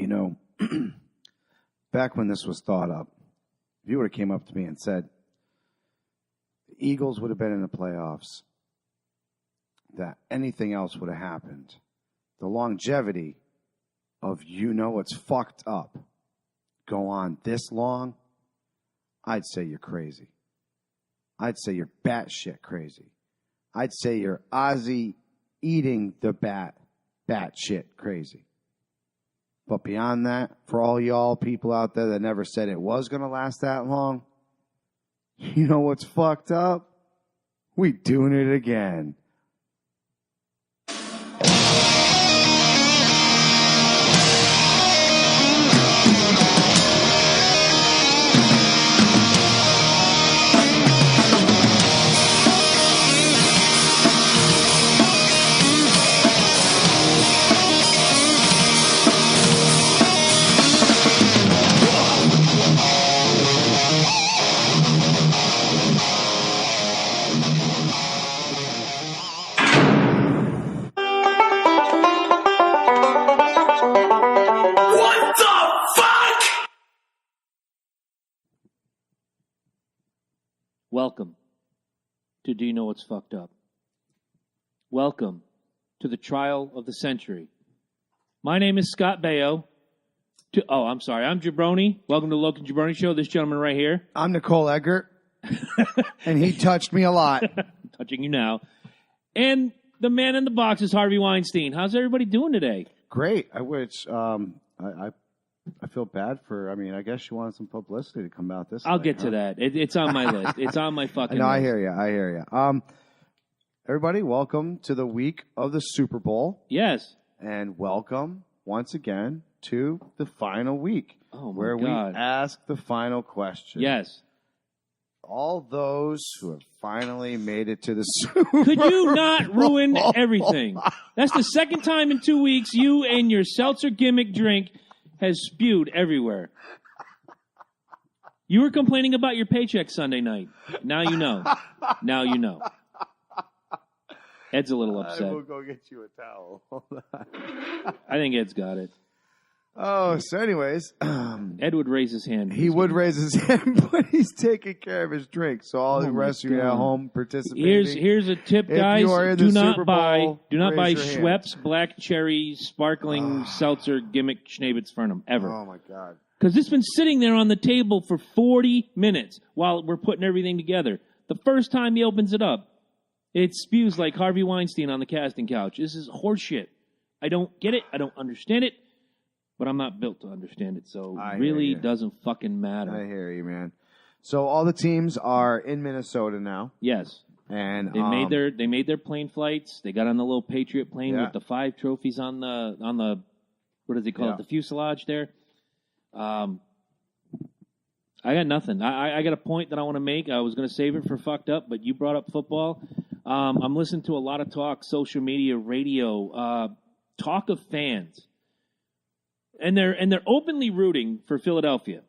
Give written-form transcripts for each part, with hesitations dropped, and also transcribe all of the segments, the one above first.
You know, back when this was thought up, if you would have came up to me and said, the Eagles would have been in the playoffs, that anything else would have happened, the longevity of what's fucked up go on this long, I'd say you're crazy. I'd say you're batshit crazy. I'd say you're Ozzy eating the batshit crazy. But beyond that, for all y'all people out there that never said it was going to last that long, you know what's fucked up? We doing it again. Welcome to Do You Know What's Fucked Up? Welcome to the trial of the century. My name is Scott Baio. I'm Jabroni. Welcome to the Local Jabroni Show. This gentleman right here. I'm Nicole Eggert, and he touched me a lot. Touching you now. And the man in the box is Harvey Weinstein. How's everybody doing today? Great. I feel bad for, I guess you wanted some publicity to come out this I'll way, get to that. It's on my list. It's on my fucking list. I hear you. Everybody, welcome to the week of the Super Bowl. Yes. And welcome, once again, to the final week. Oh, my where God. we ask the final question. Yes. All those who have finally made it to the Super Bowl. Could you not ruin everything? That's the second time in 2 weeks you and your seltzer gimmick drink has spewed everywhere. You were complaining about your paycheck Sunday night. Now you know. Now you know. Ed's a little upset. I will go get you a towel. Hold on. I think Ed's got it. Oh, so anyways. Ed would raise his hand. He would raise his hand, but he's taking care of his drink. So all the rest of you at home participating. Here's a tip, guys. Do not buy Schweppes Schweppes Black Cherry Sparkling Seltzer Gimmick Schnabitz ever. Oh, my God. Because it's been sitting there on the table for 40 minutes while we're putting everything together. The first time he opens it up, it spews like Harvey Weinstein on the casting couch. This is horseshit. I don't get it. I don't understand it. But I'm not built to understand it, so it really doesn't fucking matter. I hear you, man. So all the teams are in Minnesota now. Yes. And they made their plane flights. They got on the little Patriot plane with the 5 trophies on the what does he call it? The fuselage there. I got nothing. I got a point that I want to make. I was going to save it for fucked up, but you brought up football. I'm listening to a lot of talk, social media, radio, talk of fans. And they're openly rooting for Philadelphia.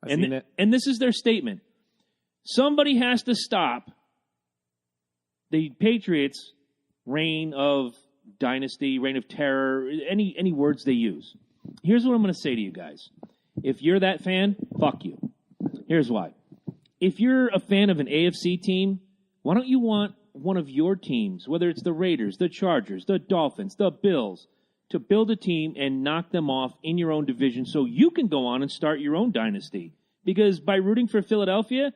And this is their statement. Somebody has to stop the Patriots' reign of dynasty, reign of terror, any words they use. Here's what I'm going to say to you guys. If you're that fan, fuck you. Here's why. If you're a fan of an AFC team, why don't you want one of your teams, whether it's the Raiders, the Chargers, the Dolphins, the Bills, to build a team and knock them off in your own division so you can go on and start your own dynasty? Because by rooting for Philadelphia,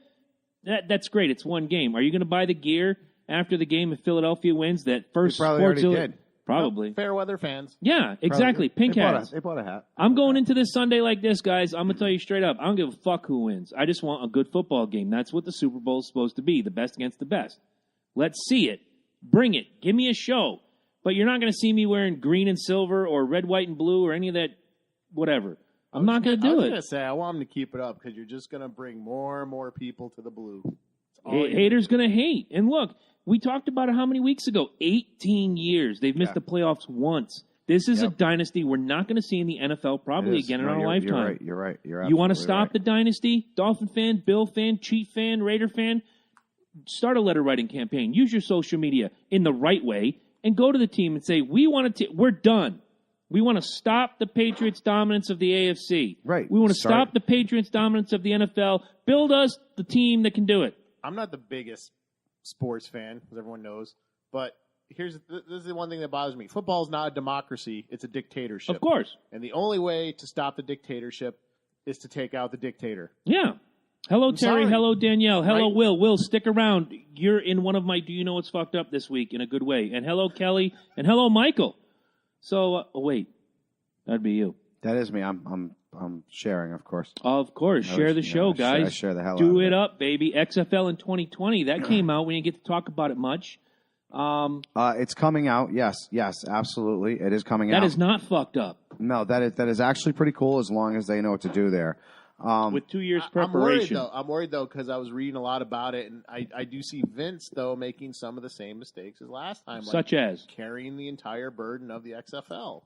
that's great. It's one game. Are you going to buy the gear after the game if Philadelphia wins? That first Sports did. Probably. Fair weather fans. Yeah, exactly. Pink hats. They bought a hat. I'm going into this Sunday like this, guys. I'm going to tell you straight up. I don't give a fuck who wins. I just want a good football game. That's what the Super Bowl is supposed to be, the best against the best. Let's see it. Bring it. Give me a show. But you're not going to see me wearing green and silver or red, white, and blue or any of that whatever. I'm not going to do it. I was going to say, I want them to keep it up because you're just going to bring more and more people to the blue. Haters going to hate. And look, we talked about it how many weeks ago? 18 years. They've missed the playoffs once. This is a dynasty we're not going to see in the NFL probably again in our lifetime. You're right. You want to stop the dynasty? Dolphin fan, Bill fan, Chief fan, Raider fan? Start a letter writing campaign. Use your social media in the right way and go to the team and say, we're done. We want to stop the Patriots' dominance of the AFC. Right. We want to stop the Patriots' dominance of the NFL. Build us the team that can do it. I'm not the biggest sports fan, as everyone knows, but this is the one thing that bothers me. Football is not a democracy; it's a dictatorship. Of course. And the only way to stop the dictatorship is to take out the dictator. Yeah. Hello, Terry. Sorry. Hello, Danielle. Hello, Right. Will. Will, stick around. You're in one of my Do You Know What's Fucked Up this week in a good way. And hello, Kelly. And hello, Michael. So, wait. That'd be you. That is me. I'm sharing, of course. Of course. Share the show, guys. I share the hell out Do of it up, baby. XFL in 2020. That came out. We didn't get to talk about it much. It's coming out. Yes, absolutely. It is coming out. That is not fucked up. No, that is actually pretty cool as long as they know what to do there. With 2 years preparation. I'm worried, though, because I was reading a lot about it, and I do see Vince, though, making some of the same mistakes as last time. Such as? Carrying the entire burden of the XFL.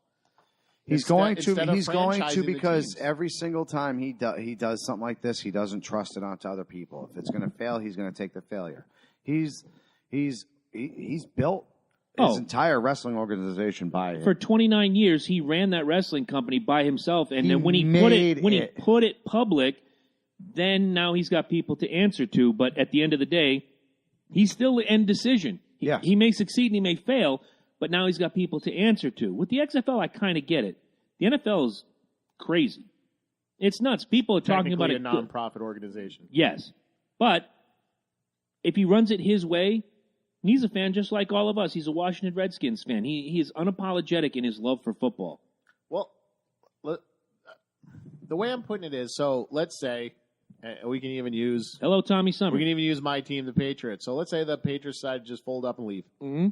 He's going to franchising because the teams. every single time he does something like this, he doesn't trust it onto other people. If it's going to fail, he's going to take the failure. He's built his entire wrestling organization by it. For 29 years, he ran that wrestling company by himself, and then when he put it public, then now he's got people to answer to. But at the end of the day, he's still the end decision. He may succeed and he may fail, but now he's got people to answer to. With the XFL, I kind of get it. The NFL is crazy. It's nuts. People are talking about it. A nonprofit organization. Yes, but if he runs it his way. He's a fan just like all of us. He's a Washington Redskins fan. He is unapologetic in his love for football. Well, the way I'm putting it is, so let's say we can even use... Hello, Tommy Summer. We can even use my team, the Patriots. So let's say the Patriots decide to just fold up and leave. Mm-hmm.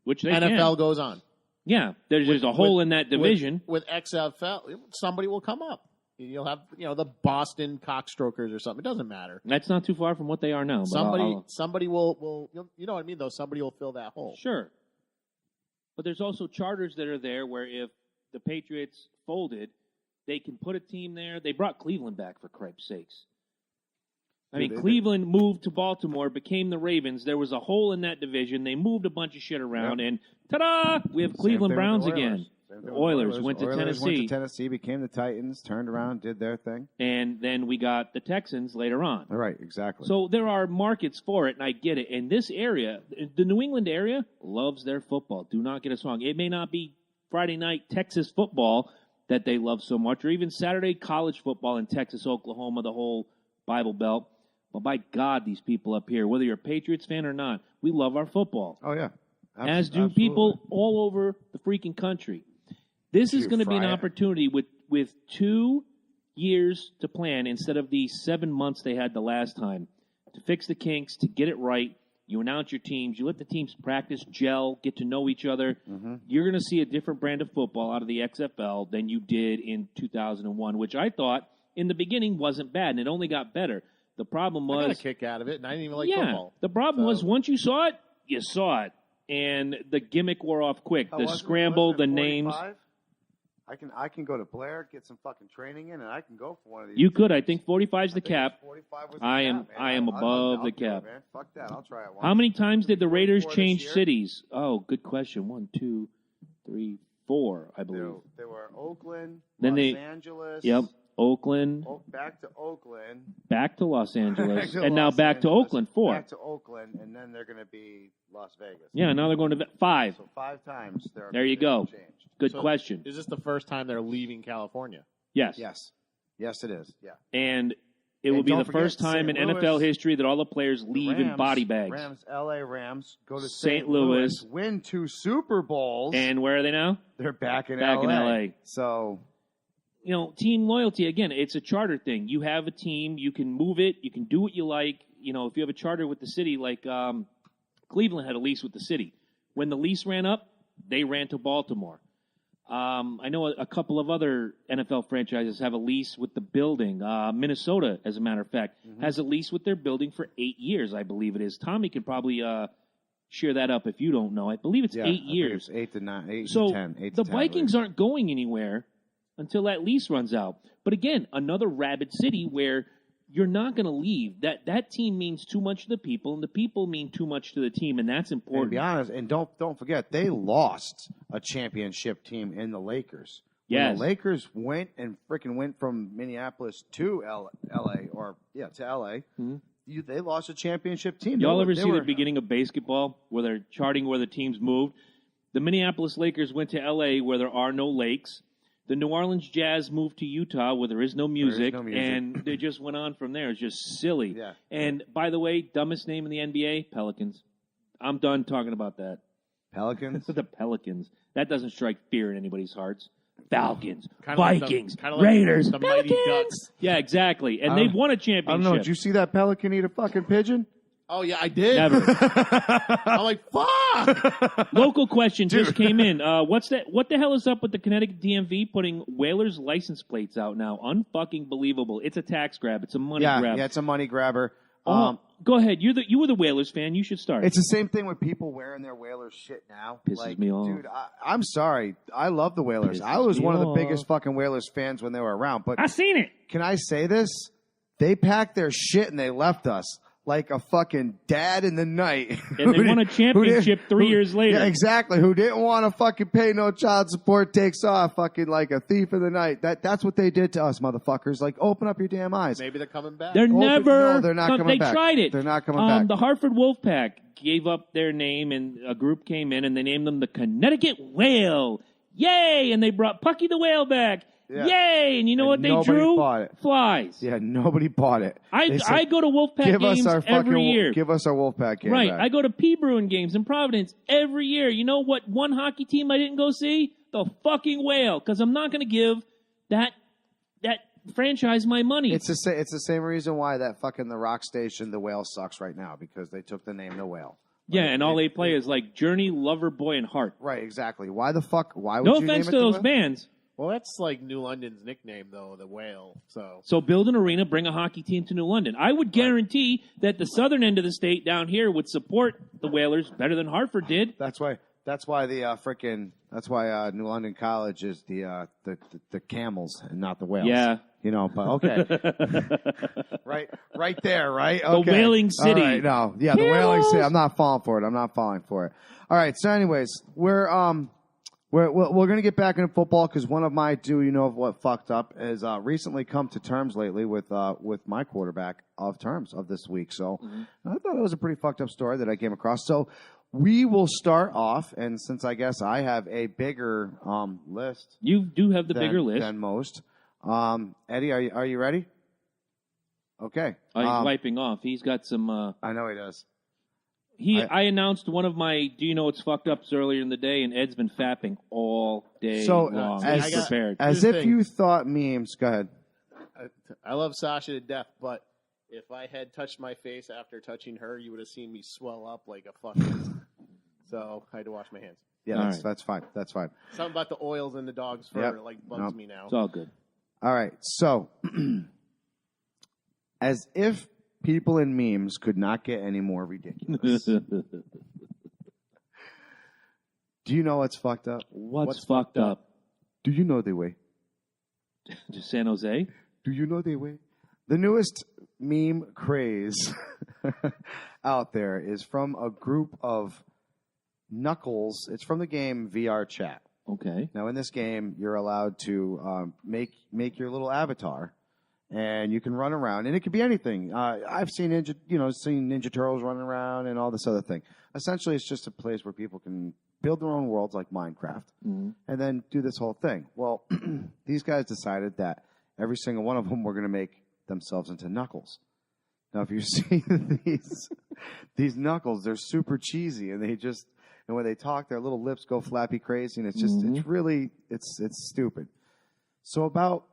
Which they NFL goes on. Yeah, there's a hole in that division. With XFL, somebody will come up. You'll have, the Boston Cockstrokers or something. It doesn't matter. That's not too far from what they are now. But somebody will, you know what I mean, though? Somebody will fill that hole. Sure. But there's also charters that are there where if the Patriots folded, they can put a team there. They brought Cleveland back, for cripe's sakes. Cleveland moved to Baltimore, became the Ravens. There was a hole in that division. They moved a bunch of shit around, and ta-da! We have Cleveland Browns again. The Oilers went to Tennessee, became the Titans, turned around, did their thing. And then we got the Texans later on. Right, exactly. So there are markets for it, and I get it. And this area, the New England area, loves their football. Do not get us wrong. It may not be Friday night Texas football that they love so much, or even Saturday college football in Texas, Oklahoma, the whole Bible Belt. But by God, these people up here, whether you're a Patriots fan or not, we love our football. Oh, yeah. As do people all over the freaking country. This is going to be an opportunity with 2 years to plan instead of the 7 months they had the last time to fix the kinks, to get it right. You announce your teams. You let the teams practice, gel, get to know each other. Mm-hmm. You're going to see a different brand of football out of the XFL than you did in 2001, which I thought in the beginning wasn't bad, and it only got better. The problem was... I got a kick out of it, and I didn't even like football. The problem was once you saw it, you saw it. And the gimmick wore off quick. The scramble, the names... I can go to Blair, get some fucking training in, and I can go for one of these. You could. I think 45's the cap. 45 was I am above the cap. Man. Fuck that. I'll try it once. How many times did the Raiders change cities? Oh, good question. 1, 2, 3, 4, I believe. They were Oakland, Los Angeles. Yep. Oakland. Back to Oakland. Back to Los Angeles. And now back to Oakland. 4. Back to Oakland, and then they're going to be Las Vegas. Yeah, now they're going to 5. So 5 times. There you go. Changed. Good question. Is this the first time they're leaving California? Yes. Yes, it is. Yeah. And it will be the first time in NFL history that all the players leave in body bags. LA Rams go to St. Louis, win 2 Super Bowls. And where are they now? They're back in LA. So, team loyalty, again, it's a charter thing. You have a team, you can move it, you can do what you like. If you have a charter with the city, like Cleveland had a lease with the city. When the lease ran up, they ran to Baltimore. I know a couple of other NFL franchises have a lease with the building. Minnesota, as a matter of fact, has a lease with their building for 8 years, I believe it is. Tommy could probably share that up if you don't know. I believe it's 8 years. It's 8 to 9, 8 so to 10. 8 to the 10, Vikings aren't going anywhere until that lease runs out. But again, another rabid city where you're not going to leave. That team means too much to the people, and the people mean too much to the team, and that's important. And to be honest, and don't forget, they lost a championship team in the Lakers. Yes. When the Lakers went from Minneapolis to L.A. to L.A., they lost a championship team. Y'all ever see the beginning of basketball where they're charting where the teams moved? The Minneapolis Lakers went to L.A. where there are no lakes. The New Orleans Jazz moved to Utah where there is no music, and they just went on from there. It's just silly. Yeah. And, by the way, dumbest name in the NBA, Pelicans. I'm done talking about that. Pelicans? The Pelicans. That doesn't strike fear in anybody's hearts. Falcons, Kinda Vikings, like Raiders, the Mighty Pelicans. Ducks. Yeah, exactly. And they've won a championship. I don't know. Did you see that pelican eat a fucking pigeon? Oh, yeah, I did. Never. I'm like, fuck! Local question just came in. What's that? What the hell is up with the Connecticut DMV putting Whalers license plates out now? Unfucking believable. It's a tax grab. It's a money grab. Yeah, it's a money grabber. Go ahead. You were the Whalers fan. You should start. It's the same thing with people wearing their Whalers shit now. Pisses me off. Dude, I'm sorry. I love the Whalers. I was one of the biggest fucking Whalers fans when they were around. But I seen it. can I say this? They packed their shit and they left us like a fucking dad in the night. And they won a championship 3 years later. Yeah, exactly. Who didn't want to fucking pay no child support, takes off fucking like a thief in the night. That's what they did to us, motherfuckers. Like, open up your damn eyes. Maybe they're coming back. They're never. No, they're not coming back. They tried it. They're not coming back. The Hartford Wolfpack gave up their name, and a group came in, and they named them the Connecticut Whale. Yay! And they brought Pucky the Whale back. Yeah. Yay! And you know what they nobody drew? bought it. Flies. Yeah, nobody bought it. I go to Wolfpack games every year. Give us our Wolfpack game Right. back. I go to P. Bruin games in Providence every year. You know what one hockey team I didn't go see? The fucking Whale. Because I'm not going to give that franchise my money. It's the same reason why that fucking the rock station, the Whale, sucks right now, because they took the name the Whale. Yeah, and all they play is like Journey, Lover Boy, and Heart. Right, exactly. Why the fuck? Why would No you offense name to it those the Whale? bands. Well, that's like New London's nickname, though, the Whale. So build an arena, bring a hockey team to New London. I would guarantee that the southern end of the state down here would support the Whalers better than Hartford did. That's why New London College is the Camels and not the Whales. Yeah. You know, but okay. right there, right? Okay. The Whaling City. All right, no. Yeah, the Whaling City. I'm not falling for it. All right, so anyways, we're going to get back into football because one of my what fucked up has recently come to terms lately with my quarterback of terms of this week. So I thought it was a pretty fucked up story that I came across. So we will start off, and since I guess I have a bigger list. You do have the bigger list than most. Eddie, are you ready? Okay. He's wiping off. He's got some. I know he does. I announced one of my "Do you know what's fucked ups" earlier in the day, and Ed's been fapping all day long. He's prepared. As if you thought memes. Go ahead. I love Sasha to death, but if I had touched my face after touching her, you would have seen me swell up like a fucking. So I had to wash my hands. Yeah, that's fine. That's fine. Something about the oils in the dog's fur bugs me now. It's all good. All right, so as if people in memes could not get any more ridiculous. Do you know what's fucked up? What's fucked up? Do you know they weigh? Just San Jose? Do you know they weigh? The newest meme craze out there is from a group of Knuckles. It's from the game VR Chat. Okay. Now, in this game, you're allowed to make your little avatar, and you can run around, and it could be anything. I've seen Ninja Turtles running around and all this other thing. Essentially, it's just a place where people can build their own worlds like Minecraft, and then do this whole thing. Well, these guys decided that every single one of them were going to make themselves into Knuckles. Now, if you see these Knuckles, they're super cheesy, and and when they talk, their little lips go flappy crazy, and it's just, it's stupid. So about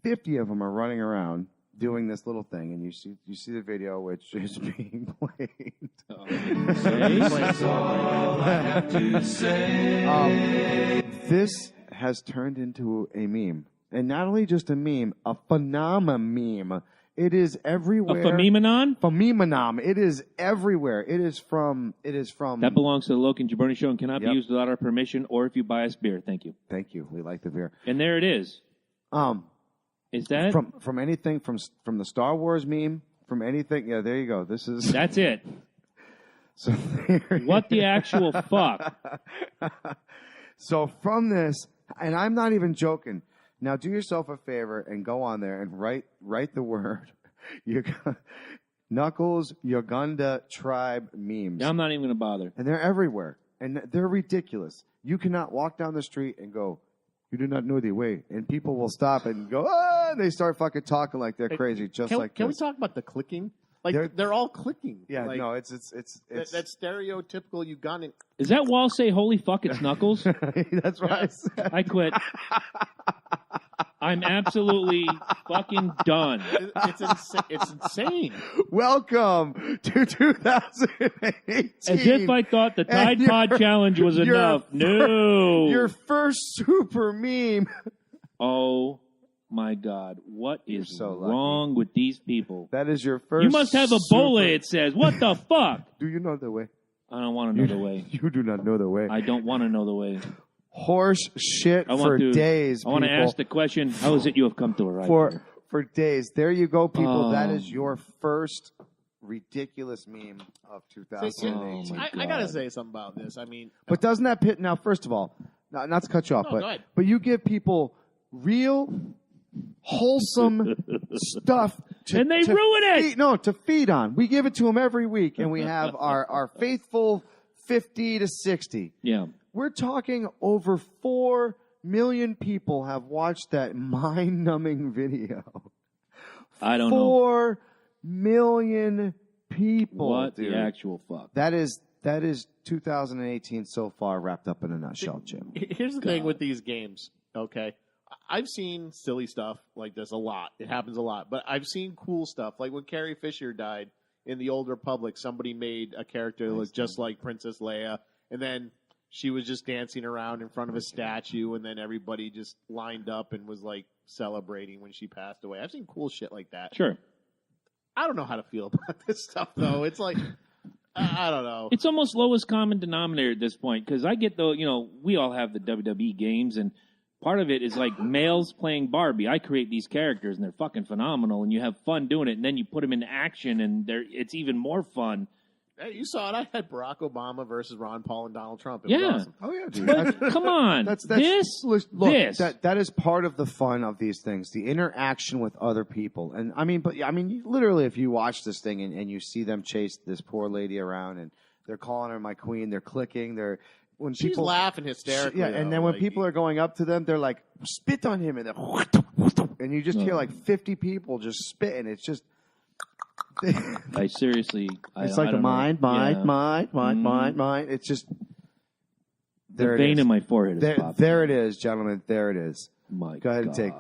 50 of them are running around doing this little thing, and you see the video, which is being played. This has turned into a meme, and not only just a meme, a phenomenon meme. It is everywhere. A phenomenon? Phenomenon. It is everywhere. It is from. That belongs to the Loken Jabroni Show and cannot be used without our permission or if you buy us beer. Thank you. Thank you. We like the beer. And there it is. Is that from anything from the Star Wars meme, from anything? Yeah, there you go. That's it. So What the actual fuck? So from this, and I'm not even joking. Now do yourself a favor and go on there and write the word Knuckles Uganda tribe memes. Yeah, I'm not even going to bother. And they're everywhere. And they're ridiculous. You cannot walk down the street and go, "You do not know the way." And people will stop and go, "Ah!" And they start fucking talking like they're crazy, just can, like Can this. we talk about the clicking? Like, they're all clicking. Yeah, like, no, it's that stereotypical Ugandan. Is that Wall say, "Holy fuck, it's Knuckles"? That's what I said. I quit. I'm absolutely fucking done. It's insane. Welcome to 2018. As if I thought the Tide Pod Challenge was enough. No. Your first super meme. Oh, my God. What is so wrong with these people? That is your first. You must have Ebola, it says. What the fuck? Do you know the way? I don't want to know the way. You do not know the way. I don't want to know the way. Horse shit for days. I want to ask the question, how is it you have come to arrive here? For days. There you go, people. That is your first ridiculous meme of 2018. I got to say something about this. I mean, but doesn't that pit now? First of all, not to cut you off, go ahead. but you give people real, wholesome stuff, and they ruin it. To feed on. We give it to them every week, and we have our faithful 50 to 60. Yeah. We're talking over 4 million people have watched that mind-numbing video. I don't know. 4 million people. What dude. The actual fuck? That is 2018 so far wrapped up in a nutshell, Jim. Here's the thing with these games, okay? I've seen silly stuff like this a lot. It happens a lot. But I've seen cool stuff. Like when Carrie Fisher died in the Old Republic, somebody made a character that looked just like Princess Leia. And then she was just dancing around in front of a statue, and then everybody just lined up and was, like, celebrating when she passed away. I've seen cool shit like that. Sure. I don't know how to feel about this stuff, though. It's like, I don't know. It's almost lowest common denominator at this point, because I get we all have the WWE games, and part of it is, like, males playing Barbie. I create these characters, and they're fucking phenomenal, and you have fun doing it, and then you put them into action, and it's even more fun. Hey, you saw it. I had Barack Obama versus Ron Paul and Donald Trump. It was awesome. Oh yeah, dude. But come on, Look, this. That is part of the fun of these things, the interaction with other people. And I mean, literally, if you watch this thing and you see them chase this poor lady around, and they're calling her my queen, they're clicking, She's laughing hysterically. Yeah, and then when people are going up to them, they're like, spit on him, and you just hear like 50 people just spitting. It's just. I seriously. It's like the mind. It's just the vein in my forehead is popping. There it is, gentlemen. There it is. My Go ahead God. and take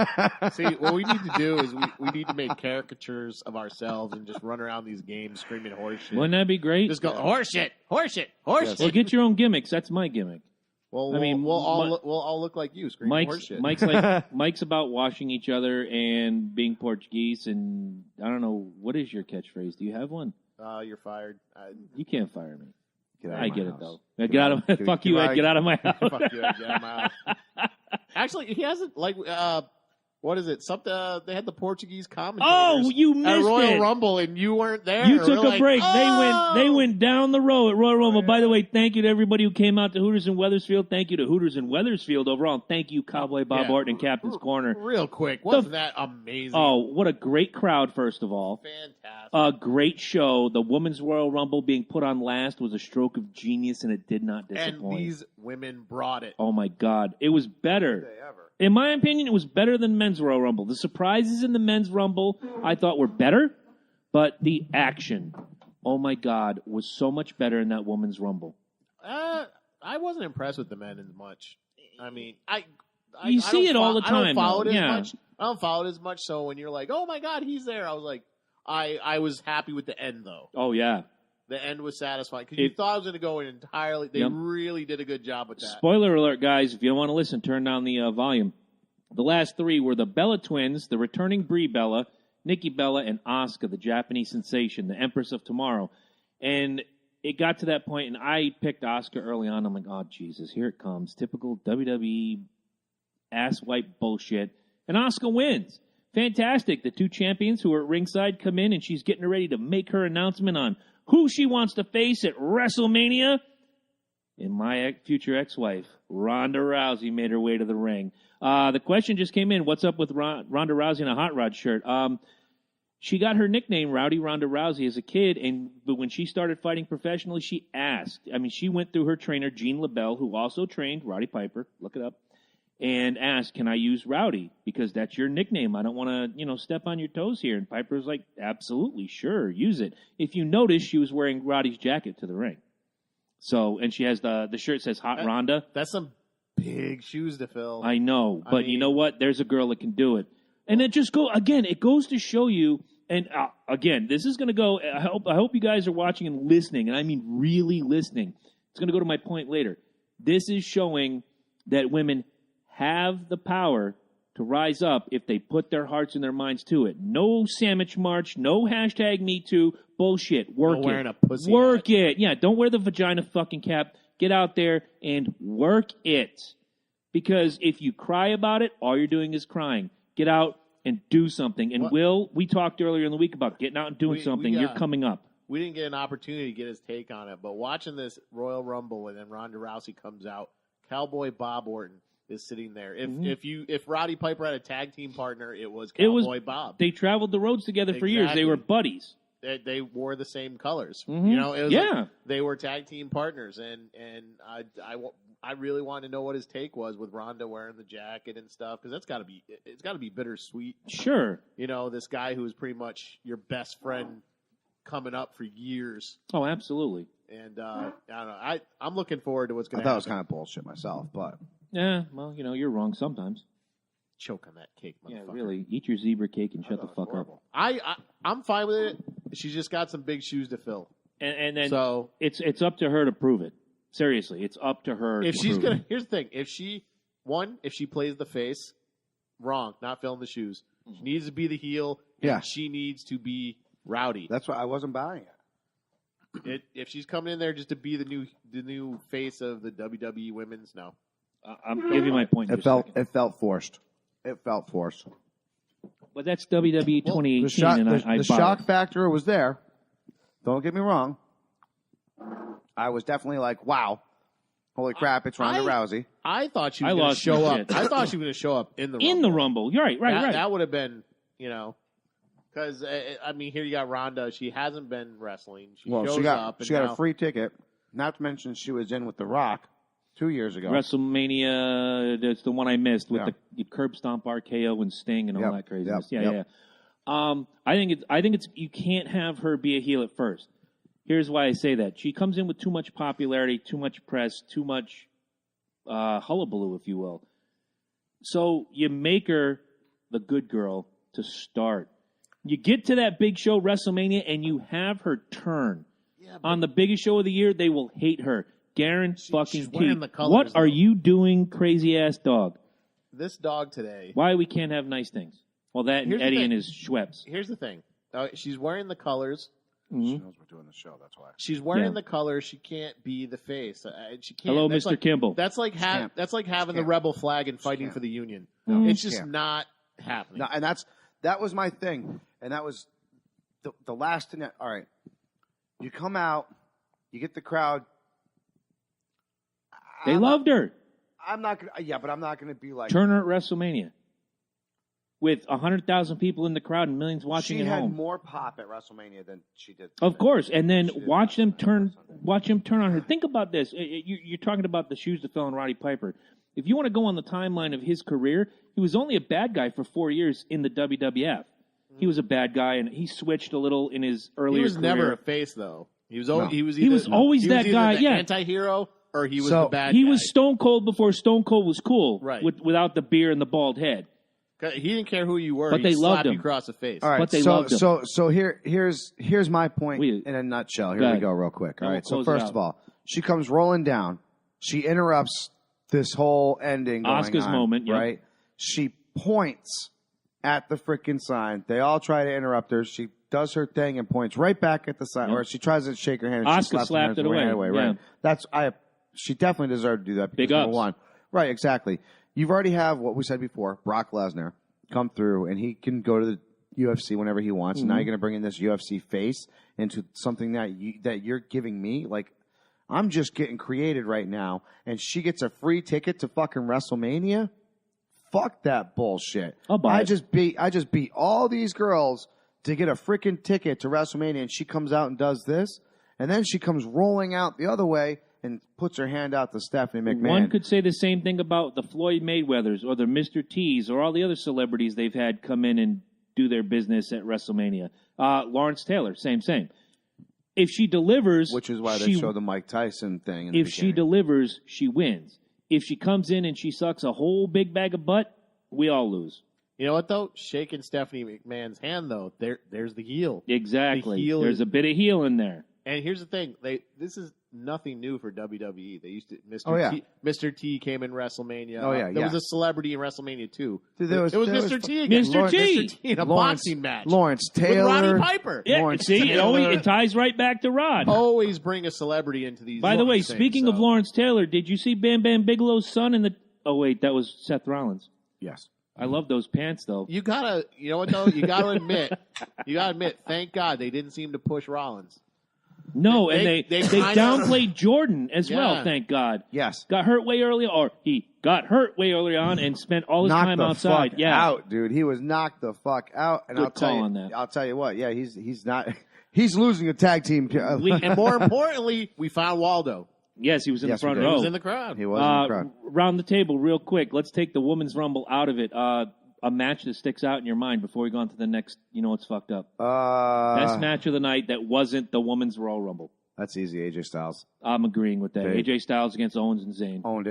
that. See, what we need to do is we need to make caricatures of ourselves and just run around these games screaming horse shit. Wouldn't that be great? Just go horse shit, horse shit, horse shit. Well, get your own gimmicks. That's my gimmick. Well, we'll all look like you screaming horse shit. Mike's about washing each other and being Portuguese, and I don't know, what is your catchphrase? Do you have one? You're fired. You can't fire me. I get it though. Get out of fuck you, Ed. Get out of my house. Fuck you, Ed. Get out of my house. Actually, he hasn't what is it? Something they had the Portuguese commentators. Oh, you missed at Royal it. Rumble, and you weren't there. You took a break. Oh! They went down the road at Royal Rumble. By the way, thank you to everybody who came out to Hooters in Wethersfield. Thank you to Hooters in Wethersfield overall. And thank you, Cowboy Bob Orton and Captain's Corner. Real quick, wasn't that amazing? Oh, what a great crowd! First of all, fantastic. A great show. The Women's Royal Rumble being put on last was a stroke of genius, and it did not disappoint. And these women brought it. Oh my God, it was better. In my opinion, it was better than Men's Royal Rumble. The surprises in the Men's Rumble I thought were better, but the action, oh my God, was so much better in that Women's Rumble. I wasn't impressed with the men as much. I mean, you see it all the time. I don't follow it as yeah. much. I don't follow it as much. So when you're like, oh my God, he's there, I was like, I was happy with the end though. Oh yeah. The end was satisfying because you thought it was going to go in entirely. They really did a good job with that. Spoiler alert, guys. If you don't want to listen, turn down the volume. The last three were the Bella twins, the returning Brie Bella, Nikki Bella, and Asuka, the Japanese sensation, the Empress of Tomorrow. And it got to that point, and I picked Asuka early on. I'm like, oh, Jesus, here it comes. Typical WWE ass-wipe bullshit. and Asuka wins. Fantastic. The two champions who are at ringside come in, and she's getting ready to make her announcement on who she wants to face at WrestleMania. And my future ex-wife, Ronda Rousey, made her way to the ring. The question just came in. What's up with Ronda Rousey in a Hot Rod shirt? She got her nickname, Rowdy Ronda Rousey, as a kid, but when she started fighting professionally, she asked. I mean, she went through her trainer, Gene LaBelle, who also trained Roddy Piper. Look it up. And asked, can I use Rowdy? Because that's your nickname. I don't want to, step on your toes here. And Piper's like, absolutely, sure, use it. If you notice, she was wearing Roddy's jacket to the ring. So, and she has the shirt says Hot Ronda. That's some big shoes to fill. I know, but you know what? There's a girl that can do it. And it just it goes to show you, and again, this is going to go, I hope you guys are watching and listening, and I mean really listening. It's going to go to my point later. This is showing that women have the power to rise up if they put their hearts and their minds to it. No sandwich march, no hashtag Me Too, bullshit. Work it. Wearing a pussy work hat. it. Yeah, don't wear the vagina fucking cap. Get out there and work it. Because if you cry about it, all you're doing is crying. Get out and do something. And we talked earlier in the week about getting out and doing something. You're coming up. We didn't get an opportunity to get his take on it, but watching this Royal Rumble and then Ronda Rousey comes out, Cowboy Bob Orton is sitting there. If Roddy Piper had a tag team partner, it was Cowboy Bob. They traveled the roads together for years. They were buddies. They wore the same colors. Mm-hmm. They were tag team partners, and I really wanted to know what his take was with Ronda wearing the jacket and stuff, because it's got to be bittersweet. Sure. This guy who was pretty much your best friend coming up for years. Oh, absolutely. And I don't know. I'm looking forward to what's going to happen. I thought it was kind of bullshit myself, but yeah, well, you're wrong sometimes. Choke on that cake, motherfucker. Yeah, really. Eat your zebra cake and shut the fuck up. I'm fine with it. She's just got some big shoes to fill. And then it's up to her to prove it. Seriously, it's up to her. Here's the thing: if she plays the face, wrong, not filling the shoes. She needs to be the heel. Yeah, she needs to be Rowdy. That's why I wasn't buying it. If she's coming in there just to be the new face of the WWE Women's, no. I'm giving you my point. It felt forced. It felt forced. But that's WWE 2018, the shock factor was there. Don't get me wrong. I was definitely like, wow, holy crap, it's Ronda Rousey. I thought she was going to show up. I thought she was going to show up in the Rumble. In the Rumble. You're right. That would have been, because, here you got Ronda. She hasn't been wrestling. She got a free ticket. Not to mention she was in with The Rock 2 years ago. WrestleMania, that's the one I missed with the curb stomp RKO and Sting and all that craziness. Yeah. I think it's you can't have her be a heel at first. Here's why I say that. She comes in with too much popularity, too much press, too much hullabaloo, if you will. So you make her the good girl to start. You get to that big show, WrestleMania, and you have her turn. Yeah, on the biggest show of the year, they will hate her. She's wearing the colors. What are you doing, crazy-ass dog? This dog today. Why we can't have nice things? Well, that and Eddie and his Schweppes. Here's the thing. She's wearing the colors. Mm-hmm. She knows we're doing the show, that's why. She's wearing the colors. She can't be the face. She can't. Hello, Mr. Kimball. That's like having the rebel flag and fighting for the Union. No, it's just not happening. No, and that was my thing. And that was the last thing. All right. You come out. You get the crowd. They loved her. I'm not going to. Yeah, but I'm not going to be like. Turner at WrestleMania. With 100,000 people in the crowd and millions watching at home. She had more pop at WrestleMania than she did. Of course, and then watch him turn on her. Think about this. You're talking about the shoes to fill in Roddy Piper. If you want to go on the timeline of his career, he was only a bad guy for 4 years in the WWF. He was a bad guy, and he switched a little in his earlier career. He was never a face, though. He was always that guy. Yeah, anti-hero, or he was the bad guy. He was Stone Cold before Stone Cold was cool, right? Without the beard and the bald head. He didn't care who you were. But they loved him. You across the face. All right, but they loved him. So here's my point in a nutshell. Here we go, real quick. All right. So first of all, she comes rolling down. She interrupts this whole ending. Asuka's moment, right? She points at the freaking sign. They all try to interrupt her. She does her thing and points right back at the sign, or she tries to shake her hand. And Asuka slapped it away. Right? She definitely deserved to do that. Big ups. Right, exactly. You've already have what we said before, Brock Lesnar, come through, and he can go to the UFC whenever he wants. Mm-hmm. Now you're going to bring in this UFC face into something that you're giving me. Like, I'm just getting created right now, and she gets a free ticket to fucking WrestleMania. Fuck that bullshit. I just beat all these girls to get a freaking ticket to WrestleMania, and she comes out and does this, and then she comes rolling out the other way and puts her hand out to Stephanie McMahon. One could say the same thing about the Floyd Mayweathers or the Mr. T's or all the other celebrities they've had come in and do their business at WrestleMania. Lawrence Taylor, same. If she delivers... Which is why they show the Mike Tyson thing. If she delivers, she wins. If she comes in and she sucks a whole big bag of butt, we all lose. You know what, though? Shaking Stephanie McMahon's hand, though, there's the heel. Exactly. The heel There's a bit of heel in there. And here's the thing. This is nothing new for WWE. They used to... Mr. T came in WrestleMania. Oh, yeah, There was a celebrity in WrestleMania, too. Dude, it was Mr. T again. Mr. T in a boxing match. Lawrence Taylor. With Roddy Piper. Yeah, Lawrence see, Taylor. it ties right back to Rod. Always bring a celebrity into these By the way, things, speaking of Lawrence Taylor, did you see Bam Bam Bigelow's son in the... Oh, wait, that was Seth Rollins. Yes. I love those pants, though. You know what, though? You gotta admit, thank God they didn't seem to push Rollins. No, and they downplayed Jordan as well, Yeah. thank God. Yes. Got hurt way early, or he got hurt way early on and spent all his time outside. Fuck Yeah, out, dude. He was knocked the fuck out. And Good call on that. I'll tell you what. Yeah, he's not. He's losing a tag team. And more importantly, we found Waldo. Yes, he was in the front we He row. was in the crowd. He was in the crowd. Round the table real quick. Let's take the Women's Rumble out of it. A match that sticks out in your mind before we go on to the next, what's fucked up. Best match of the night that wasn't the Women's Royal Rumble. That's easy. AJ Styles I'm agreeing with that. Dave. AJ Styles against Owens and Zayn. owned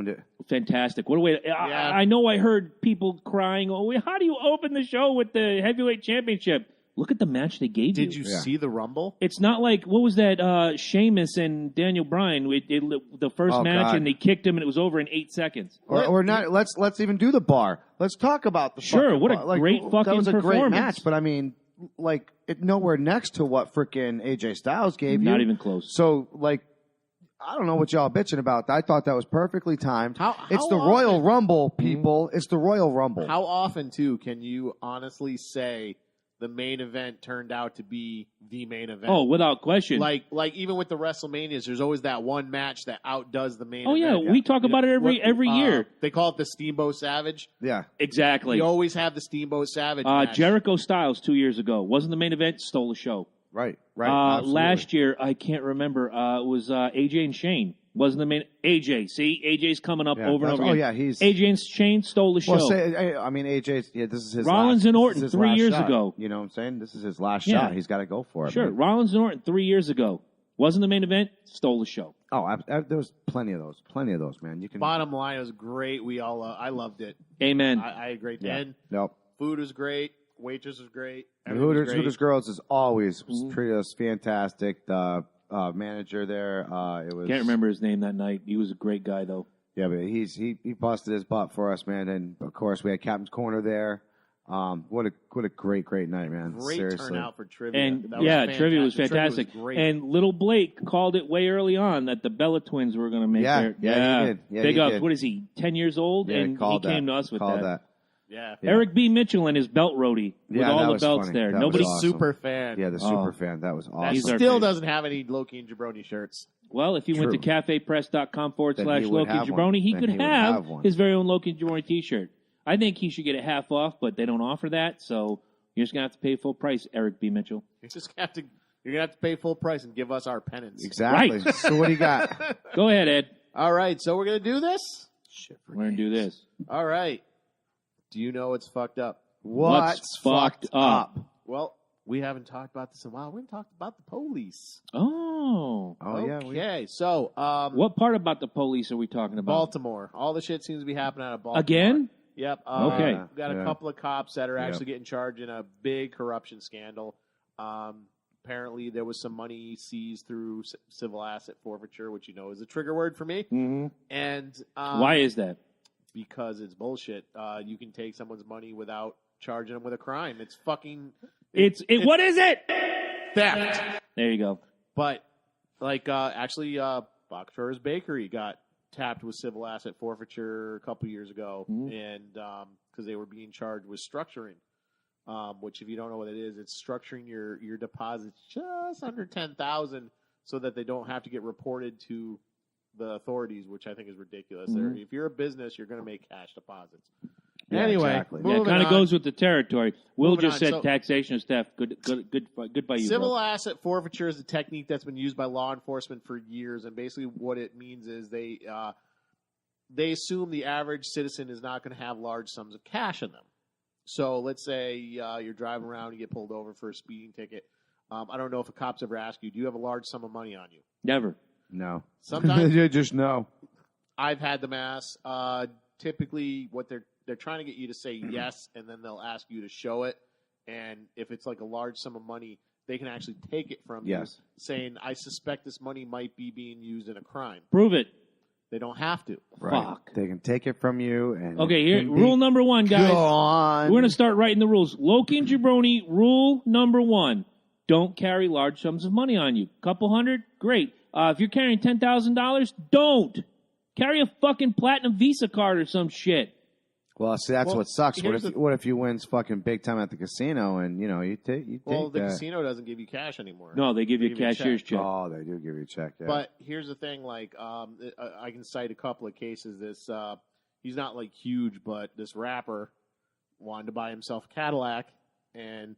it. Fantastic. What a way to, I know I heard people crying, oh, how do you open the show with the heavyweight championship? Look at the match they gave you. Did you see the Rumble? It's not like, what was that, Sheamus and Daniel Bryan, the first match, God. and they kicked him, and it was over in 8 seconds. Or not. Let's even do the bar. Let's talk about the Sure, fucking what a bar. great fucking that was a great performance. match, but I mean, like, nowhere next to what freaking AJ Styles gave you. Not even close. So, like, I don't know what y'all bitching about. I thought that was perfectly timed. It's the often- Royal Rumble, people. It's the Royal Rumble. How often, too, can you honestly say the main event turned out to be the main event? Oh, without question. Like even with the WrestleManias, there's always that one match that outdoes the main Oh, event. yeah, we talk about it every year. They call it the Steamboat Savage. Yeah. Exactly. You always have the Steamboat Savage match. Jericho Styles 2 years ago. Wasn't the main event, stole the show. Right. Absolutely. Last year, I can't remember, it was AJ and Shane. Wasn't the main... AJ, see? AJ's coming up over and over again. Oh, yeah, he's... AJ and Shane stole the show. Well, AJ's... Yeah, this is his Rollins last, and Orton this is his 3 last years shot. ago. You know what I'm saying? This is his last Yeah. shot. He's got to go for it. Sure. man. Rollins and Orton 3 years ago. Wasn't the main event, stole the show. Oh, there was plenty of those. Man. You can... Bottom line, it was great. I loved it. Amen. I agree. Yeah. And Nope. food was great. Waitress was great. The Everything was great. Hooters Girls has always treated us fantastic. The manager there, it was... Can't remember his name that night. He was a great guy, though. Yeah, but he busted his butt for us, man. And of course, we had Captain's Corner there. What a great night, man. Great Seriously. turnout for trivia. And That was fantastic. trivia was fantastic. Trivia was great. And little Blake called it way early on that the Bella twins were going to make Yeah, their... yeah, he did. Yeah, Big he ups. did. What is he, 10 years old? Yeah, and he came to us with Called that. Yeah. Eric B. Mitchell and his belt roadie with Yeah, all that the was belts funny. there. That was Nobody. awesome. Super fan. Yeah, the super fan. That was That awesome. He's our still favorite. doesn't have any Loki and Jabroni shirts. Well, if he went to True. Then he would cafepress.com/Loki have Jabroni, one. he Then could he would have have one. his very own Loki Jabroni T-shirt. I think he should get it half off, but they don't offer that, so you're just gonna have to pay full price, Eric B. Mitchell. You're gonna have to pay full price and give us our penance. Exactly. Right. So what do you got? Go ahead, Ed. All right, so we're gonna do this. We're gonna do this. All right. Do you know what's fucked up? What's fucked up? Well, we haven't talked about this in a while. We haven't talked about the police. Oh. Oh, yeah. Okay, so What part about the police are we talking about? Baltimore. All the shit seems to be happening out of Baltimore. Again? Yep. Okay. We've got a couple of cops that are actually getting charged in a big corruption scandal. Apparently, there was some money seized through civil asset forfeiture, which is a trigger word for me. Mm-hmm. And Why is that? Because it's bullshit. You can take someone's money without charging them with a crime. It's fucking What is it? theft. There you go. But actually, Bachur's Bakery got tapped with civil asset forfeiture a couple years ago, and because they were being charged with structuring, which if you don't know what it is, it's structuring your deposits just under $10,000 so that they don't have to get reported to the authorities, which I think is ridiculous. If you're a business, you're going to make cash deposits. Yeah, Anyway, exactly. Yeah, it kind of goes with the territory. Will Moving just on. said So- taxation is theft. Good by you, Civil bro. asset forfeiture is a technique that's been used by law enforcement for years, and basically what it means is they assume the average citizen is not going to have large sums of cash in them. So let's say you're driving around, you get pulled over for a speeding ticket. I don't know if a cop's ever asked you, do you have a large sum of money on you? Never. No. Sometimes You just know. I've had them ask. Typically, what they're trying to get you to say yes, and then they'll ask you to show it. And if it's like a large sum of money, they can actually take it from you, saying, "I suspect this money might be being used in a crime." Prove it. They don't have to. Right. Fuck. They can take it from you. And Okay, it here, can be rule number 1, guys. gone. We're going to start writing the rules. Loki and Jabroni, rule number 1. Don't carry large sums of money on you. Couple hundred, great. If you're carrying $10,000, don't. Carry a fucking Platinum Visa card or some shit. Well, see, that's what sucks. here's What if you win fucking big time at the casino and, you take Well, the that. casino doesn't give you cash anymore. No, they give you a cashier's check. Oh, they do give you a check, yeah. But here's the thing, like, I can cite a couple of cases. This, he's not like huge, but this rapper wanted to buy himself a Cadillac, and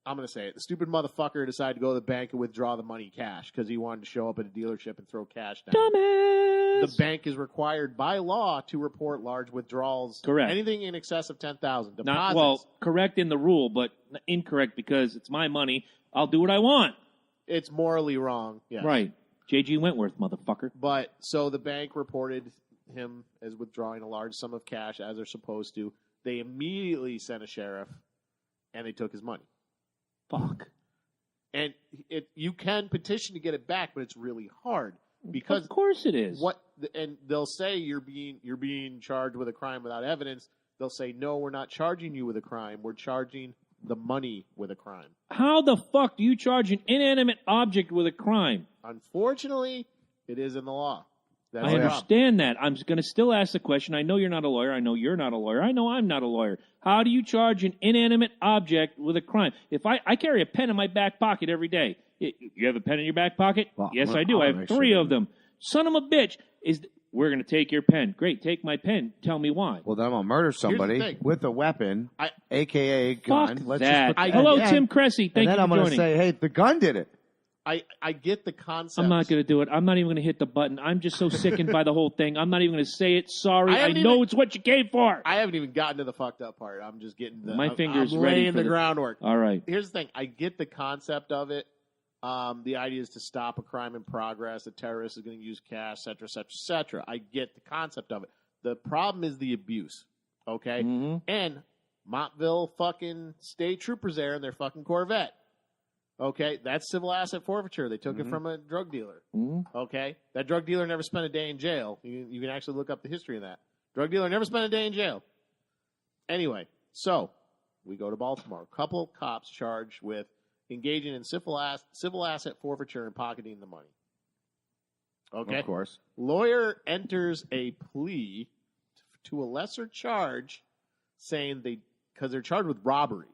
I'm going to say it. The stupid motherfucker decided to go to the bank and withdraw the money cash because he wanted to show up at a dealership and throw cash down. Dumbass! The bank is required by law to report large withdrawals. Correct. Anything in excess of $10,000. Deposits. Not, well, correct in the rule, but incorrect because it's my money. I'll do what I want. It's morally wrong. Yes. Right. J.G. Wentworth, motherfucker. But so the bank reported him as withdrawing a large sum of cash as they're supposed to. They immediately sent a sheriff, and they took his money. Fuck. And you can petition to get it back, but it's really hard because Of course it is. and they'll say you're being charged with a crime without evidence. They'll say no, we're not charging you with a crime. We're charging the money with a crime. How the fuck do you charge an inanimate object with a crime? Unfortunately, it is in the law. That's I the problem. understand that. I'm going to still ask the question. I know you're not a lawyer. I know you're not a lawyer. I know I'm not a lawyer. How do you charge an inanimate object with a crime? If I carry a pen in my back pocket every day. You have a pen in your back pocket? Well, Yes, I do. I have 3 of them. Son of a bitch. We're going to take your pen. Great, take my pen. Tell me why. Well, then I'm going to murder somebody thing. with a weapon, I- a.k.a. a gun. Fuck Let's that. just Hello, and Tim Cressy. Thank and you then for I'm going to joining. say, hey, the gun did it. I get the concept. I'm not going to do it. I'm not even going to hit the button. I'm just so sickened by the whole thing. I'm not even going to say it. Sorry. I know it's what you came for. I haven't even gotten to the fucked up part. I'm just getting My finger's I'm ready laying for the the- groundwork. All right. Here's the thing. I get the concept of it. The idea is to stop a crime in progress. The terrorist is going to use cash, et cetera, et cetera, et cetera. I get the concept of it. The problem is the abuse. Okay? Mhm. And Montville fucking state troopers there in their fucking Corvette. Okay? That's civil asset forfeiture. They took it from a drug dealer. Mhm. Okay? That drug dealer never spent a day in jail. You can actually look up the history of that. Drug dealer never spent a day in jail. Anyway, so we go to Baltimore. A couple cops charged with engaging in civil asset forfeiture and pocketing the money. Okay? Of course. Lawyer enters a plea to a lesser charge saying because they're charged with robbery.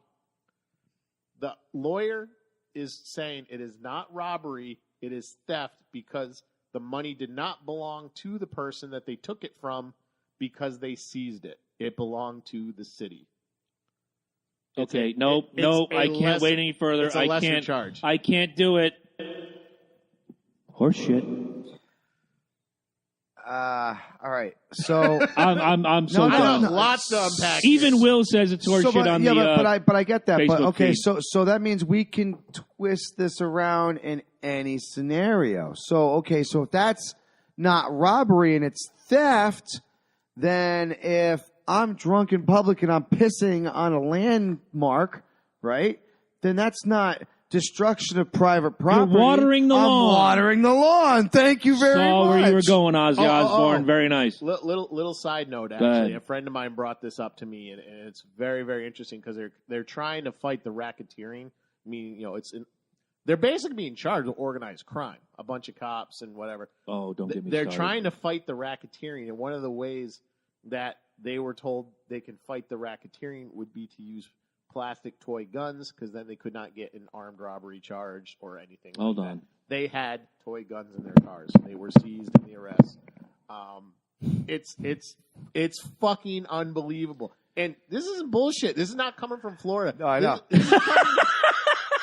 The lawyer is saying it is not robbery, it is theft because the money did not belong to the person that they took it from because they seized it. It belonged to the city. Okay. It's Nope. I can't lesser- wait any further. It's a I lesser can't. charge. I can't do it. Horse shit. All right. So I'm so No, done. no. Lots to unpack. Even here. Will says it's horse shit on yeah, the. but I get that. But Facebook okay, feed. so that means we can twist this around in any scenario. So if that's not robbery and it's theft, then if I'm drunk in public and I'm pissing on a landmark, right? Then that's not destruction of private property. watering the lawn. I'm watering the lawn. Thank you very Saw much. where you were going, Ozzy Osbourne. Very nice. Little side note, ahead. actually, a friend of mine brought this up to me, and it's very, very interesting because they're trying to fight the racketeering. I mean, they're basically being charged with organized crime. A bunch of cops and whatever. Oh, don't get me They're started. trying to fight the racketeering, and one of the ways that they were told they can fight the racketeering would be to use plastic toy guns because then they could not get an armed robbery charge or anything. Hold like on. That. They had toy guns in their cars. They were seized in the arrest. It's fucking unbelievable. And this isn't bullshit. This is not coming from Florida. No, I know. This is coming,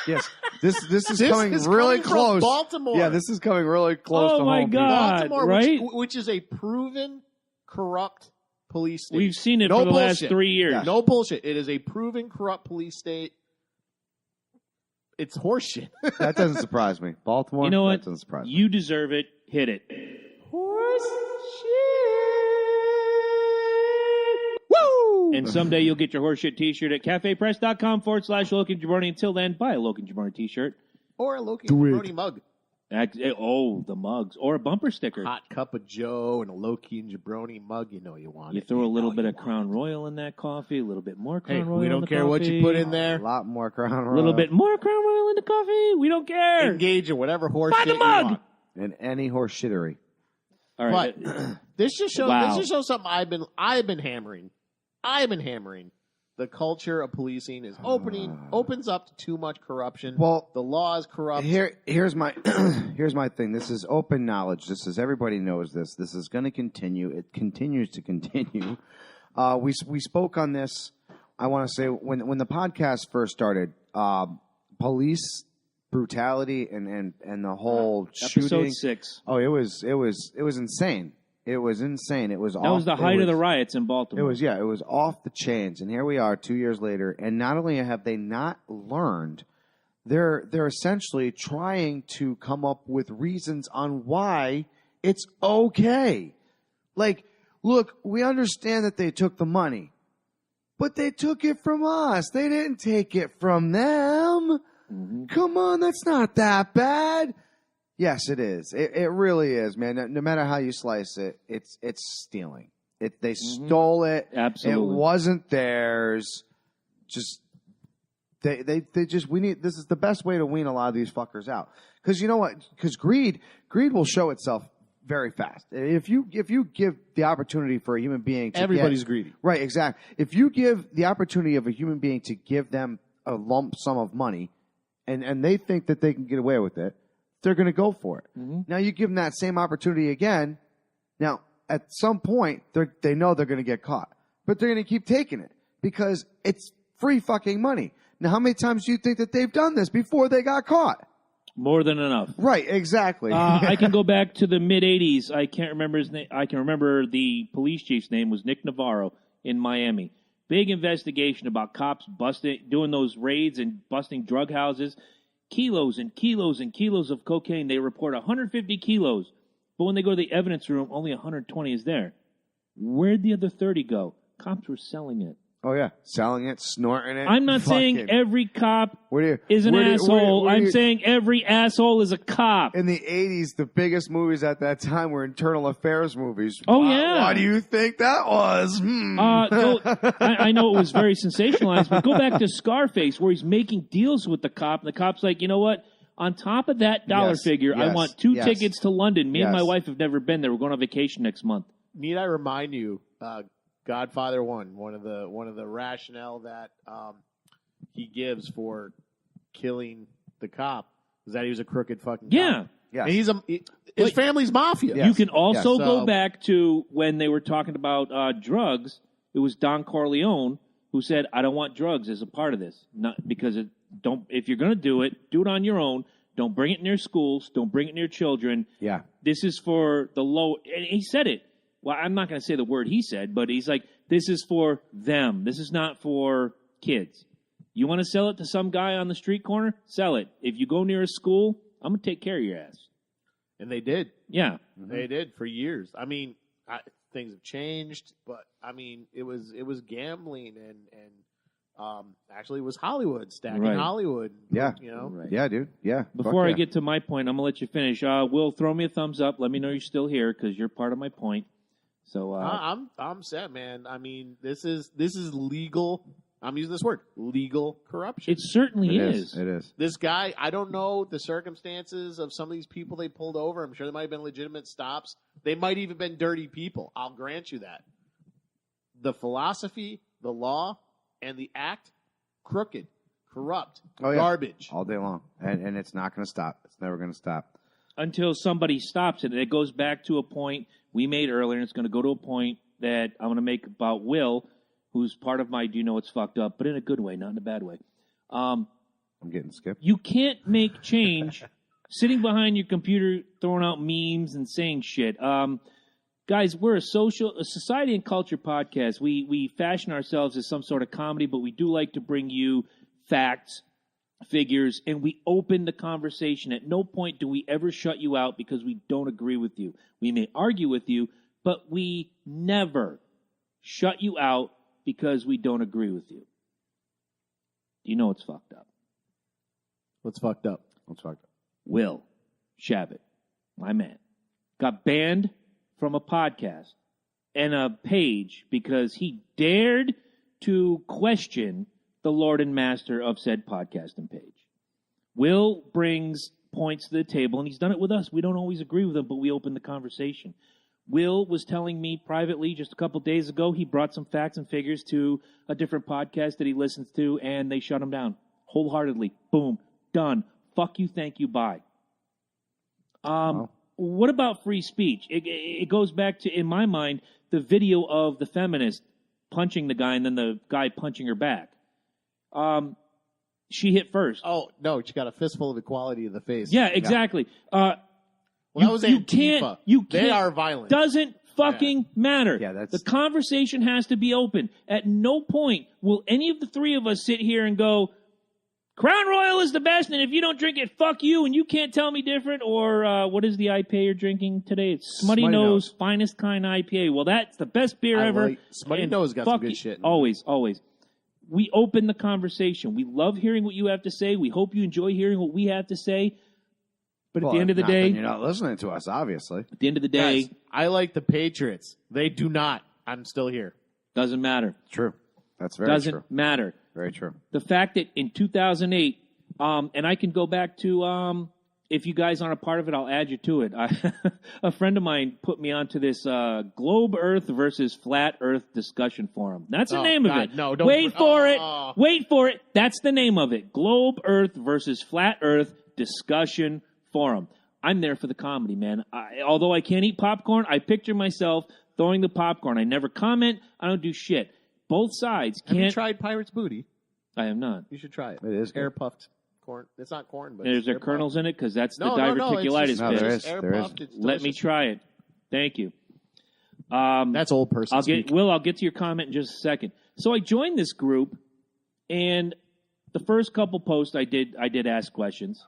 Yes, this is coming really coming close. From Baltimore. Yeah, this is coming really close Oh to my home. God. Baltimore, right? which is a proven corrupt police state. We've seen it No for the last bullshit. 3 years. Yeah. No bullshit. It is a proven corrupt police state. It's horseshit. That doesn't surprise me. Baltimore, You know that what? doesn't surprise me. You deserve it. Hit it. Woo! And someday you'll get your horseshit t-shirt at cafepress.com/Logan Jabroni. Until then, buy a Logan Jabroni t-shirt. Or a Loki Do it. Brody mug. The mugs. Or a bumper sticker. Hot cup of Joe and a Loki and Jabroni mug. You know you want You it. throw a little know bit you of want Crown it. Royal in that coffee, a little bit more Crown Hey, Royal we in don't the care coffee. what you put in A there. lot more Crown Royal. A little bit more Crown Royal in the coffee. We don't care. Engage in whatever horse Buy shit the you mug! want. And any horse shittery. All right. But this just shows. Wow. This just shows something I've been hammering. The culture of policing is opens up to too much corruption. Well, the law is corrupt. Here's my here's my thing. This is open knowledge. This is everybody knows this. This is going to continue. It continues to continue. We spoke on this. I want to say when the podcast first started, police brutality and the whole shooting. Episode 6. Oh, it was insane. It was insane. It was That was the height of the riots in Baltimore. It was off the chains. And here we are 2 years later, and not only have they not learned, they're essentially trying to come up with reasons on why it's okay. Like, look, we understand that they took the money, but they took it from us. They didn't take it from them. Mm-hmm. Come on, that's not that bad. Yes, it is. It really is, man. No matter how you slice it, it's stealing. They stole it. Absolutely. It wasn't theirs. Just they just this is the best way to wean a lot of these fuckers out. Because you know what? Because greed will show itself very fast. If you give the opportunity for a human being to Everybody's greedy. Right, exactly. If you give the opportunity of a human being to give them a lump sum of money and they think that they can get away with it, they're going to go for it. Mm-hmm. Now you give them that same opportunity again. Now, at some point, they know they're going to get caught. But they're going to keep taking it because it's free fucking money. Now, how many times do you think that they've done this before they got caught? More than enough. Right, exactly. I can go back to the mid-'80s. I can't remember his name. I can remember the police chief's name was Nick Navarro in Miami. Big investigation about cops doing those raids and busting drug houses. Kilos and kilos and kilos of cocaine. They report 150 kilos. But when they go to the evidence room, only 120 is there. Where'd the other 30 go? Cops were selling it. Oh, yeah. Selling it, snorting it. I'm not saying every cop Where do is an where do asshole. where do I'm saying every asshole is a cop. In the 80s, the biggest movies at that time were internal affairs movies. Oh, Why- yeah. Why do you think that was? I know it was very sensationalized, but go back to Scarface where he's making deals with the cop, and the cop's like, you know what? On top of that dollar Yes, figure, I yes, want 2 yes. tickets to London. Me and my Yes. wife have never been there. We're going on vacation next month. Need I remind you, Godfather 1, one of the rationale that he gives for killing the cop is that he was a crooked fucking Yeah. cop. Yes. And his family's mafia. Yeah. You can also Yes. go So- back to when they were talking about drugs. It was Don Corleone who said, "I don't want drugs as a part of this, not because if you're going to do it on your own. Don't bring it near schools. Don't bring it near children. Yeah. This is for the low." And he said it. Well, I'm not going to say the word he said, but he's like, "This is for them. This is not for kids. You want to sell it to some guy on the street corner? Sell it. If you go near a school, I'm going to take care of your ass." And they did. Yeah. They did for years. I mean, things have changed, but I mean, it was gambling and actually it was Hollywood stacking Right. Hollywood. Yeah. You know. Right. Yeah, dude. Yeah. Before Fuck I yeah. get to my point, I'm going to let you finish. Will, throw me a thumbs up. Let me know you're still here because you're part of my point. So I'm set, man. I mean, this is legal. I'm using this word, legal corruption. it certainly It is. It is. This guy, I don't know the circumstances of some of these people they pulled over. I'm sure there might have been legitimate stops. They might even been dirty people. I'll grant you that. the philosophy, the law, and the act crooked, corrupt, garbage. All day long. And it's not going to stop. It's never going to stop. Until somebody stops it. And it goes back to a point we made earlier, and it's going to go to a point that I'm going to make about Will, who's part of my Do You Know It's Fucked Up, but in a good way, not in a bad way. I'm getting skipped. You can't make change sitting behind your computer throwing out memes and saying shit. Guys, we're a society and culture podcast. We fashion ourselves as some sort of comedy, but we do like to bring you facts, figures, and we open the conversation. At no point do we ever shut you out because we don't agree with you. We may argue with you, but we never shut you out because we don't agree with you. You know it's fucked up. What's fucked up? What's fucked up? Will Shabbat, my man, got banned from a podcast and a page because he dared to question the Lord and Master of said podcast and page. Will brings points to the table, and he's done it with us. We don't always agree with him, but we open the conversation. Will was telling me privately just a couple days ago he brought some facts and figures to a different podcast that he listens to, and they shut him down wholeheartedly. Boom. Done. Fuck you, thank you, bye. What about free speech? It goes back to, in my mind, the video of the feminist punching the guy and then the guy punching her back. She hit first. Oh, no, she got a fistful of equality in the face. Yeah, exactly. That was Antifa. You can't. They are violent. Doesn't fucking matter. Yeah, the conversation has to be open. At no point will any of the three of us sit here and go, Crown Royal is the best, and if you don't drink it, fuck you, and you can't tell me different. Or what is the IPA you're drinking today? It's Smutty Nose Finest Kind IPA. Well, that's the best beer ever. Smutty Nose got some good shit. Always. We open the conversation. We love hearing what you have to say. We hope you enjoy hearing what we have to say. But at the end of the day, you're not listening to us, obviously. At the end of the day, guys, I like the Patriots. They do not. I'm still here. Doesn't matter. True. That's very true. Doesn't matter. Very true. The fact that in 2008, and I can go back to, if you guys aren't a part of it, I'll add you to it. A friend of mine put me onto this Globe Earth versus Flat Earth discussion forum. That's the name of it. No, don't Wait for it. Wait for it. That's the name of it. Globe Earth versus Flat Earth discussion forum. I'm there for the comedy, man. Although I can't eat popcorn, I picture myself throwing the popcorn. I never comment. I don't do shit. Both sides can't. Have you tried Pirate's Booty? I have not. You should try it. It is good. Air puffed corn. It's not corn, but Is there kernels in it? Because that's the No, diverticulitis No, bit. there is. Air puffed. It's Let me delicious. try it. Thank you. That's old person speak. I'll get to your comment in just a second. So I joined this group, and the first couple posts I did ask questions.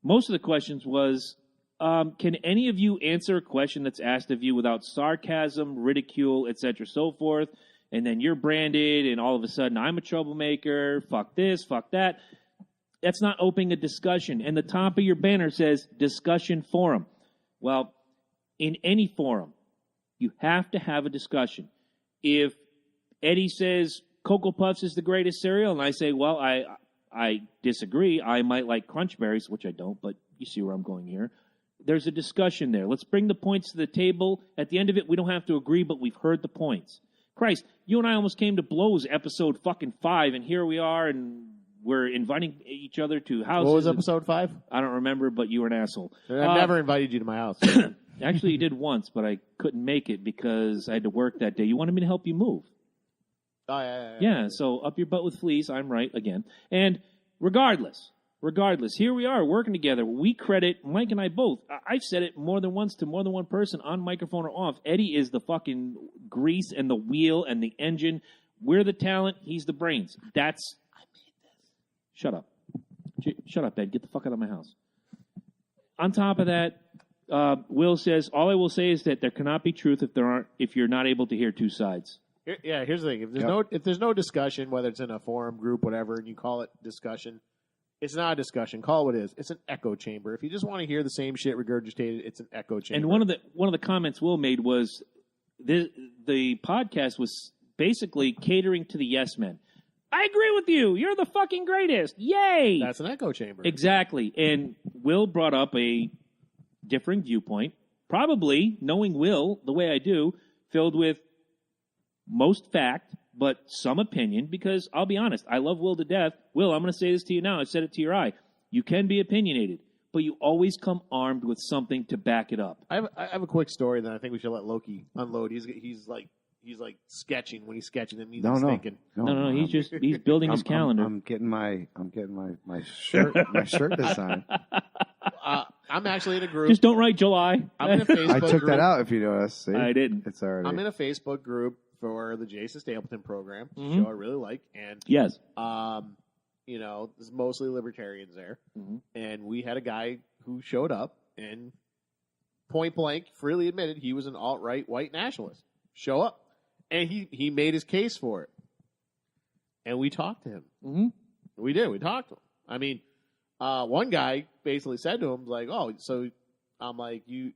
Most of the questions was, can any of you answer a question that's asked of you without sarcasm, ridicule, etc., so forth? And then you're branded, and all of a sudden I'm a troublemaker. Fuck this, fuck that. That's not opening a discussion. And the top of your banner says discussion forum. Well, in any forum, you have to have a discussion. If Eddie says Cocoa Puffs is the greatest cereal, and I say, well, I disagree. I might like Crunch Berries, which I don't, but you see where I'm going here. There's a discussion there. Let's bring the points to the table. At the end of it, we don't have to agree, but we've heard the points. Christ, you and I almost came to blows episode fucking 5, and here we are, and we're inviting each other to houses. What was episode 5? I don't remember, but you were an asshole. I never invited you to my house. Actually, you did once, but I couldn't make it because I had to work that day. You wanted me to help you move. Oh, yeah. Yeah, so up your butt with fleas. I'm right again. And regardless, here we are working together. We credit, Mike and I both, I've said it more than once to more than one person on microphone or off. Eddie is the fucking grease and the wheel and the engine. We're the talent. He's the brains. That's... Shut up. Shut up, Ed. Get the fuck out of my house. On top of that, Will says, all I will say is that there cannot be truth if you're not able to hear two sides. Here's the thing. If there's no discussion, whether it's in a forum, group, whatever, and you call it discussion, it's not a discussion. Call it what it is. It's an echo chamber. If you just want to hear the same shit regurgitated, it's an echo chamber. And one of the comments Will made was the podcast was basically catering to the yes men. I agree with you. You're the fucking greatest. Yay! That's an echo chamber. Exactly. And Will brought up a differing viewpoint, probably, knowing Will the way I do, filled with most fact, but some opinion, because I'll be honest, I love Will to death. Will, I'm going to say this to you now. I said it to your eye. You can be opinionated, but you always come armed with something to back it up. I have a quick story that I think we should let Loki unload. He's like sketching. When he's sketching, that means he's thinking. No, he's building his calendar. I'm getting my shirt design. I'm actually in a group. Just don't write July. I'm in a Facebook I took group. that out if you notice. See? I didn't. It's already. I'm in a Facebook group for the Jason Stapleton program, Mm-hmm. show I really like, and Yes. there's mostly libertarians there, Mm-hmm. and we had a guy who showed up and point blank freely admitted he was an alt-right white nationalist. Show up, and he made his case for it, and we talked to him. Mm-hmm. We did. We talked to him. I mean, one guy basically said to him, like, "Oh, so I'm like you."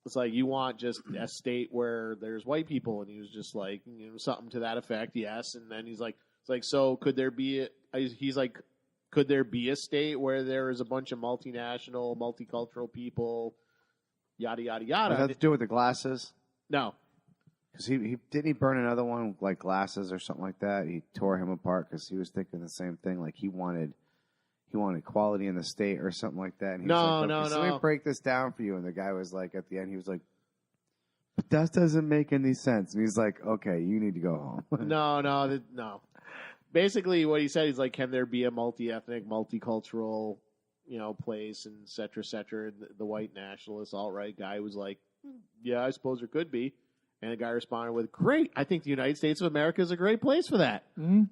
It's like you want just a state where there's white people, and he was just like, something to that effect. Yes, and then he's like, "It's like, so could there be?" He's like, "Could there be a state where there is a bunch of multinational, multicultural people?" Yada yada yada. Does that have to do with the glasses? No. Because he didn't he burn another one with, like, glasses or something like that. He tore him apart because he was thinking the same thing. Like he wanted equality in the state or something like that. And he was like, so let me break this down for you. And the guy was like, at the end, he was like, but that doesn't make any sense. And he's like, okay, you need to go home. No. Basically, what he said, he's like, can there be a multi-ethnic, multicultural, place, and et cetera, and the white nationalist, alt-right guy was like, yeah, I suppose there could be. And the guy responded with, great, I think the United States of America is a great place for that. Mm-hmm.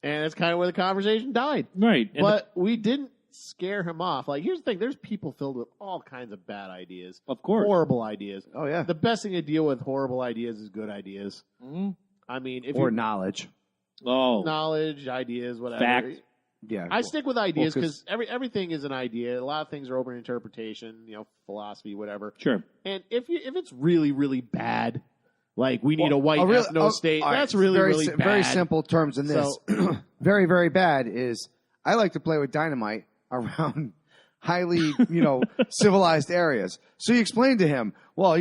And that's kind of where the conversation died. Right. But we didn't scare him off. Like, here's the thing. There's people filled with all kinds of bad ideas. Of course. Horrible ideas. Oh, yeah. The best thing to deal with horrible ideas is good ideas. Mm-hmm. I mean, if Or you knowledge. Oh. knowledge, ideas, whatever. Fact. Yeah. I stick with ideas Well, because everything is an idea. A lot of things are open to interpretation, philosophy, whatever. Sure. And if it's really, really bad, like we need a white ethno state, all right, that's really, really bad. Very simple terms in this. So- very, very bad is I like to play with dynamite around highly, civilized areas. So you explain to him, well,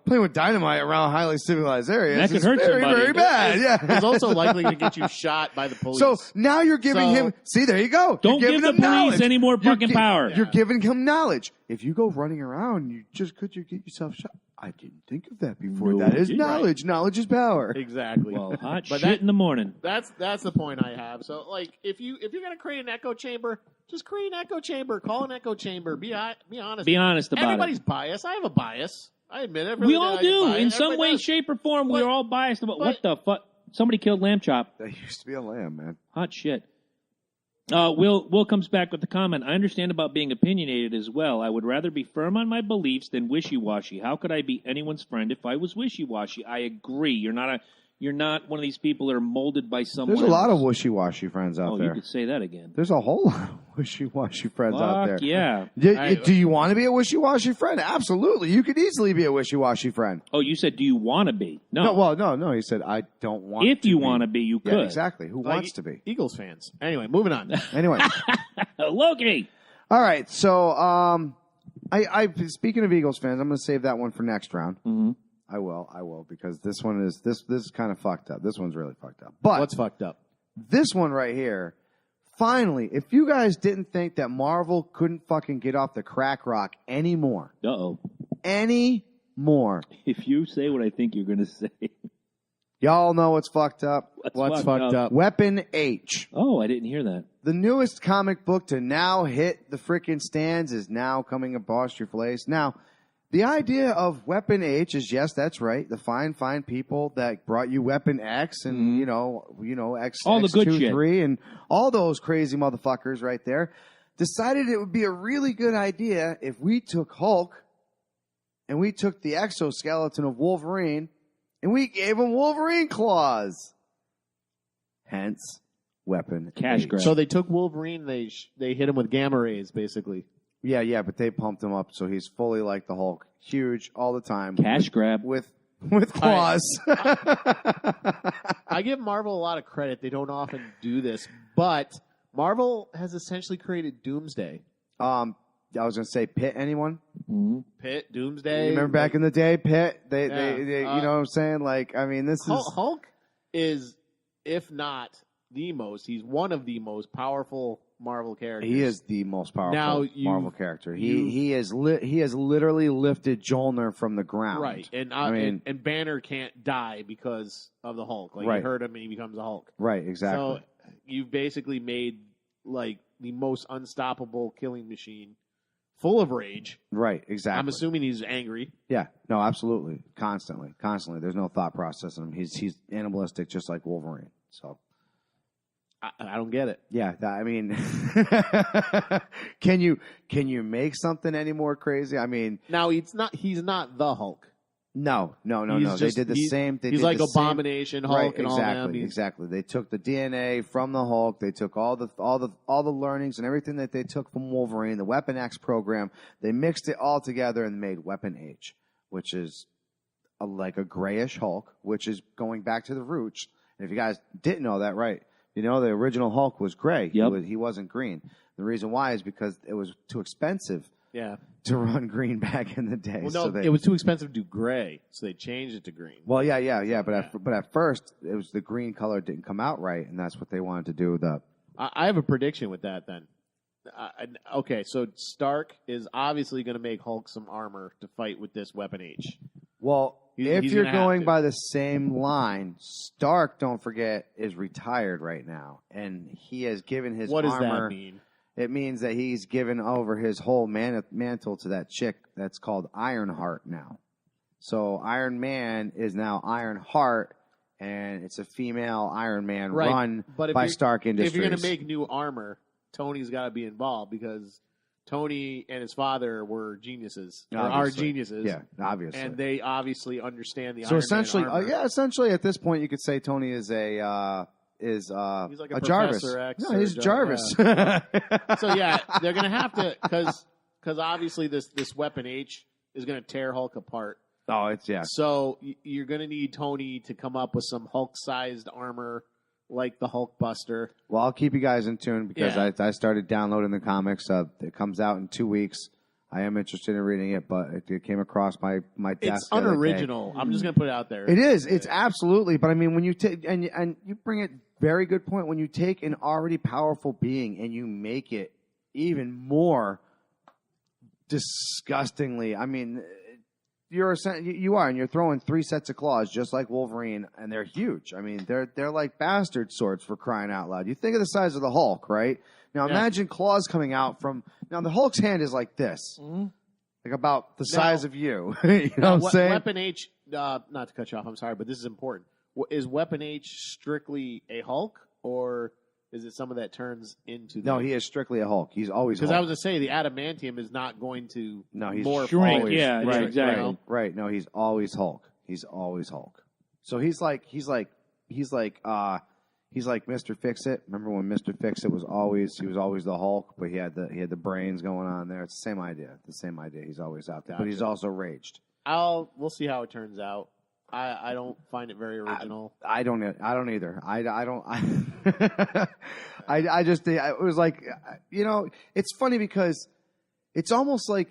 playing with dynamite around highly civilized areas That could is hurt very, somebody. very bad. Yeah. It's also likely to get you shot by the police. So now you're giving him. See, there you go. Don't You're give giving the him police knowledge. any more fucking power. You're giving him knowledge. If you go running around, you get yourself shot. I didn't think of that before. No, that is you're knowledge. right. Knowledge is power. Exactly. Well, hot But shit in the morning. That's the point I have. So, like, if you're gonna create an echo chamber, just create an echo chamber. Call an echo chamber. Be honest. Be honest about Everybody's it. biased. I have a bias. I admit it. We all do. In some way, shape, or form, we're all biased about what the fuck. Somebody killed Lamb Chop. That used to be a lamb, man. Hot shit. Will comes back with the comment. I understand about being opinionated as well. I would rather be firm on my beliefs than wishy-washy. How could I be anyone's friend if I was wishy-washy? I agree. You're not one of these people that are molded by someone. There's a lot of wishy-washy friends out Oh, there. you could say that again. There's a whole lot of wishy-washy friends out there. Fuck yeah. Do you want to be a wishy-washy friend? Absolutely. You could easily be a wishy-washy friend. Oh, you said, do you want to be? No. No. He said, I don't want If to you be. want to be, you could. Yeah, exactly. Who Like, wants to be? Eagles fans. Anyway, moving on. Anyway. Loki. All right. So, I speaking of Eagles fans, I'm going to save that one for next round. Mm-hmm. I will, because this one is this is kind of fucked up. This one's really fucked up. But What's fucked up? this one right here, finally, if you guys didn't think that Marvel couldn't fucking get off the crack rock anymore, Uh-oh. If you say what I think you're going to say. y'all know what's fucked up. What's fucked up? Weapon H. Oh, I didn't hear that. The newest comic book to now hit the freaking stands is now coming across your place. Now, the idea of Weapon H is, yes, that's right. The fine people that brought you Weapon X and, X, All the good X2, shit. 3 and all those crazy motherfuckers right there decided it would be a really good idea if we took Hulk and we took the exoskeleton of Wolverine and we gave him Wolverine claws. Hence, Weapon Cash H. grab. So they took Wolverine. They hit him with gamma rays, basically. Yeah, but they pumped him up so he's fully like the Hulk. Huge all the time. Cash grab. With claws. I give Marvel a lot of credit. They don't often do this, but Marvel has essentially created Doomsday. I was going to say Pitt. Anyone? Mm-hmm. Pitt, Doomsday. You remember back in the day, Pitt? They you know what I'm saying? Like, I mean, this is Hulk is, if not the most, he's one of the most powerful Marvel characters. he is the most powerful Marvel character. He has literally lifted Jolner from the ground. Right, and Banner can't die because of the Hulk. Like, right. You hurt him and he becomes a Hulk. Right, exactly. So you've basically made like the most unstoppable killing machine, full of rage. Right, exactly. I'm assuming he's angry. Yeah, no, absolutely, constantly. There's no thought process in him. He's animalistic, just like Wolverine. So. I don't get it. Yeah, I mean, can you make something any more crazy? I mean, now he's not the Hulk. No. They did the same. He's like Abomination, Hulk, right, and exactly, all them. Exactly. They took the DNA from the Hulk. They took all the learnings and everything that they took from Wolverine, the Weapon X program. They mixed it all together and made Weapon H, which is like a grayish Hulk, which is going back to the roots. And if you guys didn't know that, right? You know, the original Hulk was gray. Yep. He wasn't green. The reason why is because it was too expensive to run green back in the day. Well, no, it was too expensive to do gray, so they changed it to green. Well, yeah. But at first, it was the green color didn't come out right, and that's what they wanted to do. I have a prediction with that then. Okay, so Stark is obviously going to make Hulk some armor to fight with this Weapon H. Well, if he's you're going by the same line, Stark, don't forget, is retired right now, and he has given his armor. What does that mean? It means that he's given over his whole mantle to that chick that's called Ironheart now. So Iron Man is now Ironheart, and it's a female Iron Man run by Stark Industries. If you're going to make new armor, Tony's got to be involved because Tony and his father were geniuses, or are geniuses. Yeah, obviously. And they obviously understand the so Iron essentially, Man armor. essentially at this point you could say Tony is he's like a Jarvis. X. No, he's Jarvis. Yeah. So yeah, they're going to have to because obviously this Weapon H is going to tear Hulk apart. Oh, it's So you're going to need Tony to come up with some Hulk-sized armor like the Hulk Buster. Well, I'll keep you guys in tune because I started downloading the comics. It comes out in 2 weeks. I am interested in reading it, but it came across my desk. It's unoriginal. I'm just going to put it out there. It is. It's absolutely. But I mean, when you take and you bring it, very good point. When you take an already powerful being and you make it even more disgustingly, I mean, you are, and you're throwing 3 sets of claws just like Wolverine, and they're huge. I mean, they're like bastard swords for crying out loud. You think of the size of the Hulk, right? Now imagine claws coming out from. Now the Hulk's hand is like this, like about the size of you. You know what I'm saying? Weapon H. Not to cut you off. I'm sorry, but this is important. Is Weapon H strictly a Hulk, or is it someone that turns into? No, he is strictly a Hulk. He's always because I was going to say the adamantium is not going to. No, he's shrink. Always, right, exactly. Right. No, he's always Hulk. He's always Hulk. So he's like Mr. Fix-It. Remember when Mr. Fix-It was always the Hulk, but he had the brains going on there. It's the same idea. He's always out there, but he's also raged. We'll see how it turns out. I don't find it very original. I don't either. I just it was like, you know, it's funny because it's almost like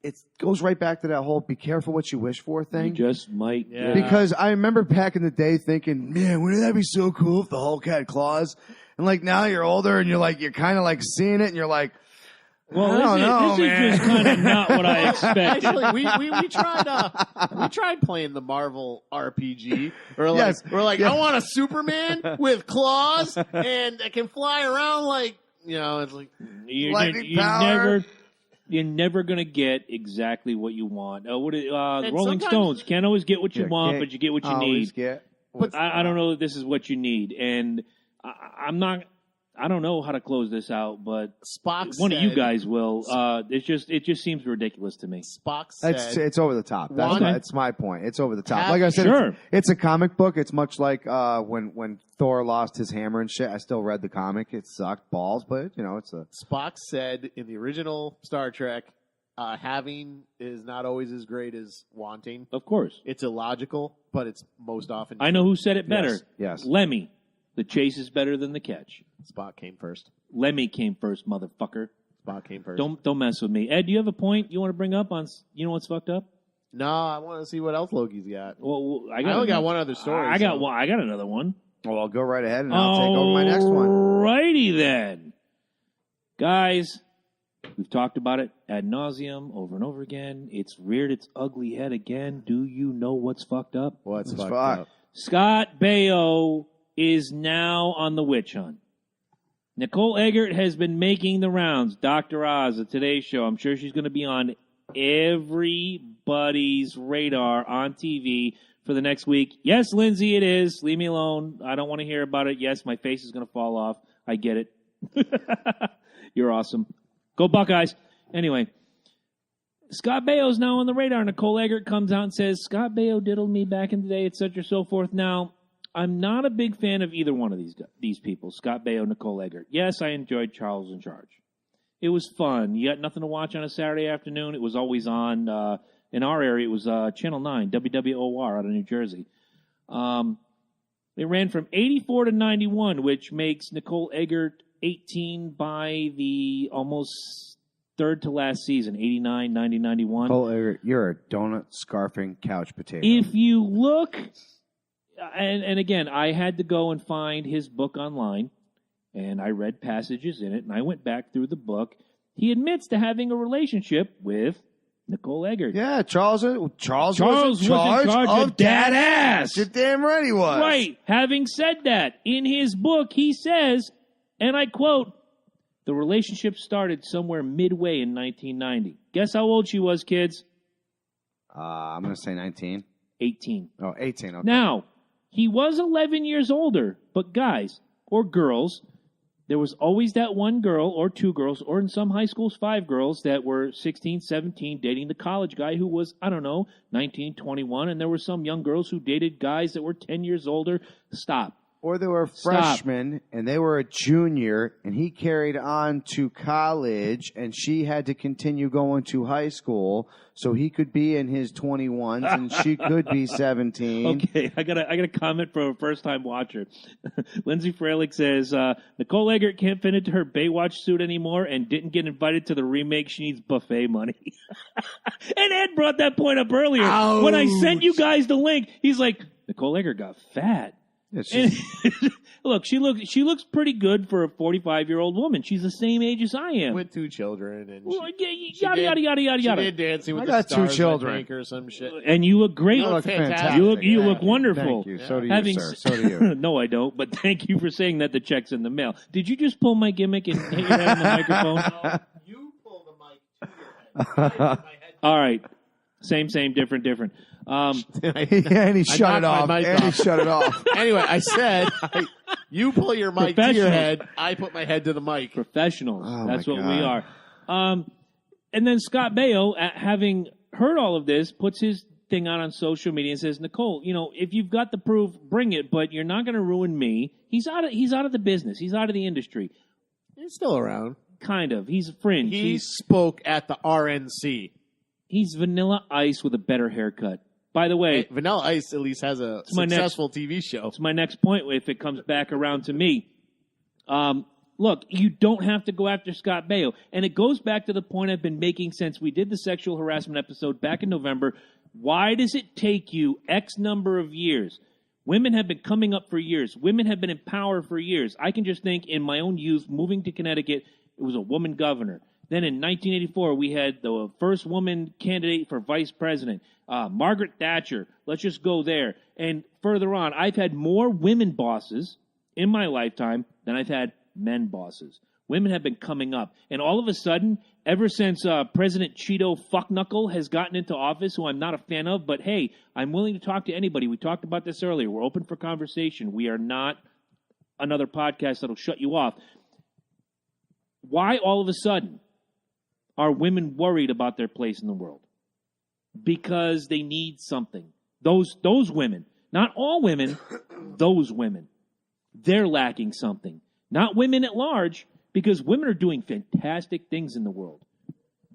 it goes right back to that whole "be careful what you wish for" thing. You just might. Yeah. Because I remember back in the day thinking, man, wouldn't that be so cool if the Hulk had claws? And like now you're older and you're kind of like seeing it and you're like, well, this is just kind of not what I expected. Actually, we tried playing the Marvel RPG. We're like, I want a Superman with claws and that can fly around like, you know, it's like you're never gonna get exactly what you want. Rolling sometimes- Stones can't always get what you want, but you get what you need. But I don't know if this is what you need, and I don't know how to close this out, but one of you guys will. It just seems ridiculous to me. Spock said it's over the top. That's my point. It's over the top. Like I said, Sure. it's a comic book. It's much like when Thor lost his hammer and shit. I still read the comic. It sucked balls, but you know, Spock said in the original Star Trek, having is not always as great as wanting. Of course, it's illogical, but it's most often. I know who said it better. Yes. Lemmy. The chase is better than the catch. Spock came first. Lemmy came first, motherfucker. spot came first. Don't mess with me. Ed, do you have a point you want to bring up on? You know what's fucked up? No, I want to see what else Loki's got. Well, I only got one other story. I got another one. Well, I'll go right ahead and I'll take over my next one. Alrighty then, guys. We've talked about it ad nauseum over and over again. It's reared its ugly head again. Do you know what's fucked up? What's fucked up? Scott Baio is now on the witch hunt. Nicole Eggert has been making the rounds. Dr. Oz at Today's Show. I'm sure she's going to be on everybody's radar on TV for the next week. Yes, Lindsay, it is. Leave me alone. I don't want to hear about it. Yes, my face is going to fall off. I get it. You're awesome. Go Buckeyes. Anyway, Scott Baio's now on the radar. Nicole Eggert comes out and says, Scott Baio diddled me back in the day, etc., so forth. Now, I'm not a big fan of either one of these people, Scott Baio, Nicole Eggert. Yes, I enjoyed Charles in Charge. It was fun. You got nothing to watch on a Saturday afternoon. It was always on, in our area, it was Channel 9, WWOR out of New Jersey. It ran from 84 to 91, which makes Nicole Eggert 18 by the almost third to last season, 89, 90, 91. Oh, you're a donut scarfing couch potato. If you look, and again, I had to go and find his book online, and I read passages in it, and I went back through the book. He admits to having a relationship with Nicole Eggert. Yeah, Charles was in charge of that ass. You're damn right he was. Right. Having said that, in his book, he says, and I quote, the relationship started somewhere midway in 1990. Guess how old she was, kids? I'm going to say 19. 18. Oh, 18. Okay. Now, he was 11 years older, but guys, or girls, there was always that one girl or two girls, or in some high schools, 5 girls that were 16, 17, dating the college guy who was, 19, 21, and there were some young girls who dated guys that were 10 years older. Stop. Or they were freshmen, and they were a junior, and he carried on to college, and she had to continue going to high school, so he could be in his 21s, and she could be 17. Okay, I got a comment from a first-time watcher. Lindsay Freilich says, Nicole Eggert can't fit into her Baywatch suit anymore and didn't get invited to the remake. She needs buffet money. And Ed brought that point up earlier. Ouch. When I sent you guys the link, he's like, Nicole Eggert got fat. And, look, she looks pretty good for a 45-year-old woman. She's the same age as I am. With 2 children. And yada, yada. She did Dancing with I the got 2 Stars, children. I think, or some shit. And you look great. You look fantastic. You look wonderful. Thank you. So do you, sir. So do you. No, I don't. But thank you for saying that the check's in the mail. Did you just pull my gimmick and hit your head on the microphone? No, you pull the mic to your head. My head. All right. Same, different. And he shut it off. Anyway, I said, you pull your mic to your head, I put my head to the mic. Professionals. Oh, that's what God. we are. And then Scott Baio, having heard all of this, puts his thing out on social media and says, Nicole, if you've got the proof, bring it, but you're not going to ruin me. He's out of the business. He's out of the industry. He's still around. Kind of. He's a fringe. He spoke at the RNC. He's Vanilla Ice with a better haircut. By the way, Vanilla Ice at least has a successful TV show. It's my next point if it comes back around to me. Look, you don't have to go after Scott Baio. And it goes back to the point I've been making since we did the sexual harassment episode back in November. Why does it take you X number of years? Women have been coming up for years. Women have been in power for years. I can just think in my own youth, moving to Connecticut, it was a woman governor. Then in 1984, we had the first woman candidate for vice president, Margaret Thatcher. Let's just go there. And further on, I've had more women bosses in my lifetime than I've had men bosses. Women have been coming up. And all of a sudden, ever since President Cheeto Fuckknuckle has gotten into office, who I'm not a fan of, but hey, I'm willing to talk to anybody. We talked about this earlier. We're open for conversation. We are not another podcast that'll shut you off. Why all of a sudden are women worried about their place in the world? Because they need something. Those women, not all women, those women, they're lacking something. Not women at large, because women are doing fantastic things in the world.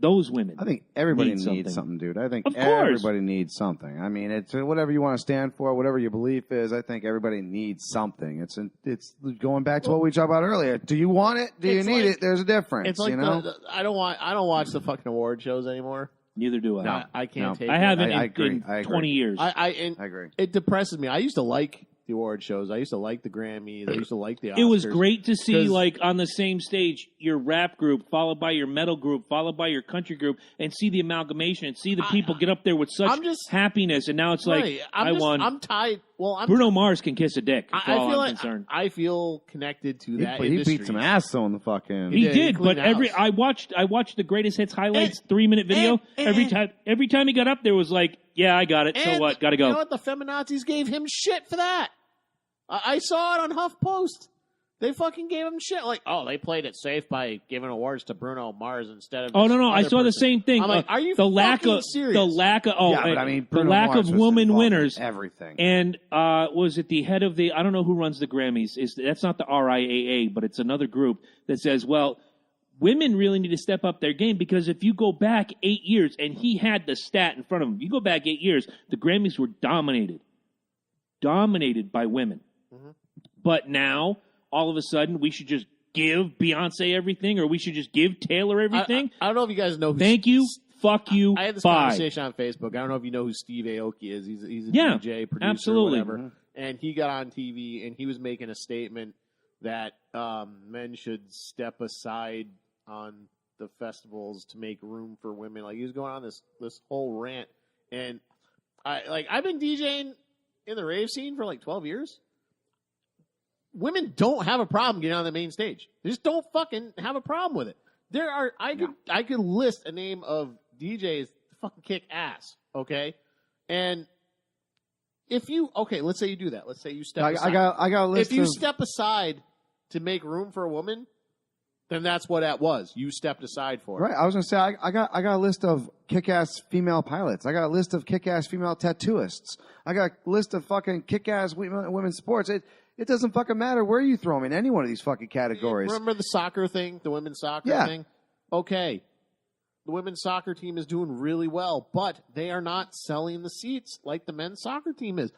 those women. I think everybody need needs something, dude. I think Of course. everybody needs something. I mean, it's whatever you want to stand for, whatever your belief is. I think everybody needs something. It's going back to what we talked about earlier. Do you want it? Do you need it? There's a difference. It's like you know? I don't watch the fucking award shows anymore. Neither do I. No, I can't take it. I haven't I in agree. 20 years. I agree. It depresses me. I used to like the award shows. I used to like the Grammys. I used to like the Oscars. It was great to see, 'Cause- like, on the same stage, your rap group, followed by your metal group, followed by your country group, and see the amalgamation, and see the people get up there with such I'm just- happiness, and now it's like, Right. I won. I'm tied. Well, Bruno Mars can kiss a dick, I for all feel I'm like concerned. I feel connected to that. He industry. beat some ass on the fucking. He did. did, cleaned but house. I watched the greatest hits highlights 3-minute video. Every time he got up there was like, yeah, I got it. So And what? Gotta go. You know what? The feminazis gave him shit for that. I saw it on HuffPost. They fucking gave him shit. Like, oh, they played it safe by giving awards to Bruno Mars instead of. Oh this no! I other saw the person. same thing. I'm like, are you the lack fucking of serious? the lack of yeah, but I mean, the Bruno lack Mars of was woman involved in winners everything. and was it the head of the? I don't know who runs the Grammys. That's not the RIAA, but it's another group that says, well, women really need to step up their game because if you go back 8 years, and he had the stat in front of him, you go back 8 years, the Grammys were dominated by women. Mm-hmm. But now, all of a sudden, we should just give Beyonce everything, or we should just give Taylor everything. I don't know if you guys know. Thank you. Fuck you. I had this Bye. conversation on Facebook. I don't know if you know who Steve Aoki is. He's a Yeah, DJ, producer, absolutely. whatever. Mm-hmm. And he got on TV and he was making a statement that men should step aside on the festivals to make room for women. Like he was going on this whole rant, and I've been DJing in the rave scene for like 12 years. Women don't have a problem getting on the main stage. They just don't fucking have a problem with it. I could list a name of DJs that fucking kick ass, okay? And let's say you do that. Let's say you step aside. I got a list. If you step aside to make room for a woman, then that's what that was. You stepped aside for it. Right. I was gonna say I got a list of kick-ass female pilots. I got a list of kick-ass female tattooists. I got a list of fucking kick-ass women's sports. It doesn't fucking matter where you throw them in any one of these fucking categories. Remember the soccer thing, the women's soccer thing? Okay. The women's soccer team is doing really well, but they are not selling the seats like the men's soccer team is.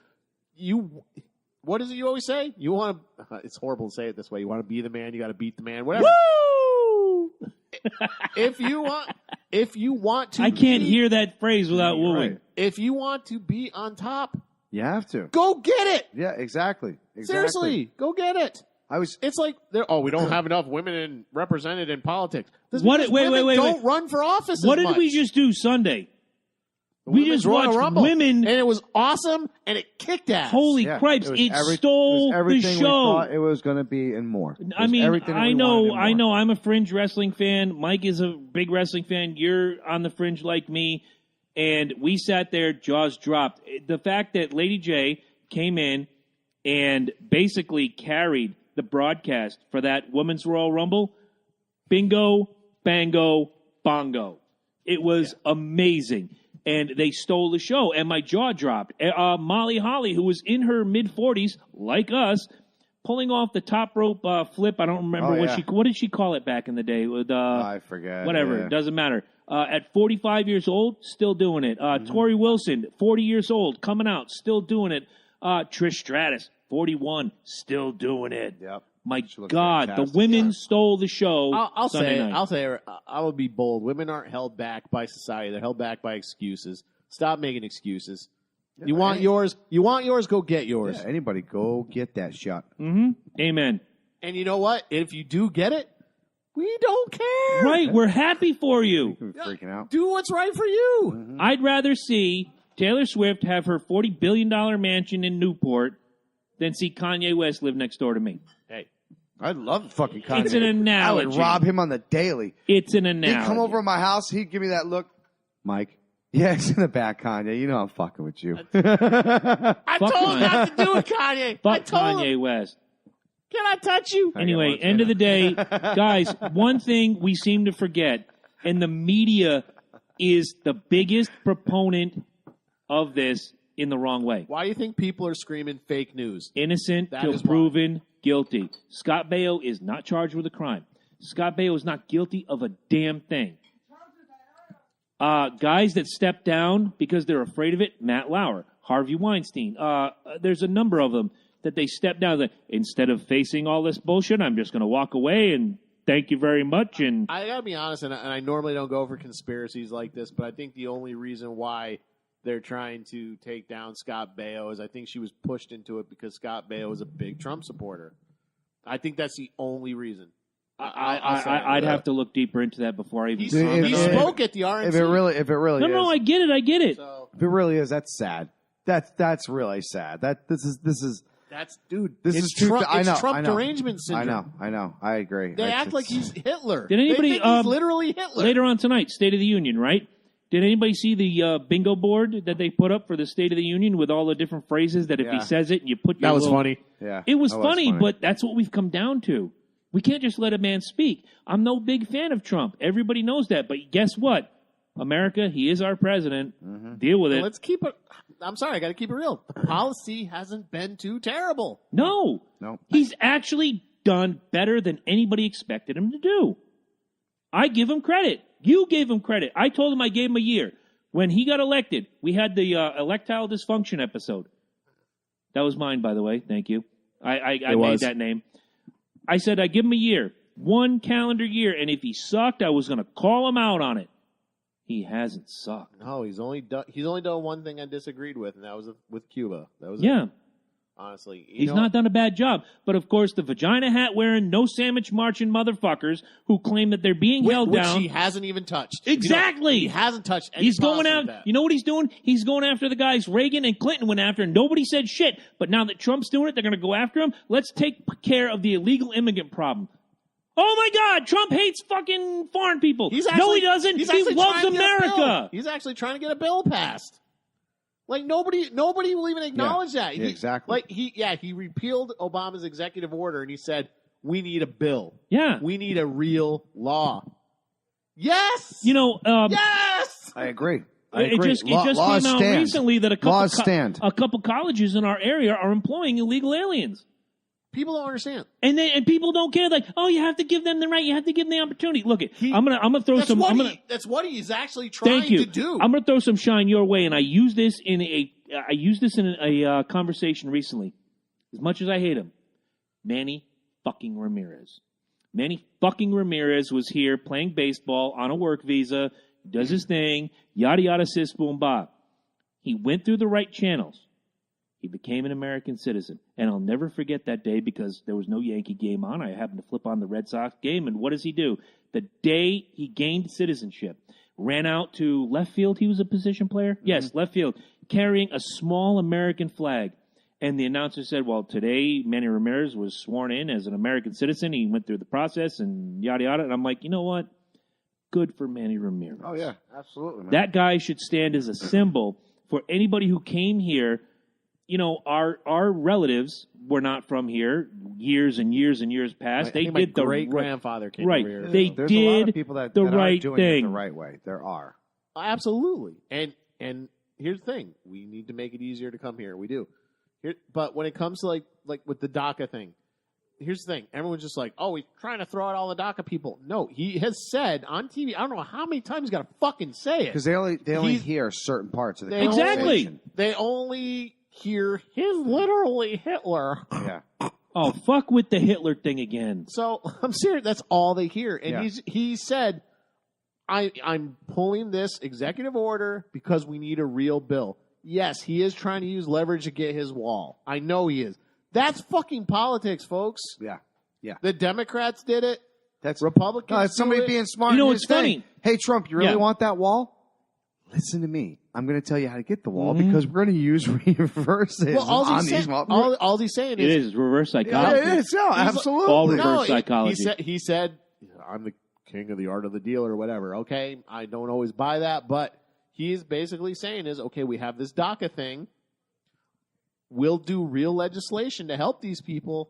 What is it you always say? You want to, it's horrible to say it this way. You want to be the man, you got to beat the man, whatever. Woo! If you want to I can't hear that phrase without wooing. Right. If you want to be on top, You have to. go get it. Yeah, exactly. Seriously, go get it. It's like we don't have enough women represented in politics. Wait, don't run for office. What as did much. we just do Sunday? We Women's just Royal watched Rumble, women. and it was awesome, and it kicked ass. Holy Yeah, cripes! It stole the everything we show. thought it was going to be and more. I mean, I know. know. I'm a fringe wrestling fan. Mike is a big wrestling fan. You're on the fringe like me, and we sat there, jaws dropped. The fact that Lady J came in and basically carried the broadcast for that Women's Royal Rumble, bingo, bango, bongo. It was amazing. And they stole the show, and my jaw dropped. Molly Holly, who was in her mid-40s, like us, pulling off the top rope flip. I don't remember what did she call it back in the day? With I forget. Whatever, Yeah. doesn't matter. At 45 years old, still doing it. Tori Wilson, 40 years old, coming out, still doing it. Trish Stratus, 41, still doing it. Yep. My She looks God, fantastic. the women stole the show. I'll Sunday say, night. I will be bold. Women aren't held back by society; they're held back by excuses. Stop making excuses. You want yours. You want yours. Go get yours. Yeah, anybody go get that shot. Amen. And you know what? If you do get it, we don't care. Right, we're happy for you. You're freaking out. Do what's right for you. I'd rather see Taylor Swift have her $40 billion mansion in Newport than see Kanye West live next door to me. Hey, I'd love fucking Kanye. It's an analogy. I would rob him on the daily. It's an analogy. He'd come over to my house. He'd give me that look. Mike. Yeah, it's in the back, Kanye. You know I'm fucking with you. I told him not to do it, Kanye. I Fuck told Kanye him. West. Can I touch you? Anyway, end of the day, guys, one thing we seem to forget, and the media is the biggest proponent of this in the wrong way. Why do you think people are screaming fake news? Innocent That till is why. proven guilty. Scott Baio is not charged with a crime. Scott Baio is not guilty of a damn thing. Guys that step down because they're afraid of it, Matt Lauer, Harvey Weinstein. There's a number of them that they step down. Like, instead of facing all this bullshit, I'm just going to walk away and thank you very much. And I got to be honest, and I normally don't go for conspiracies like this, but I think the only reason why they're trying to take down Scott Baio is I think she was pushed into it because Scott Baio is a big Trump supporter. I think that's the only reason. I'd have to look deeper into that before I even. He spoke at the RNC. If it really is. No, I get it. So, if it really is, that's sad. That's really sad. This is. Dude. This it's is true. Trump, I know. It's Trump I know. derangement syndrome. I know. I agree. They act like he's Hitler. Did anybody? They think he's literally Hitler. Later on tonight, State of the Union, right? Did anybody see the bingo board that they put up for the State of the Union with all the different phrases that if he says it, you put your That was funny. Yeah, it was funny, but that's what we've come down to. We can't just let a man speak. I'm no big fan of Trump. Everybody knows that. But guess what? America, he is our president. Mm-hmm. Deal with it. Let's keep it. I'm sorry, I got to keep it real. The policy hasn't been too terrible. No. He's actually done better than anybody expected him to do. I give him credit. You gave him credit. I told him I gave him a year. When he got elected, we had the electile dysfunction episode. That was mine, by the way. Thank you. I made that name. I said I give him a year, 1 calendar year, and if he sucked, I was going to call him out on it. He hasn't sucked. No, he's only done one thing I disagreed with, and that was with Cuba. That was it. Honestly, he's not done a bad job. But of course, the vagina hat wearing, no sandwich marching motherfuckers who claim that they're being held down. Which he hasn't even touched. Exactly. He hasn't touched any. He's going out. You know what he's doing? He's going after the guys Reagan and Clinton went after, and nobody said shit. But now that Trump's doing it, they're going to go after him. Let's take care of the illegal immigrant problem. Oh my God! Trump hates fucking foreign people. No, he doesn't. He loves America. He's actually trying to get a bill passed. Like nobody will even acknowledge that. Exactly. Like he repealed Obama's executive order and he said, "We need a bill. Yeah, we need a real law." Yes. Yes. I agree. It just came out recently that a couple colleges in our area are employing illegal aliens. People don't understand, and people don't care. Like, oh, you have to give them the right. You have to give them the opportunity. Look, I'm gonna throw some. That's what he's actually trying to do. I'm gonna throw some shine your way, and I used this in a conversation recently. As much as I hate him, Manny fucking Ramirez. Manny fucking Ramirez was here playing baseball on a work visa. Does his thing. Yada yada sis boom ba. He went through the right channels. He became an American citizen. And I'll never forget that day because there was no Yankee game on. I happened to flip on the Red Sox game. And what does he do? The day he gained citizenship, ran out to left field. He was a position player? Mm-hmm. Yes, left field, carrying a small American flag. And the announcer said, well, today Manny Ramirez was sworn in as an American citizen. He went through the process and yada, yada. And I'm like, you know what? Good for Manny Ramirez. Oh, yeah, absolutely, man. That guy should stand as a symbol for anybody who came here. You know, our relatives were not from here years and years and years past. They did the great grandfather came right. over here. They There's did a lot of people that the are right doing thing it the right way. There are absolutely, and here's the thing: we need to make it easier to come here. We do, but when it comes to like with the DACA thing, here's the thing: everyone's just like, "Oh, he's trying to throw out all the DACA people." No, he has said on TV. I don't know how many times he's got to fucking say it because they only hear certain parts of the exactly. conversation. They only hear his literally Hitler. Yeah. Oh, fuck with the Hitler thing again. So I'm serious. That's all they hear, and he said, "I'm pulling this executive order because we need a real bill." Yes, he is trying to use leverage to get his wall. I know he is. That's fucking politics, folks. Yeah. The Democrats did it. That's Republicans. No, it's somebody being smart. You know what's funny? Hey, Trump, you really want that wall? Listen to me. I'm going to tell you how to get the wall because we're going to use reverses on these walls. All he's saying it is reverse psychology. Yeah, it is. No, absolutely. All reverse psychology. He said, I'm the king of the art of the deal or whatever. Okay, I don't always buy that, but he's basically saying is, okay, we have this DACA thing. We'll do real legislation to help these people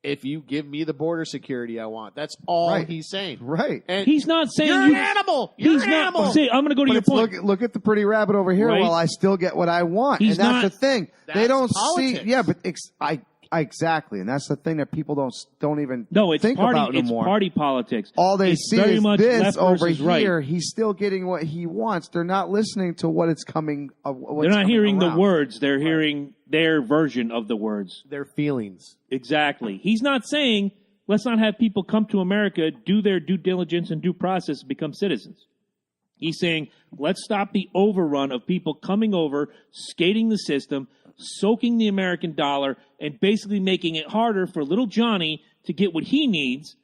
if you give me the border security I want. That's all he's saying. Right. And he's not saying you're an animal. You're an animal. See, I'm going to go to your point. Look at the pretty rabbit over here while I still get what I want. That's the thing. That's they don't politics. see. Yeah, but I Exactly, and that's the thing that people don't even it's think party, about anymore. It's party politics. All they it's see very is much this over here. Right. He's still getting what he wants. They're not listening to what it's coming. They're not hearing the words. They're hearing their version of the words. Their feelings. Exactly. He's not saying, let's not have people come to America, do their due diligence and due process, and become citizens. He's saying, let's stop the overrun of people coming over, skating the system, soaking the American dollar, and basically making it harder for little Johnny to get what he needs,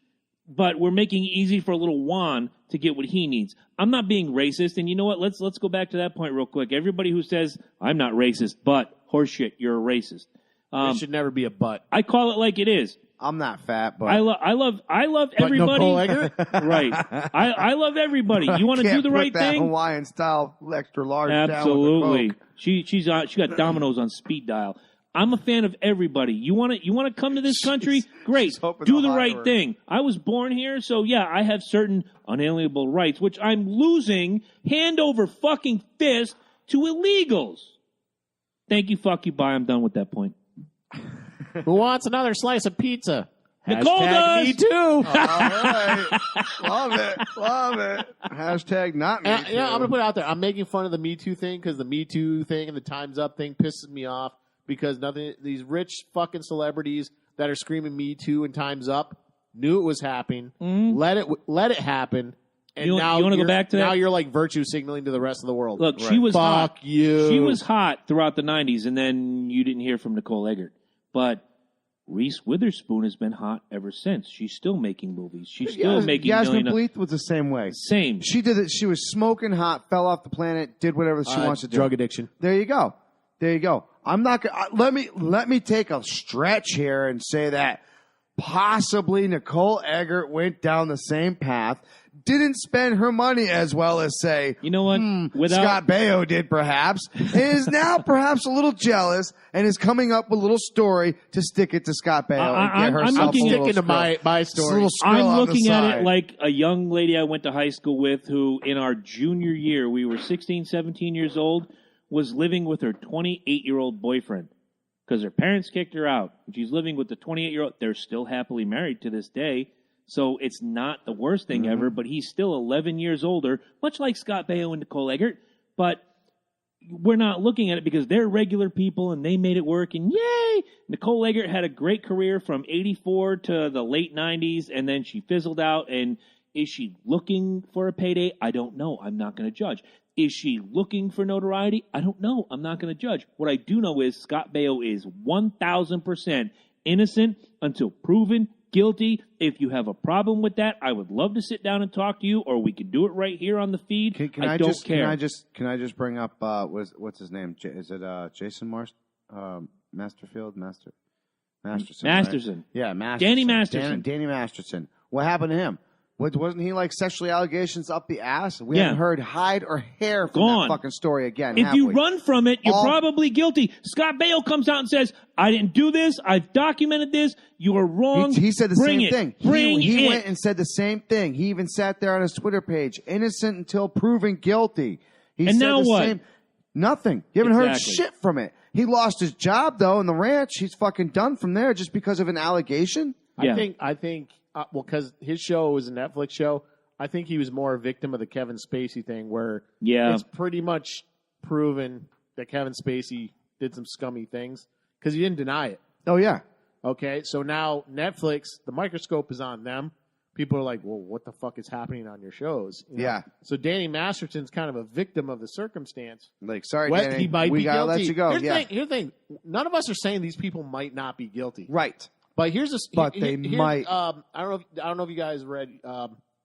but we're making it easy for little Juan to get what he needs. I'm not being racist, and you know what? Let's go back to that point real quick. Everybody who says, I'm not racist, but horseshit, you're a racist. There should never be a but. I call it like it is. I'm not fat, but I love everybody. Nicole Eggert? Right. I love everybody. You want to do the right that thing? Hawaiian style extra large. Absolutely. Down with She got Domino's on speed dial. I'm a fan of everybody. You want to come to this country? Great. Do the right thing. I was born here, so yeah, I have certain unalienable rights, which I'm losing hand over fucking fist to illegals. Thank you, fuck you, bye. I'm done with that point. Who wants another slice of pizza? Nicole does. Me too. All right. Love it. Hashtag not me too. I'm going to put it out there. I'm making fun of the Me Too thing because the Me Too thing and the Time's Up thing pisses me off because these rich fucking celebrities that are screaming Me Too and Time's Up knew it was happening. Mm-hmm. Let it happen. And you want to go back to that? Now you're like virtue signaling to the rest of the world. Look, she was hot. Fuck you. She was hot throughout the 90s, and then you didn't hear from Nicole Eggert. But Reese Witherspoon has been hot ever since. She's still making movies. She's still making Yasmin Bleeth was the same way. Same. She did it. She was smoking hot, fell off the planet, did whatever she wants to do. Drug addiction. There you go. I'm not gonna, let me take a stretch here and say that possibly Nicole Eggert went down the same path. Didn't spend her money as well as, say, you know what? Scott Baio did, perhaps, and is now perhaps a little jealous and is coming up with a little story to stick it to Scott Baio and get herself sticking to my story. I'm looking at it like a young lady I went to high school with who, in our junior year, we were 16, 17 years old, was living with her 28-year-old boyfriend because her parents kicked her out. She's living with the 28-year-old. They're still happily married to this day. So it's not the worst thing ever, but he's still 11 years older, much like Scott Baio and Nicole Eggert. But we're not looking at it because they're regular people and they made it work. And yay! Nicole Eggert had a great career from 84 to the late 90s, and then she fizzled out. And is she looking for a payday? I don't know. I'm not going to judge. Is she looking for notoriety? I don't know. I'm not going to judge. What I do know is Scott Baio is 1,000% innocent until proven guilty. If you have a problem with that, I would love to sit down and talk to you, or we could do it right here on the feed. I don't care. Can I just bring up what's his name? Is it Jason Masterfield? Masterson. Masterson. Right? Yeah, Masterson. Danny Masterson. Danny Masterson. What happened to him? Wasn't he like sexually allegations up the ass? We haven't heard hide or hair from that fucking story again. If you run from it, you're probably guilty. Scott Baio comes out and says, I didn't do this. I've documented this. You are wrong. He said the same thing. He it. went and said the same thing. He even sat there on his Twitter page, innocent until proven guilty. He and said now the what? Same, nothing. You haven't heard shit from it. He lost his job, though, in the ranch. He's fucking done from there just because of an allegation. Yeah. I think, because his show was a Netflix show, I think he was more a victim of the Kevin Spacey thing where it's pretty much proven that Kevin Spacey did some scummy things because he didn't deny it. Oh, yeah. Okay, so now Netflix, the microscope is on them. People are like, well, what the fuck is happening on your shows? You know? Yeah. So Danny Masterson's kind of a victim of the circumstance. Like, sorry, Danny, he might be gotta guilty. let you go. Here's the thing. None of us are saying these people might not be guilty. Right. But they might. I don't know if you guys read.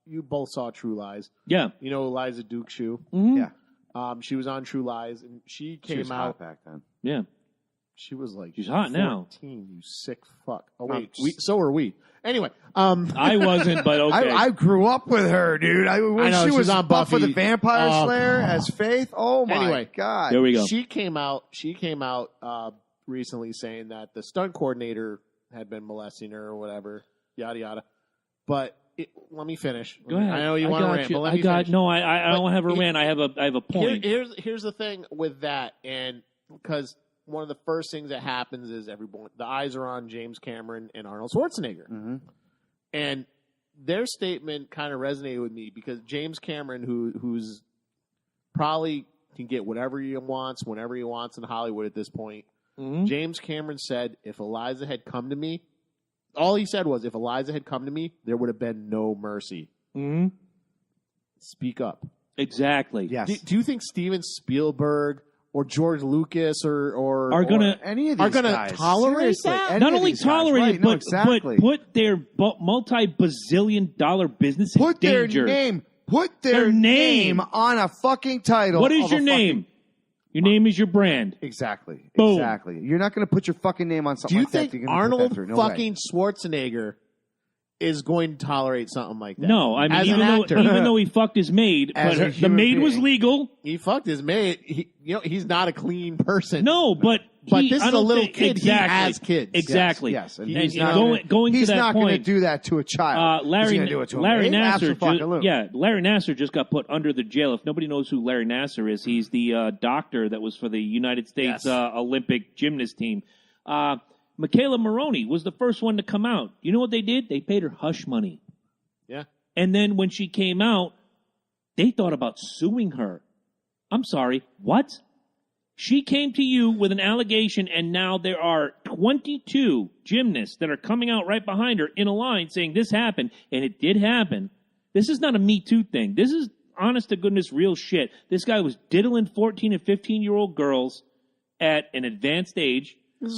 You both saw True Lies. Yeah. You know Eliza Duke-Shoe? Mm-hmm. Yeah. She was on True Lies, and she came was out hot back then. Yeah. She was like, she's hot 14, now. You sick fuck. Oh wait, so are we. Anyway, I wasn't, but okay. I grew up with her, dude. I know, she was on Buffy the Vampire Slayer as Faith. Oh my god. There we go. She came out recently saying that the stunt coordinator had been molesting her or whatever, yada yada. But let me finish. Go ahead. I know you want to rant, but let me finish. No, I don't have a rant. I have a point. Here's the thing with that, and because the first things that happens is the eyes are on James Cameron and Arnold Schwarzenegger, and their statement kind of resonated with me because James Cameron, who's probably can get whatever he wants whenever he wants in Hollywood at this point. James Cameron said, if Eliza had come to me, all he said was, if Eliza had come to me, there would have been no mercy. Speak up. Exactly. Yes. Do you think Steven Spielberg or George Lucas or any of these guys tolerate that? Not only tolerate it, but put their multi-bazillion-dollar business in danger. Put their name on a fucking title. What is your name? Your name is your brand. Exactly. Boom. Exactly. You're not going to put your fucking name on something like that. Do you think Arnold fucking Schwarzenegger is going to tolerate something like that? No, I mean, even though he fucked his maid, but the maid was legal. He fucked his maid. He's not a clean person. No, but this is a little kid. Exactly. He has kids. Exactly. Yes. And he's not going to that point. He's not going to do that to a child. Larry Nassar. Larry Nassar just got put under the jail. If nobody knows who Larry Nassar is, he's the doctor that was for the United States Olympic gymnast team. Michaela Maroney was the first one to come out. You know what they did? They paid her hush money. Yeah. And then when she came out, they thought about suing her. I'm sorry, what? She came to you with an allegation, and now there are 22 gymnasts that are coming out right behind her in a line saying this happened, and it did happen. This is not a Me Too thing. This is honest to goodness real shit. This guy was diddling 14 and 15-year-old girls at an advanced age. This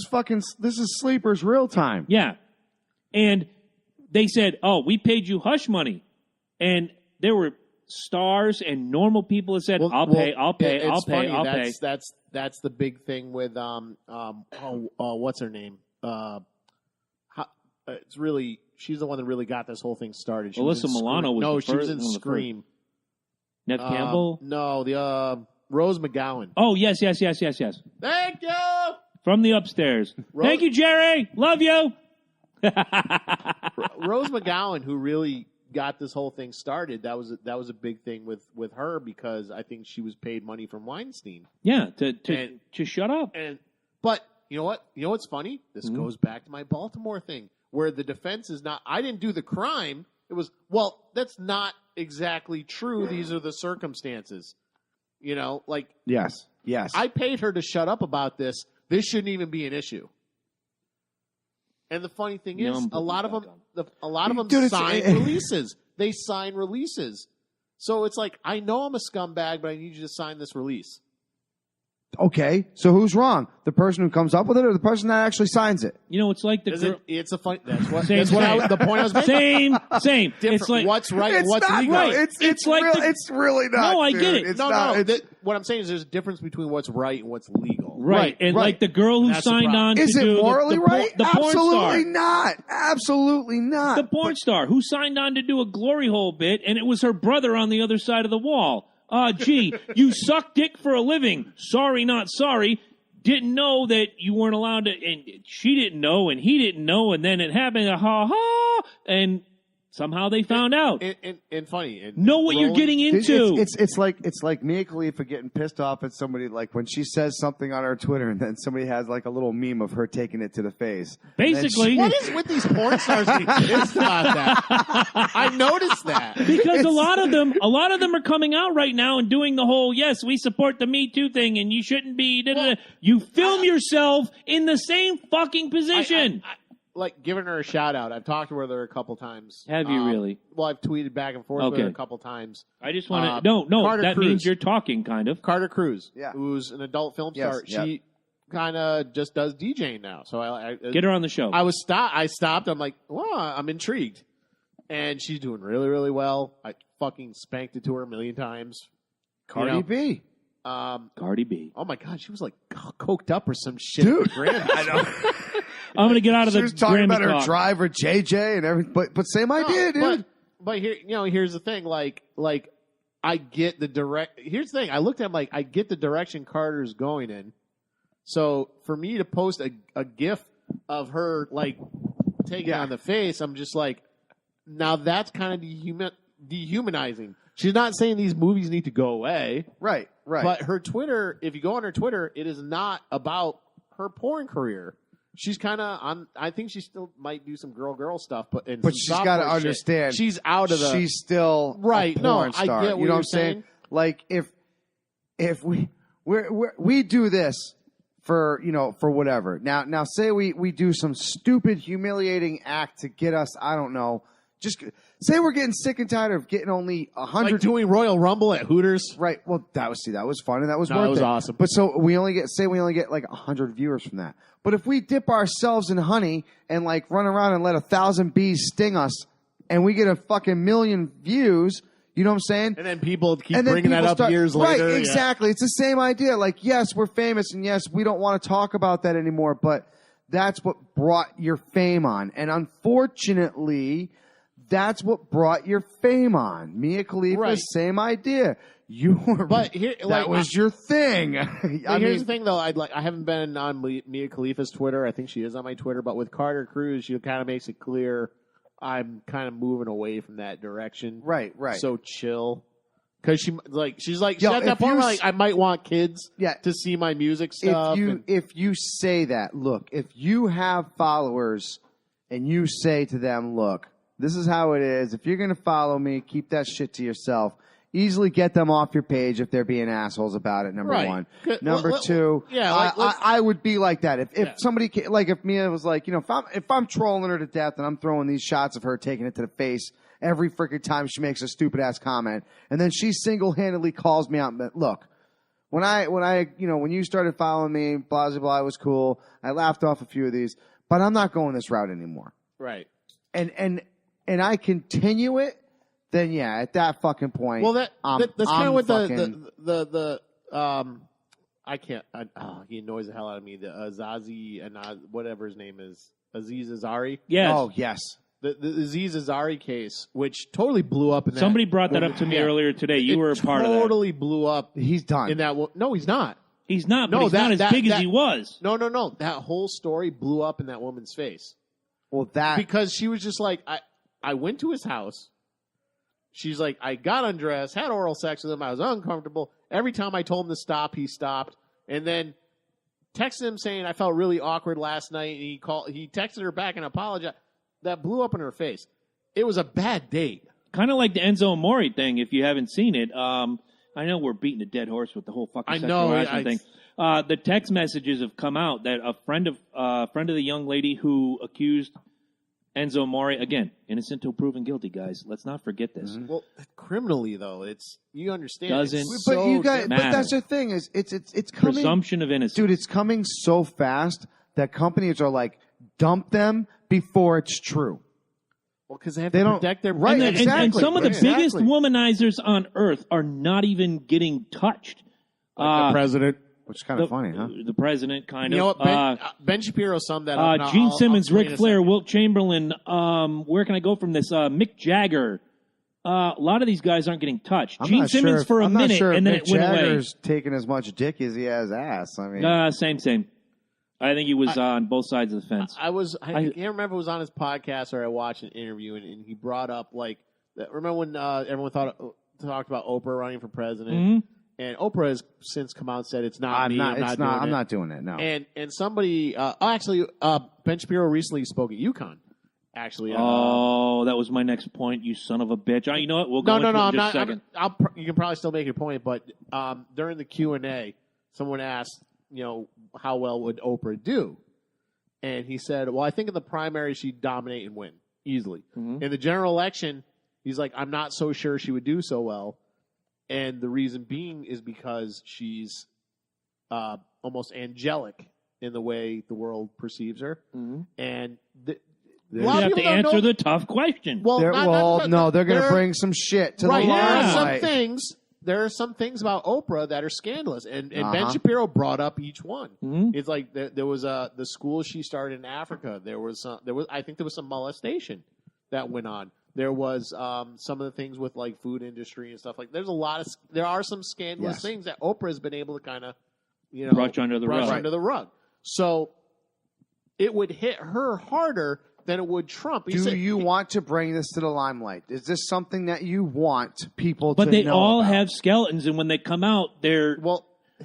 is Sleepers real time. Yeah. And they said, oh, we paid you hush money. And there were stars and normal people that said, I'll pay. That's the big thing with what's her name? She's the one that really got this whole thing started. Alyssa Milano was she was in Scream. Neve Campbell? No, the Rose McGowan. Oh, yes. Thank you. From the upstairs. Thank you, Jerry. Love you. Rose McGowan, who really got this whole thing started, that was a big thing with her because I think she was paid money from Weinstein. Yeah, to shut up. But you know what? You know what's funny? This goes back to my Baltimore thing, where the defense is not, I didn't do the crime. It was, well, that's not exactly true. These are the circumstances. Yes. I paid her to shut up about this. This shouldn't even be an issue. And the funny thing is, a lot of them sign releases. They sign releases. So it's like, I know I'm a scumbag, but I need you to sign this release. Okay, so who's wrong? The person who comes up with it, or the person that actually signs it? It's like the girl. It's a funny. That's what. The point I was making. Same. Different. It's like what's right and what's legal. Right. It's really not. No, I dude. get it. It's what I'm saying is there's a difference between what's right and what's legal. Right. And like the girl who signed on to is it morally right? The porn star. Absolutely not. The porn star who signed on to do a glory hole bit, and it was her brother on the other side of the wall. Gee, you suck dick for a living. Sorry, not sorry. Didn't know that you weren't allowed to, and she didn't know, and he didn't know, and then it happened, and somehow they found out. And funny. And know what you're getting into. It's like Mia Khalifa getting pissed off at somebody, like when she says something on her Twitter, and then somebody has like a little meme of her taking it to the face. Basically, what is with these porn stars being pissed about that? I noticed that because a lot of them are coming out right now and doing the whole yes, we support the Me Too thing, and you shouldn't be. Well, you film yourself in the same fucking position. Like giving her a shout out. I've talked to her a couple times. Have you really? Well, I've tweeted back and forth with her a couple times. I just want to no. Carter that Cruz. Means you're talking, kind of. Carter Cruz, who's an adult film star. Yes, she kind of just does DJing now. So I get her on the show. I stopped. I'm like, well, I'm intrigued, and she's doing really, really well. I fucking spanked it to her a million times. Cardi B. Cardi B. Oh my God, she was like coked up or some shit. Dude, I know. I'm going to get out of the. She was talking about her talk. driver JJ and everything, but same idea, dude. But here, here's the thing. Like I get the direct. Here's the thing. I looked at him like I get the direction Carter's going in. So for me to post a GIF of her like taking on the face, I'm just like, now that's kind of dehumanizing. She's not saying these movies need to go away. Right. But her Twitter, if you go on her Twitter, it is not about her porn career. She's kind of on. I think she still might do some girl stuff, but she's got to understand she's out of the. She's still right. A porn I star. get what you know what I'm saying. saying? Like if we do this for for whatever. Now say we do some stupid, humiliating act to get us. I don't know. Just say we're getting sick and tired of getting only 100. Like doing Royal Rumble at Hooters. Right. Well, that was fun and that was No, worth it was it. awesome. But so we only get like 100 viewers from that. But if we dip ourselves in honey and like run around and let 1,000 bees sting us, and we get a fucking million views, you know what I'm saying? And then people keep bringing that up years later. Right. Exactly. Yeah. It's the same idea. Like, yes, we're famous, and yes, we don't want to talk about that anymore. But that's what brought your fame on, and unfortunately. That's what brought your fame on. Mia Khalifa, right. Same idea. You were, but here, that was your thing. Here's the thing, though. I haven't been on Mia Khalifa's Twitter. I think she is on my Twitter. But with Carter Cruz, she kind of makes it clear I'm kind of moving away from that direction. Right. So chill. Because she's at Yo, that point where like I might want kids to see my music stuff. If you say that, look, if you have followers and you say to them, look, this is how it is. If you're going to follow me, keep that shit to yourself. Easily get them off your page if they're being assholes about it, number one. Number two, I would be like that. If somebody, like if Mia was like, if I'm trolling her to death and I'm throwing these shots of her taking it to the face every freaking time she makes a stupid-ass comment, and then she single-handedly calls me out, look, when you started following me, blah, blah, blah, I was cool. I laughed off a few of these, but I'm not going this route anymore. Right. And I continue it, then at that fucking point. Well, that's kind of what he annoys the hell out of me. The Azazi and whatever his name is, Aziz Ansari. Yes. Oh yes. The Aziz Ansari case, which totally blew up. Somebody brought that up to me earlier today. You were a part of that. Totally blew up. He's done. In that. No, he's not. He's not. But he's not as big as he was. No. That whole story blew up in that woman's face. Well, because she was just like, I went to his house. She's like, I got undressed, had oral sex with him. I was uncomfortable. Every time I told him to stop, he stopped. And then texted him saying I felt really awkward last night. And he texted her back and apologized. That blew up in her face. It was a bad date. Kind of like the Enzo Amore thing, if you haven't seen it. I know we're beating a dead horse with the whole fucking sexual harassment thing. The text messages have come out that a friend of the young lady who accused Enzo Amore, again, innocent till proven guilty, guys. Let's not forget this. Mm-hmm. Well, criminally though, you understand. Doesn't but that's the thing is it's coming. Presumption of innocence, dude. It's coming so fast that companies are like, dump them before it's true. Well, because they have to protect their right. And some of the biggest womanizers on earth are not even getting touched. Like the president. Which is kind of funny, huh? The president, kind of. You know what? Ben Shapiro summed that up. Gene Simmons, Ric Flair, Wilt Chamberlain. Where can I go from this? Mick Jagger. A lot of these guys aren't getting touched. Gene Simmons for a minute, and then it went away. Jagger's taking as much dick as he has ass. I mean, same. I think he was on both sides of the fence. I can't remember if it was on his podcast or I watched an interview, and he brought up remember when everyone talked about Oprah running for president. Mm-hmm. And Oprah has since come out and said, it's not me. I'm not doing it. No. And somebody, Ben Shapiro recently spoke at UConn. Actually. That was my next point, you son of a bitch. You know what? We'll go into it in just a second. You can probably still make your point, but during the Q&A, someone asked, how well would Oprah do? And he said, well, I think in the primary she'd dominate and win easily. Mm-hmm. In the general election, he's like, I'm not so sure she would do so well. And the reason being is because she's almost angelic in the way the world perceives her. Mm-hmm. And you have to answer the tough question. Well, they're going to bring some shit to the limelight. There are some things about Oprah that are scandalous, and Ben Shapiro brought up each one. Mm-hmm. It's like there was the school she started in Africa. I think there was some molestation that went on. There was some of the things with like food industry and stuff like. There are some scandalous things that Oprah has been able to kind of, brush under the rug. So it would hit her harder than it would Trump. Do you want to bring this to the limelight? Is this something that you want people to know? But they all have skeletons, and when they come out, they're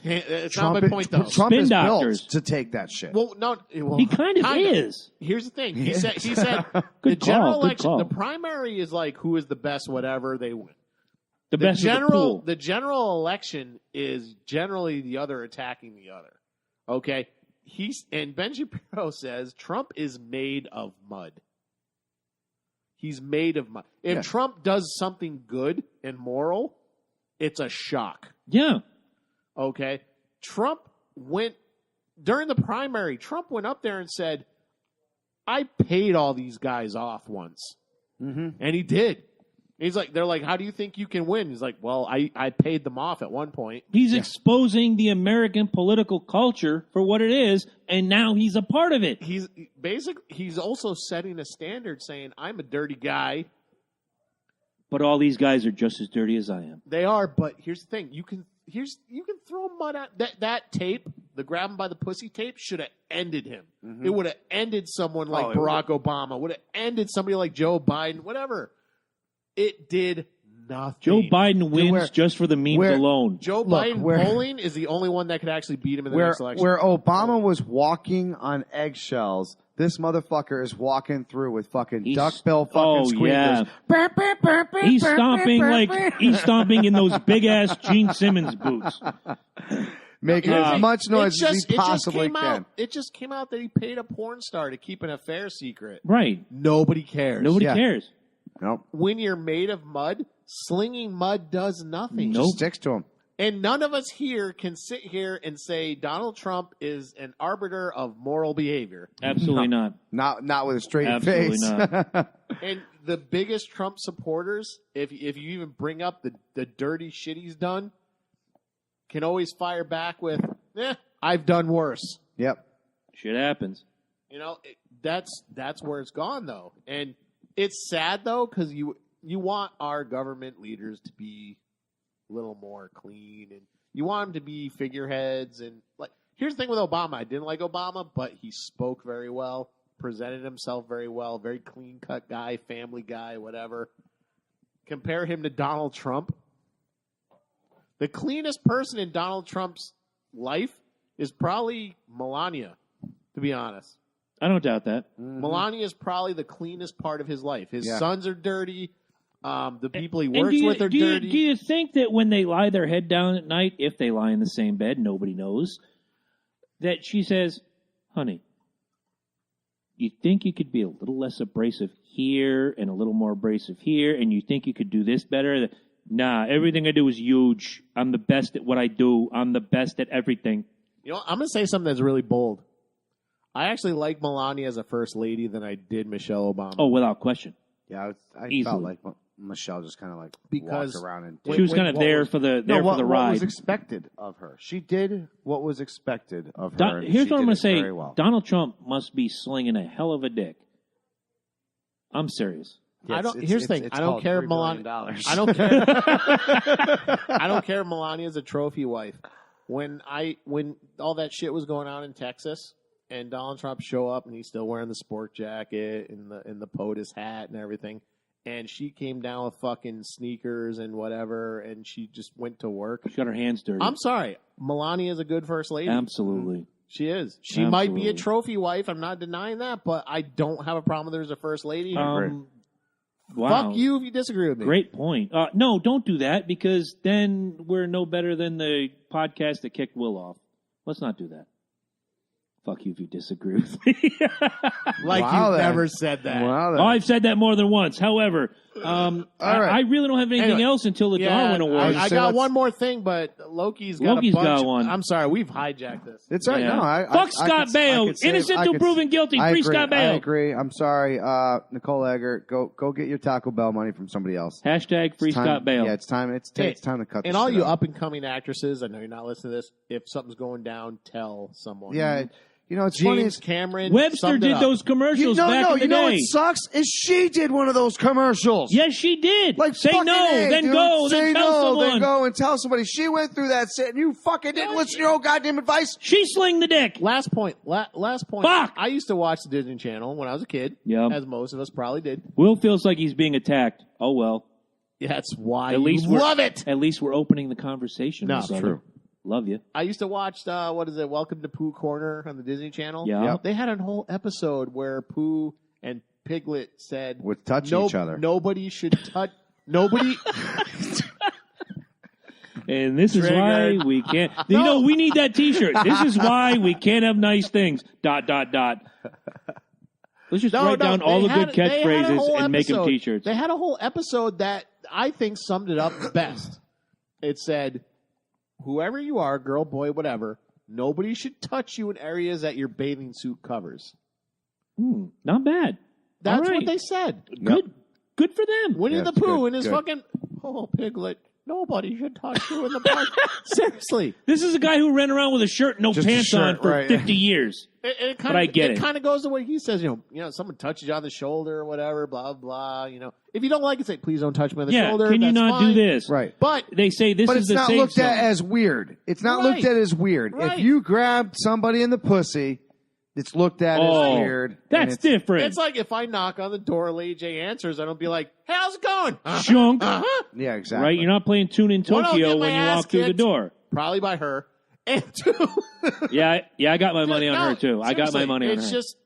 It's not my point, though. Trump Spin is doctors. built to take that shit. Well, no, He kind of is. Here's the thing. He said the Good general call, good election, call. the primary is like who is the best, whatever they win. The best of the pool. The general election is generally the other attacking the other. Okay, and Ben Shapiro says Trump is made of mud. He's made of mud. If Trump does something good and moral, it's a shock. Yeah. Okay, during the primary. Trump went up there and said, "I paid all these guys off once," and he did. He's like, they're like, "How do you think you can win?" He's like, "Well, I paid them off at one point." He's exposing the American political culture for what it is, and now he's a part of it. He's also setting a standard, saying, "I'm a dirty guy." But all these guys are just as dirty as I am. They are, but here's the thing: you can throw mud at that tape. The grab him by the pussy tape should have ended him. It would have ended someone like Barack Obama. Would have ended somebody like Joe Biden. Whatever. It did nothing. Joe Biden wins just for the memes alone. Joe Biden polling is the only one that could actually beat him in the next election. Where Obama was walking on eggshells, this motherfucker is walking through with fucking duckbill fucking squeakers. Yeah. He's stomping in those big ass Gene Simmons boots. Making as much noise as he possibly can. It just came out that he paid a porn star to keep an affair secret. Right. Nobody cares. Nobody cares. Nope. When you're made of mud, slinging mud does nothing. Just sticks to him. And none of us here can sit here and say Donald Trump is an arbiter of moral behavior. Absolutely not. Not with a straight Absolutely face. not. And the biggest Trump supporters, if you even bring up the dirty shit he's done, can always fire back with, I've done worse. Yep. Shit happens. You know, that's where it's gone, though. And it's sad, though, because you want our government leaders to be a little more clean, and you want them to be figureheads. And like, here's the thing with Obama: I didn't like Obama, but he spoke very well, presented himself very well, very clean-cut guy, family guy, whatever. Compare him to Donald Trump. The cleanest person in Donald Trump's life is probably Melania, to be honest. I don't doubt that. Melania is probably the cleanest part of his life. His sons are dirty. The people he works with are dirty. Do you think that when they lie their head down at night, if they lie in the same bed, nobody knows, that she says, "Honey, you think you could be a little less abrasive here and a little more abrasive here, and you think you could do this better?" Nah, everything I do is huge. I'm the best at what I do. I'm the best at everything. You know, I'm going to say something that's really bold. I actually like Melania as a first lady than I did Michelle Obama. Oh, without question. Yeah, I Easily. felt like Michelle just kind of like walked around and She was kind of there for the ride. What was expected of her? She did what was expected of her. Here's what I'm going to say. Well. Donald Trump must be slinging a hell of a dick. I'm serious. Yeah, here's the thing. I don't care if Melania. I don't care. I don't care if Melania's a trophy wife. When all that shit was going on in Texas, and Donald Trump show up and he's still wearing the sport jacket and the POTUS hat and everything, and she came down with fucking sneakers and whatever, and she just went to work. She got her hands dirty. I'm sorry, Melania is a good first lady. Absolutely. She is. She might be a trophy wife. I'm not denying that, but I don't have a problem with her as a first lady. Wow. Fuck you if you disagree with me. Great point. No, don't do that, because then we're no better than the podcast that kicked Will off. Let's not do that. Fuck you if you disagree with me. You've never said that. Wow, I've said that more than once. However, I really don't have anything else until the Darwin Awards. I got one more thing, but Loki's got one. I'm sorry, we've hijacked this. It's all right. Yeah. Fuck Scott Baio. Innocent until proven guilty. Free Scott Baio. I agree. I'm sorry, Nicole Eggert. Go get your Taco Bell money from somebody else. Hashtag free Scott Baio. Yeah, it's time. It's time to cut. And all you up and coming actresses, I know you're not listening to this. If something's going down, tell someone. Yeah. You know, it's James funny. Cameron. Webster did those commercials back in the day. You know what sucks? Is she did one of those commercials. Yes, she did. Like, say no, then go, then tell someone. Then go and tell somebody. She went through that shit, and you fucking didn't listen to your own goddamn advice. She slinged the dick. Last point. Fuck. I used to watch the Disney Channel when I was a kid. Yep. As most of us probably did. Will feels like he's being attacked. Oh, well. Yeah, that's why at least love it. At least we're opening the conversation. No, it's true. Love you. I used to watch, Welcome to Pooh Corner on the Disney Channel? Yeah. Yep. They had a whole episode where Pooh and Piglet said... Would touch each other. Nobody should touch... Nobody... And this is why we can't... You know, we need that T-shirt. This is why we can't have nice things. ... Let's just write down all the good catchphrases and make them T-shirts. They had a whole episode that I think summed it up best. It said, whoever you are, girl, boy, whatever, nobody should touch you in areas that your bathing suit covers. Not bad. That's what they said. Good for them. Winnie the Pooh and his fucking... Oh, Piglet. Nobody should touch you in the park. Seriously. This is a guy who ran around with a shirt, no pants on for 50 years. But I get it. It kind of goes the way he says, you know, someone touches you on the shoulder or whatever, blah, blah, you know. If you don't like it, say, please don't touch me on the shoulder. Can you not do this? Right. But they say this is the safe zone. But it's not looked at as weird. It's not looked at as weird. Right. If you grab somebody in the pussy, it's looked at as weird. That's different. It's like if I knock on the door, Lady J answers, I don't be like, hey, how's it going? Junk. Yeah, exactly. Right? You're not playing Tune in Tokyo when you walk through the door. Probably by her. And two. Yeah, I got my money on her, too. I got my money on her. It's just,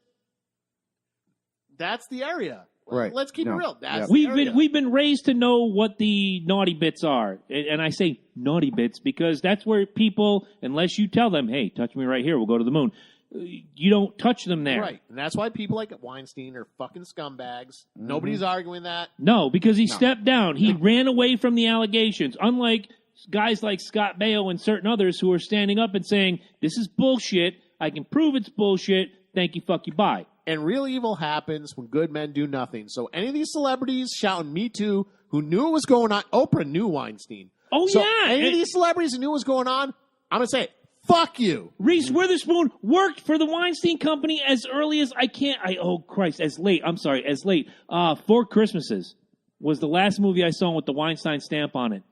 that's the area. Right. Let's keep it real. That's We've been raised to know what the naughty bits are. And I say naughty bits because that's where people, unless you tell them, hey, touch me right here, we'll go to the moon. You don't touch them there. Right. And that's why people like Weinstein are fucking scumbags. Nobody's arguing that. No, because he stepped down. He ran away from the allegations. Unlike guys like Scott Baio and certain others who are standing up and saying, this is bullshit. I can prove it's bullshit. Thank you, fuck you, bye. And real evil happens when good men do nothing. So any of these celebrities shouting Me Too who knew what was going on, Oprah knew Weinstein. Any of these celebrities who knew what was going on, I'm going to say it. Fuck you. Reese Witherspoon worked for the Weinstein Company as early as as late. 4 Christmases was the last movie I saw with the Weinstein stamp on it.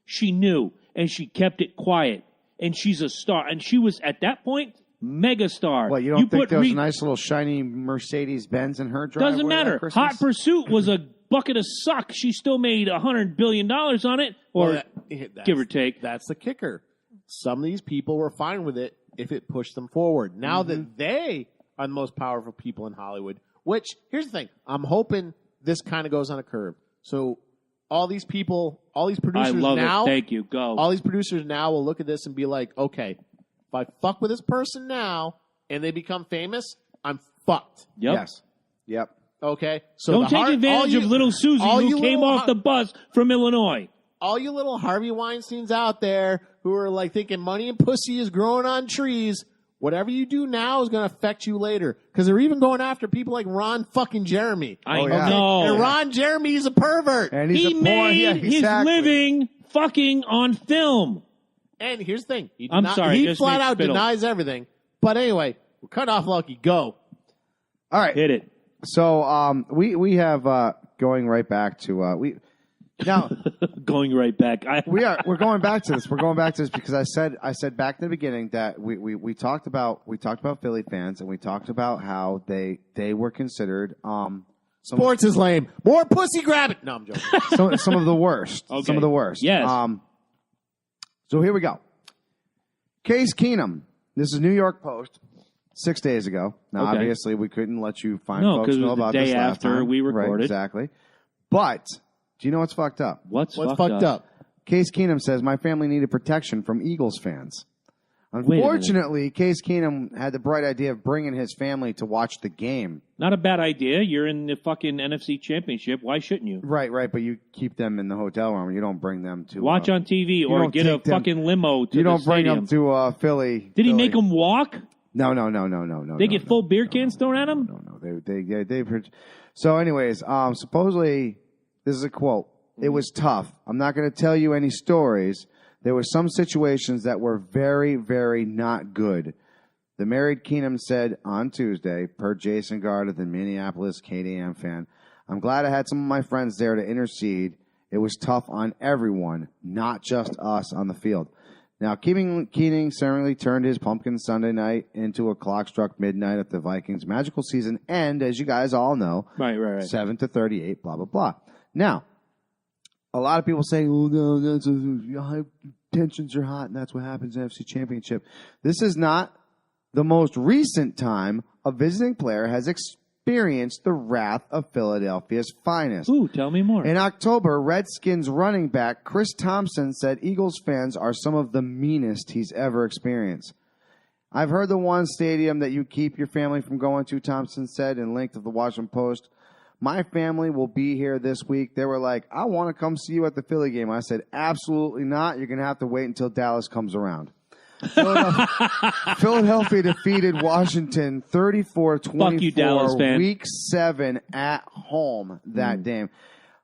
She knew, and she kept it quiet. And she's a star. And she was, at that point, mega star. What, you don't think there was a nice little shiny Mercedes-Benz in her driveway? Doesn't matter. Hot Pursuit was a bucket of suck. She still made $100 billion on it, give or take. That's the kicker. Some of these people were fine with it if it pushed them forward. Now that they are the most powerful people in Hollywood, which, here's the thing, I'm hoping this kind of goes on a curve. So all these people, all these producers I love now, it. Thank you. Go. All these producers now will look at this and be like, okay, if I fuck with this person now and they become famous, I'm fucked. Yep. Yes. Yep. Okay? So don't take advantage of little Susie who came off the bus from Illinois. All you little Harvey Weinsteins out there who are like thinking money and pussy is growing on trees, whatever you do now is going to affect you later. Because they're even going after people like Ron fucking Jeremy. I know. And Ron Jeremy is a pervert. And he made his living fucking on film. And here's the thing. He flat out denies everything. But anyway, we're cut off Lucky. Go. All right. Hit it. So we have going right back to now going right back. We're going back to this. We're going back to this because I said back in the beginning that we talked about Philly fans and we talked about how they were considered sports is lame. More pussy grabbing. No, I'm joking. some of the worst. Okay. Some of the worst. Yes. So here we go. Case Keenum. This is New York Post. 6 days ago. Now, obviously, we couldn't let you folks know about this last time. No, because it was the day after we recorded. Right, exactly. But do you know what's fucked up? What's fucked up? Case Keenum says, my family needed protection from Eagles fans. Unfortunately, Case Keenum had the bright idea of bringing his family to watch the game. Not a bad idea. You're in the fucking NFC Championship. Why shouldn't you? Right. But you keep them in the hotel room. You don't bring them to... Watch on TV or get a fucking limo to the stadium. You don't bring them to Philly. Did he make them walk? No. They get full beer cans thrown at them? No. They So anyways, supposedly, this is a quote. It was tough. I'm not going to tell you any stories. There were some situations that were very, very not good. The married Keenum said on Tuesday, per Jason Gard of the Minneapolis KDM fan, I'm glad I had some of my friends there to intercede. It was tough on everyone, not just us on the field. Now, Keenum certainly turned his Pumpkin Sunday night into a clock-struck midnight at the Vikings' magical season end, as you guys all know. Right. 7-38, blah, blah, blah. Now, a lot of people say, oh, no, that's a tensions are hot, and that's what happens in the NFC Championship. This is not the most recent time a visiting player has experienced the wrath of Philadelphia's finest. Ooh, tell me more. In October, Redskins running back Chris Thompson said Eagles fans are some of the meanest he's ever experienced. I've heard the one stadium that you keep your family from going to, Thompson said in link to the Washington Post. My family will be here this week. They were like, I want to come see you at the Philly game. I said, absolutely not. You're going to have to wait until Dallas comes around. Philadelphia defeated Washington 34-24 week 7 at home that game.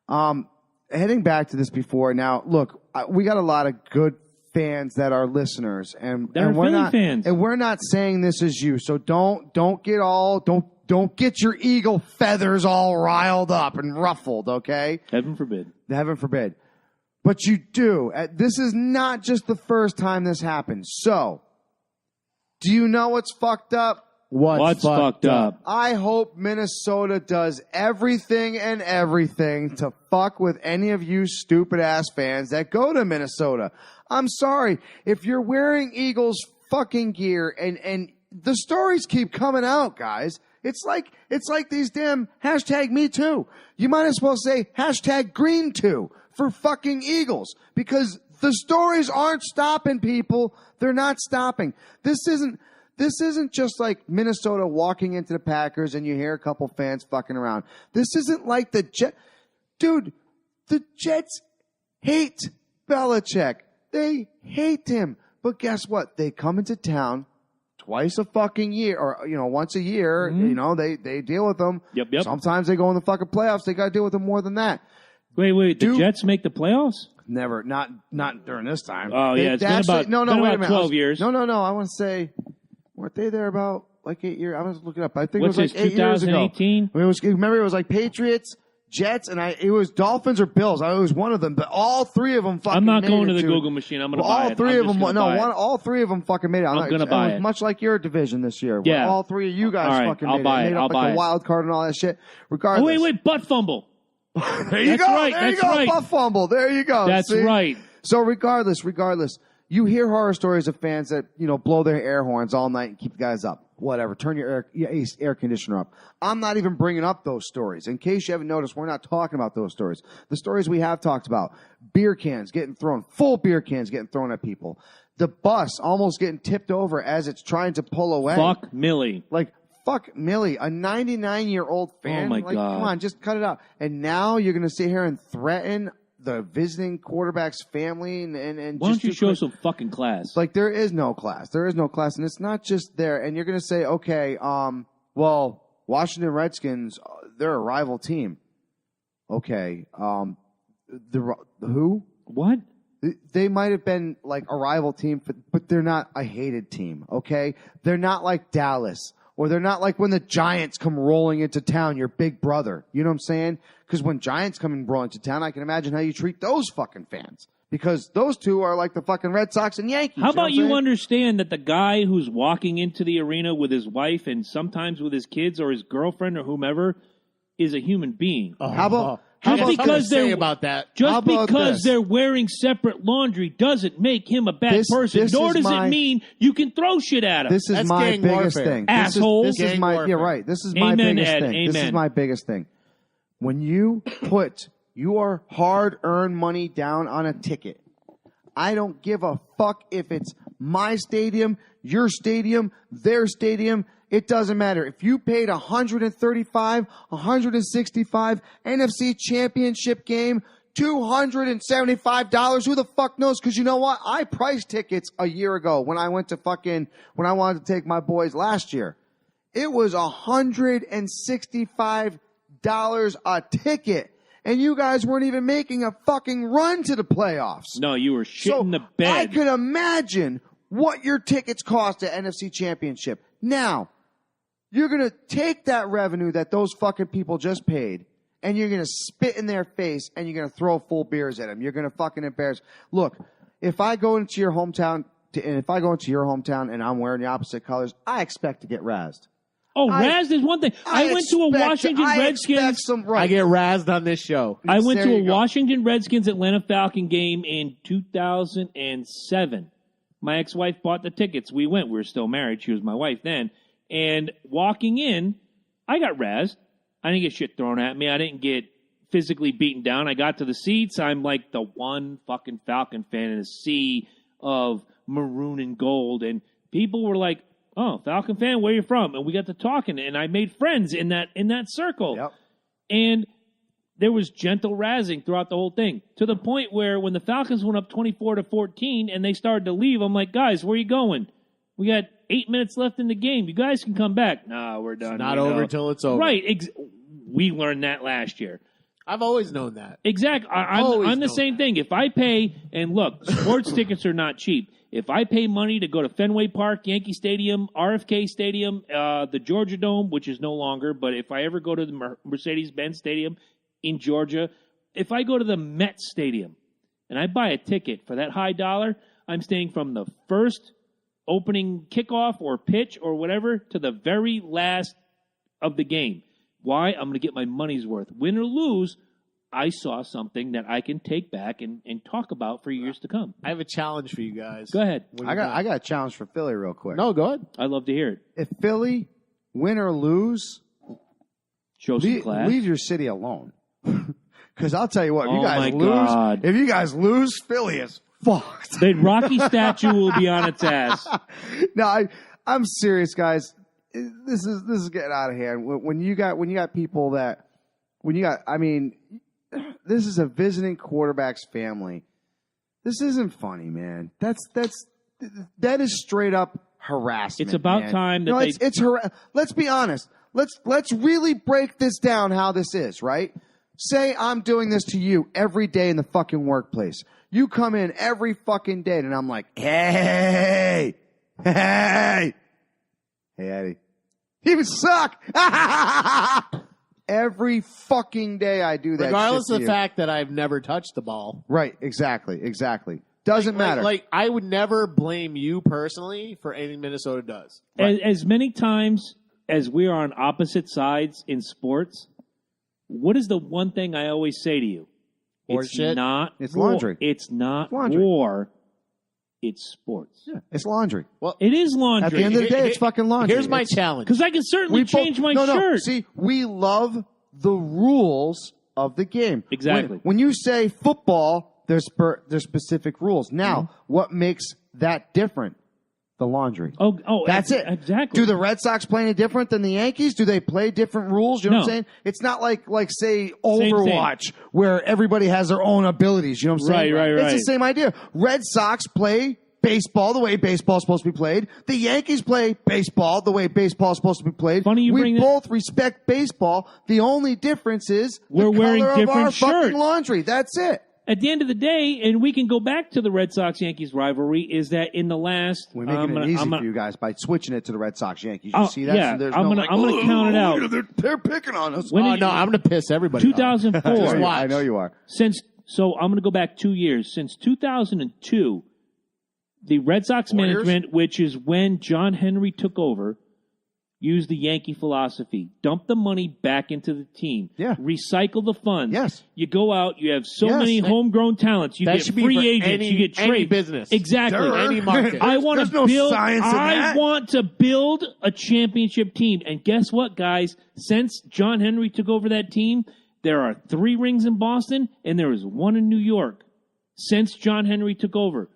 Heading back to this before, now, look, we got a lot of good fans that are listeners, and we're not fans. And we're not saying this is you. So don't get your eagle feathers all riled up and ruffled, okay? Heaven forbid. Heaven forbid. But you do. This is not just the first time this happened. So, do you know what's fucked up? What's fucked up? I hope Minnesota does everything to fuck with any of you stupid-ass fans that go to Minnesota. I'm sorry. If you're wearing Eagles fucking gear and the stories keep coming out, guys, it's like these damn hashtag me too. You might as well say hashtag green too for fucking Eagles, because the stories aren't stopping, people. They're not stopping. This isn't just like Minnesota walking into the Packers and you hear a couple fans fucking around. This isn't like the Jets. Dude, the Jets hate Belichick. They hate him. But guess what? They come into town twice a fucking year, or, once a year. Mm-hmm. They deal with them. Yep. Sometimes they go in the fucking playoffs. They got to deal with them more than that. Wait. The Jets make the playoffs? Never. Not during this time. Oh, yeah. It's been about 12 years. No. I want to say, weren't they there about like 8 years? I was looking up. I think What's it was like 8 years ago. 2018? Remember, it was like Patriots, Jets, and it was Dolphins or Bills. I was one of them, but all three of them fucking I'm not made going it to the Google machine. I'm going to buy it. All three of them fucking made it. I'm going to buy it. Much like your division this year. Yeah. All three of you guys fucking made it. Made up like a wild card and all that shit. Regardless. Oh, wait, butt fumble. There you go. Right. There you go. Right. Butt fumble. There you go. That's See? right. So regardless, you hear horror stories of fans that, blow their air horns all night and keep the guys up. Whatever. Turn your air conditioner up. I'm not even bringing up those stories. In case you haven't noticed, we're not talking about those stories. The stories we have talked about. Beer cans getting thrown. Full beer cans getting thrown at people. The bus almost getting tipped over as it's trying to pull away. Fuck Millie. Fuck Millie, a 99-year-old fan. Oh, my God. Come on, just cut it out. And now you're going to sit here and threaten the visiting quarterback's family and why don't you show some fucking class? There is no class. There is no class, and it's not just there. And you're going to say, okay, well, Washington Redskins, they're a rival team. Okay, who? What? They might have been like a rival team, but they're not a hated team. Okay, they're not like Dallas. Or they're not like when the Giants come rolling into town, your big brother. You know what I'm saying? Because when Giants come and roll into town, I can imagine how you treat those fucking fans. Because those two are like the fucking Red Sox and Yankees. How about you understand that the guy who's walking into the arena with his wife and sometimes with his kids or his girlfriend or whomever is a human being? How about... Just because they're wearing separate laundry doesn't make him a bad person. Nor does it mean you can throw shit at him. This is my biggest thing. Asshole. This is my biggest thing. This is my biggest thing. When you put your hard-earned money down on a ticket, I don't give a fuck if it's my stadium, your stadium, their stadium. It doesn't matter. If you paid $135, $165 NFC Championship game, $275, who the fuck knows? Because you know what? I priced tickets a year ago when I wanted to take my boys last year. It was $165 a ticket. And you guys weren't even making a fucking run to the playoffs. No, you were shitting the bed. I could imagine what your tickets cost at NFC Championship. Now, you're going to take that revenue that those fucking people just paid, and you're going to spit in their face, and you're going to throw full beers at them. You're going to fucking embarrass. Look, if I go into your hometown, and I'm wearing the opposite colors, I expect to get razzed. Oh, razzed is one thing. I went to a Washington Redskins. I get razzed on this show. I went to a Washington Redskins Atlanta Falcon game in 2007. My ex-wife bought the tickets. We went. We were still married. She was my wife then. And walking in, I got razzed. I didn't get shit thrown at me. I didn't get physically beaten down. I got to the seats. I'm like the one fucking Falcon fan in a sea of maroon and gold. And people were like, oh, Falcon fan, where you from? And we got to talking, and I made friends in that circle. Yep. And there was gentle razzing throughout the whole thing, to the point where when the Falcons went up 24-14 and they started to leave, I'm like, guys, where are you going? We got 8 minutes left in the game. You guys can come back. Nah, we're done. It's not over till it's over. Right. We learned that last year. I've always known that. Exactly. I'm the same thing. If I pay, and look, sports tickets are not cheap. If I pay money to go to Fenway Park, Yankee Stadium, RFK Stadium, the Georgia Dome, which is no longer, but if I ever go to the Mercedes-Benz Stadium in Georgia, if I go to the Mets Stadium and I buy a ticket for that high dollar, I'm staying from the first opening kickoff or pitch or whatever to the very last of the game. Why? I'm going to get my money's worth. Win or lose, I saw something that I can take back and talk about for years to come. I have a challenge for you guys. Go ahead. I got a challenge for Philly real quick. No, go ahead. I'd love to hear it. If Philly win or lose, Show some class. leave your city alone. Because I'll tell you what, if you guys lose, God. if you guys lose, Philly is fucked. The Rocky statue will be on its ass. No, I'm serious, guys. This is getting out of hand. When you got people that this is a visiting quarterback's family. This isn't funny, man. That is straight up harassment. It's about time that let's be honest. Let's really break this down how this is, right? Say I'm doing this to you every day in the fucking workplace. You come in every fucking day and I'm like, hey, Eddie. You suck. Every fucking day I do that. Regardless shit of the fact that I've never touched the ball. Right, exactly. Doesn't matter. Like, I would never blame you personally for anything Minnesota does. Right. As many times as we are on opposite sides in sports, what is the one thing I always say to you? It's laundry. It's not war. It's sports. Yeah, it's laundry. Well, it is laundry. At the end of the day, it's fucking laundry. Here's my challenge. Because I can certainly change my shirt. No. See, we love the rules of the game. Exactly. When you say football, there's specific rules. Now, what makes that different? The laundry. Oh, that's it. Exactly. Do the Red Sox play any different than the Yankees? Do they play different rules? You know what I'm saying? It's not like say Overwatch where everybody has their own abilities. You know what I'm saying? Right. It's the same idea. Red Sox play baseball the way baseball's supposed to be played. The Yankees play baseball the way baseball's supposed to be played. Funny you bring we both respect baseball. The only difference is we're wearing color different of our shirts. Fucking laundry. That's it. At the end of the day, and we can go back to the Red Sox-Yankees rivalry, is that in the last... We're making it easy for you guys by switching it to the Red Sox-Yankees. You see that? Yeah, so I'm going to count it out. They're picking on us. No, I'm going to piss everybody 2004. I know you are. So I'm going to go back 2 years. Since 2002, the Red Sox management, which is when John Henry took over, used the Yankee philosophy. Dump the money back into the team. Yeah. Recycle the funds. Yes. You go out, you have so many homegrown talents. You get free agents, you get trade. Any business. Exactly. Any market. I want to build I want to build a championship team. And guess what, guys? Since John Henry took over that team, there are 3 rings in Boston and there is 1 in New York. Since John Henry took over.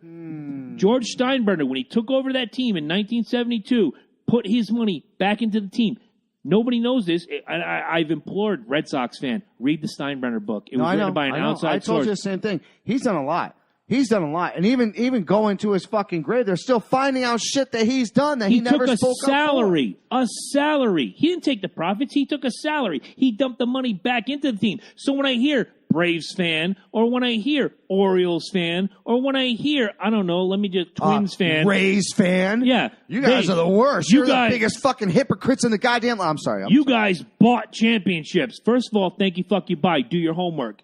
George Steinbrenner, when he took over that team in 1972, put his money back into the team. Nobody knows this. I've implored Red Sox fan, read the Steinbrenner book. It was written by an outside source. I told you the same thing. He's done a lot. And even going to his fucking grave, they're still finding out shit that he's done that he never spoke up for. A salary. He didn't take the profits. He took a salary. He dumped the money back into the team. So when I hear Braves fan, or when I hear Orioles fan, or when I hear, I don't know, Twins fan. Rays fan. Yeah. You guys are the worst. You're the biggest fucking hypocrites in the goddamn... I'm sorry. You guys bought championships. First of all, thank you, fuck you, bye. Do your homework.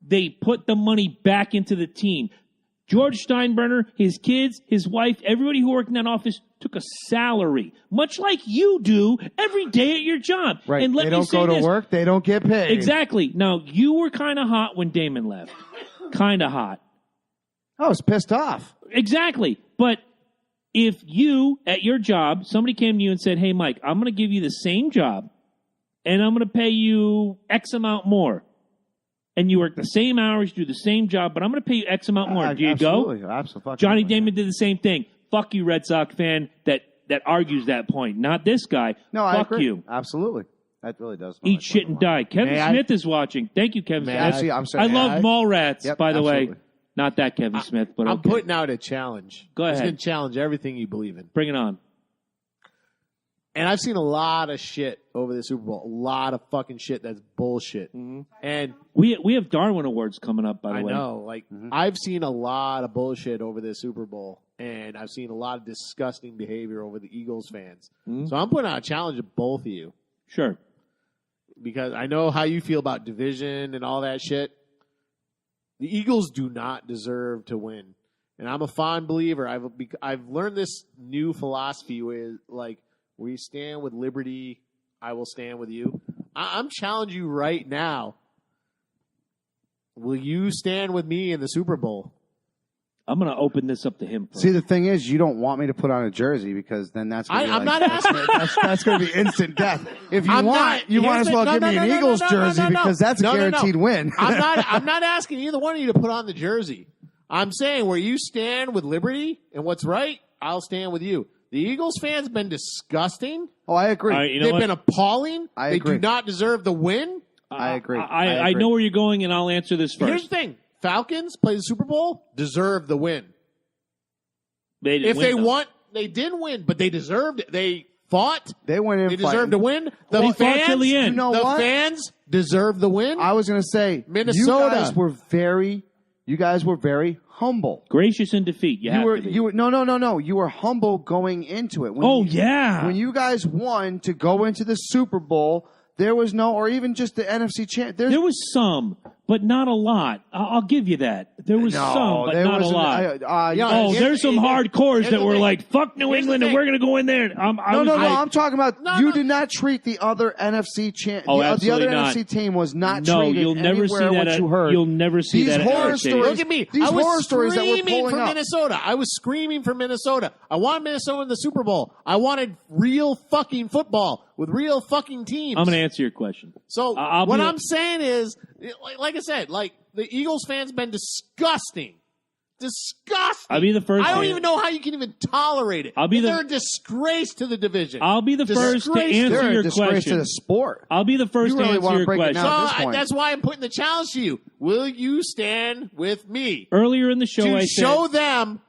They put the money back into the team. George Steinbrenner, his kids, his wife, everybody who worked in that office took a salary, much like you do every day at your job. Right. And let they me don't say go to this. work. They don't get paid. Exactly. Now, you were kind of hot when Damon left. Kind of hot. I was pissed off. Exactly. But if you, at your job, somebody came to you and said, hey, Mike, I'm going to give you the same job, and I'm going to pay you X amount more. And you work the same hours, do the same job, but I'm going to pay you X amount more. Do you absolutely, go? Absolutely. Johnny Damon did the same thing. Fuck you, Red Sox fan, that argues that point. Not this guy. No, I Fuck agree. you. Absolutely. That really does. Eat shit and die. Kevin Smith is watching. Thank you, Kevin Smith. Actually, I'm sorry. I love Mallrats, Yep, by the absolutely. way. Not that Kevin Smith, but I'm okay. putting out a challenge. Go It's ahead. going to challenge everything you believe in. Bring it on. And I've seen a lot of shit over the Super Bowl. A lot of fucking shit that's bullshit. Mm-hmm. And We have Darwin Awards coming up, by the I way. know, like, I've seen a lot of bullshit over the Super Bowl. And I've seen a lot of disgusting behavior over the Eagles fans. Mm-hmm. So I'm putting out a challenge to both of you. Sure. Because I know how you feel about division and all that shit. The Eagles do not deserve to win. And I'm a fond believer. I've learned this new philosophy where, like, where you stand with liberty, I will stand with you. I'm challenging you right now. Will you stand with me in the Super Bowl? I'm going to open this up to him first. See, the thing is, you don't want me to put on a jersey because then that's going to be I'm not asking. that's going to be instant death. If you I'm want, not- you might here's as well the- give me an Eagles jersey because that's a guaranteed win. I'm not asking either one of you to put on the jersey. I'm saying where you stand with liberty and what's right, I'll stand with you. The Eagles fans been disgusting. Oh, I agree. All right, you know They've what? been appalling. I they agree. do not deserve the win. I agree. I know where you're going, and I'll answer this Here's first. the thing. Falcons play the Super Bowl, deserve the win. They didn't If win, they though. want, they didn't win, but they deserved it. They fought. They went in They fighting. deserved to win. The They fought till the end. You know the what? fans deserve the win. I was going to say, Minnesota. You guys were very humble. Gracious in defeat. You have to be. No. You were humble going into it. Yeah. When you guys won to go into the Super Bowl, there was no, or even just the NFC champ. There was some, but not a lot. I'll give you that. There was some, but not a lot. There's some hardcores that were like, fuck New England, and we're going to go in there. I'm talking about you no. did not treat the other NFC champ. Oh, the absolutely other not. NFC team was not No, treated you'll never see anywhere that. what you heard. You'll never see These that. horror at stories. Look at me. These I was horror stories that we're screaming pulling for up. Minnesota. I was screaming for Minnesota. I wanted Minnesota in the Super Bowl. I wanted real fucking football with real fucking teams. I'm going to answer your question. So I'll what be- I'm saying is, like I said, like the Eagles fans been disgusting. Disgusting. I'll be the first I don't to- even know how you can even tolerate it. They're a disgrace to the division. I'll be the first to Disgrace. answer They're a your disgrace question. to the sport. I'll be the first You to really answer wanna your break it question. down. So at this point. that's why I'm putting the challenge to you. Will you stand with me Earlier in the show, to I said... show them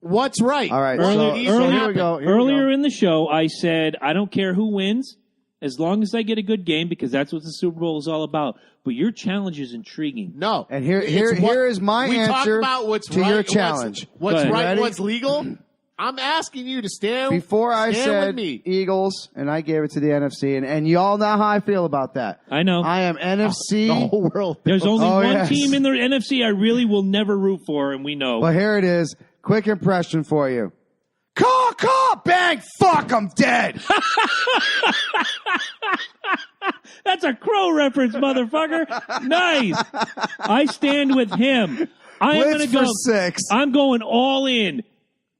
what's right? All right, What so needs to here we happen. go. Here we Earlier go. in the show, I said, I don't care who wins, as long as I get a good game, because that's what the Super Bowl is all about. But your challenge is intriguing. No. And here It's what- is my we talk answer about what's to right, your challenge. What's Go ahead. right, Ready? what's legal. I'm asking you to stand Before I stand said with me. Eagles, and I gave it to the NFC, and you all know how I feel about that. I know. I am NFC. The whole world. There's only Oh, one yes. team in the NFC I really will never root for, and we know. But here it is. Quick impression for you. Call, bang, fuck, I'm dead. That's a Crow reference, motherfucker. Nice. I stand with him. I am Blitz going to for go. 6. I'm going all in.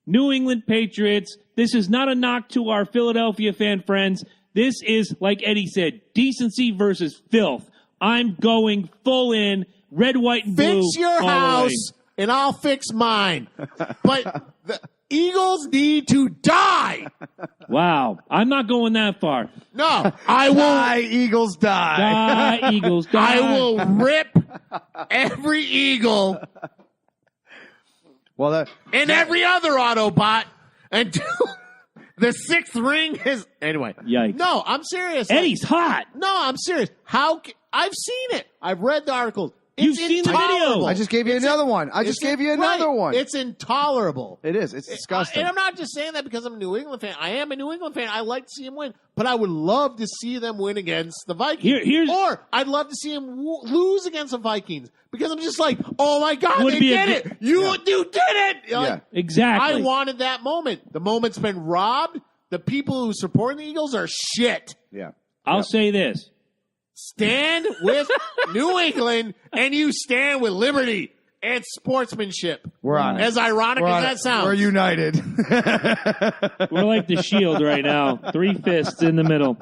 New England Patriots. This is not a knock to our Philadelphia fan friends. This is, like Eddie said, decency versus filth. I'm going full in, red, white, and blue. Fix your all the way. house, and I'll fix mine. But the Eagles need to die. Wow. I'm not going that far. No, I will. Die, Eagles, die. Die, Eagles, die. I will rip every Eagle Well, and every other Autobot until the 6th ring is. Anyway. Yikes. No, I'm serious. Eddie's hot. No, I'm serious. I've seen it. I've read the articles. You've seen the video. I just gave you another one. It's intolerable. It is. It's disgusting. And I'm not just saying that because I'm a New England fan. I am a New England fan. I like to see him win. But I would love to see them win against the Vikings. Or I'd love to see him lose against the Vikings. Because I'm just like, oh, my God, they did it. You did it. Like, exactly. I wanted that moment. The moment's been robbed. The people who support the Eagles are shit. Yeah. I'll say this. Stand with New England, and you stand with liberty and sportsmanship. We're on it. As ironic as that sounds. We're united. We're like the Shield right now. 3 fists in the middle.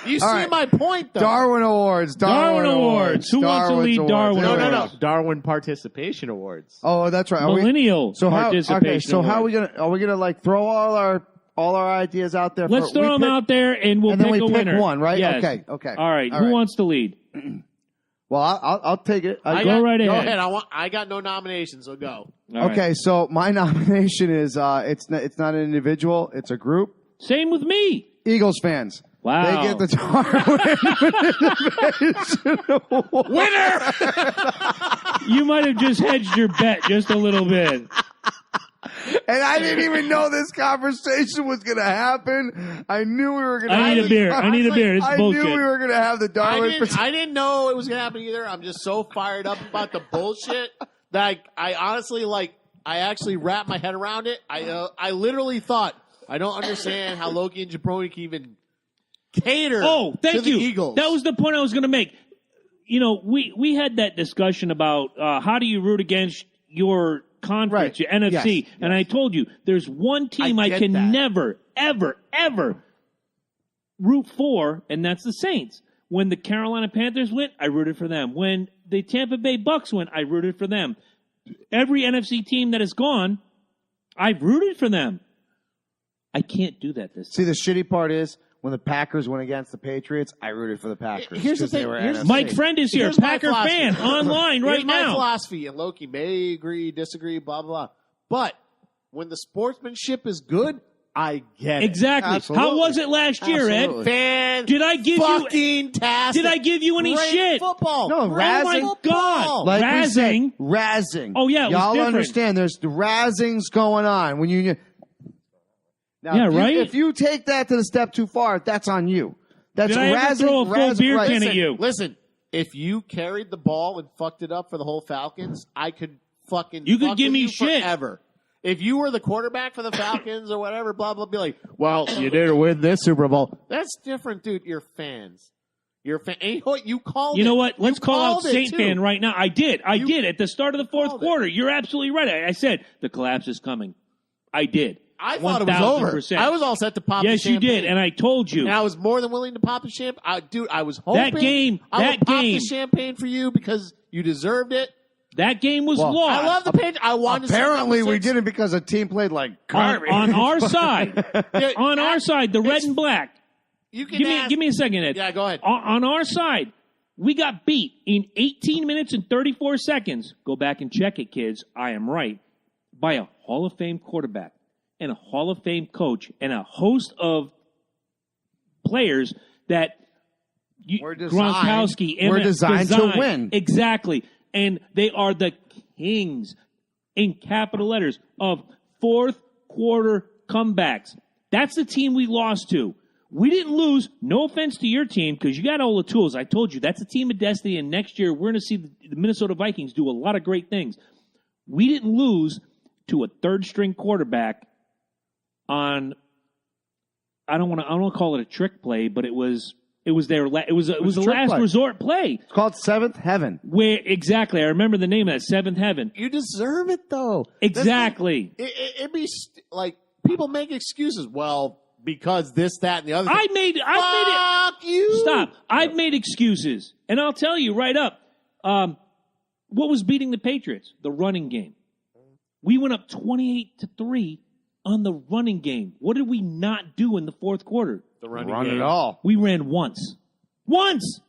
You see my point, though. Darwin Awards. Who wants to lead Darwin? No. Darwin Participation Awards. Oh, that's right. Millennial Participation So how Awards. are we gonna like throw all our ideas out there? Let's throw them out there, and we'll pick a winner. Pick one, right? Yes. Okay. All right. Who wants to lead? Well, I'll take it. Go right ahead. Go ahead. I got no nominations, so go. All okay, right. so my nomination is it's not an individual; it's a group. Same with me. Eagles fans. Wow. They get the Darwin Award. Winner! You might have just hedged your bet just a little bit. And I didn't even know this conversation was going to happen. I knew we were going to I need a beer. It's I bullshit. knew we were going to have the Darwin. I didn't know it was going to happen either. I'm just so fired up about the bullshit that I honestly, I actually wrapped my head around it. I literally thought, I don't understand how Loki and Jabroni can even cater to the Eagles. That was the point I was going to make. You know, we had that discussion about how do you root against your conference, your NFC, and I told you there's one team I can never, ever, ever root for, and that's the Saints. When the Carolina Panthers went, I rooted for them. When the Tampa Bay Bucks went, I rooted for them. Every NFC team that has gone, I've rooted for them. I can't do that this time. See, the shitty part is when the Packers went against the Patriots, I rooted for the Packers. Here's the thing. Mike Friend is here, Packer fan, online right now. Here's my philosophy, and Loki may agree, disagree, blah, blah, blah. But when the sportsmanship is good, I get it. Exactly. Absolutely. How was it last year, Absolutely. Ed? Did I give you any Great shit? Football. No, Great razzing. Oh, my God. Like Razzing. we said, razzing. Oh, yeah, it was Y'all different. understand there's the razzings going on. When you now, Yeah, right? If you take that to the step too far, that's on you. That's Did I ever throw a full beer can at you? Listen, if you carried the ball and fucked it up for the whole Falcons, I could fucking You could fuck give with me you shit. forever. If you were the quarterback for the Falcons or whatever, blah, blah, be like, well, you didn't win this Super Bowl. That's different, dude. You're fans. You're fan. And you called it. You know what? Let's call out called it, Saint too. fan right now. I did at the start of the fourth called it. quarter. You're absolutely right. I said the collapse is coming. I did. I thought it was over. 1000%. I was all set to pop the Yes, champagne. you did, and I told you. And I was more than willing to pop the champagne. Dude, I was hoping I would pop the champagne for you because you deserved it. That game was lost. I love the Patriots. I wanted apparently to we did it because the team played like garbage. on our side. Yeah, On our side, the red and black. You can Give me a second, Ed. Yeah, go ahead. On our side, we got beat in 18 minutes and 34 seconds. Go back and check it, kids. I am right. By a Hall of Fame quarterback and a Hall of Fame coach and a host of players that We're designed- Gronkowski we're designed to win. Exactly. And they are the kings in capital letters of fourth quarter comebacks. That's the team we lost to. We didn't lose. No offense to your team because you got all the tools. I told you that's a team of destiny, and next year we're going to see the Minnesota Vikings do a lot of great things. We didn't lose to a third-string quarterback on. I don't want to call it a trick play, but it was a last resort play. It's called Seventh Heaven. Where exactly? I remember the name of that, Seventh Heaven. You deserve it, though. Exactly. It'd be like people make excuses. Well, because this, that, and the other thing. I've made excuses, and I'll tell you right up. What was beating the Patriots? The running game. We went up 28-3 on the running game. What did we not do in the fourth quarter? The running Run game. it all. We ran once. Once.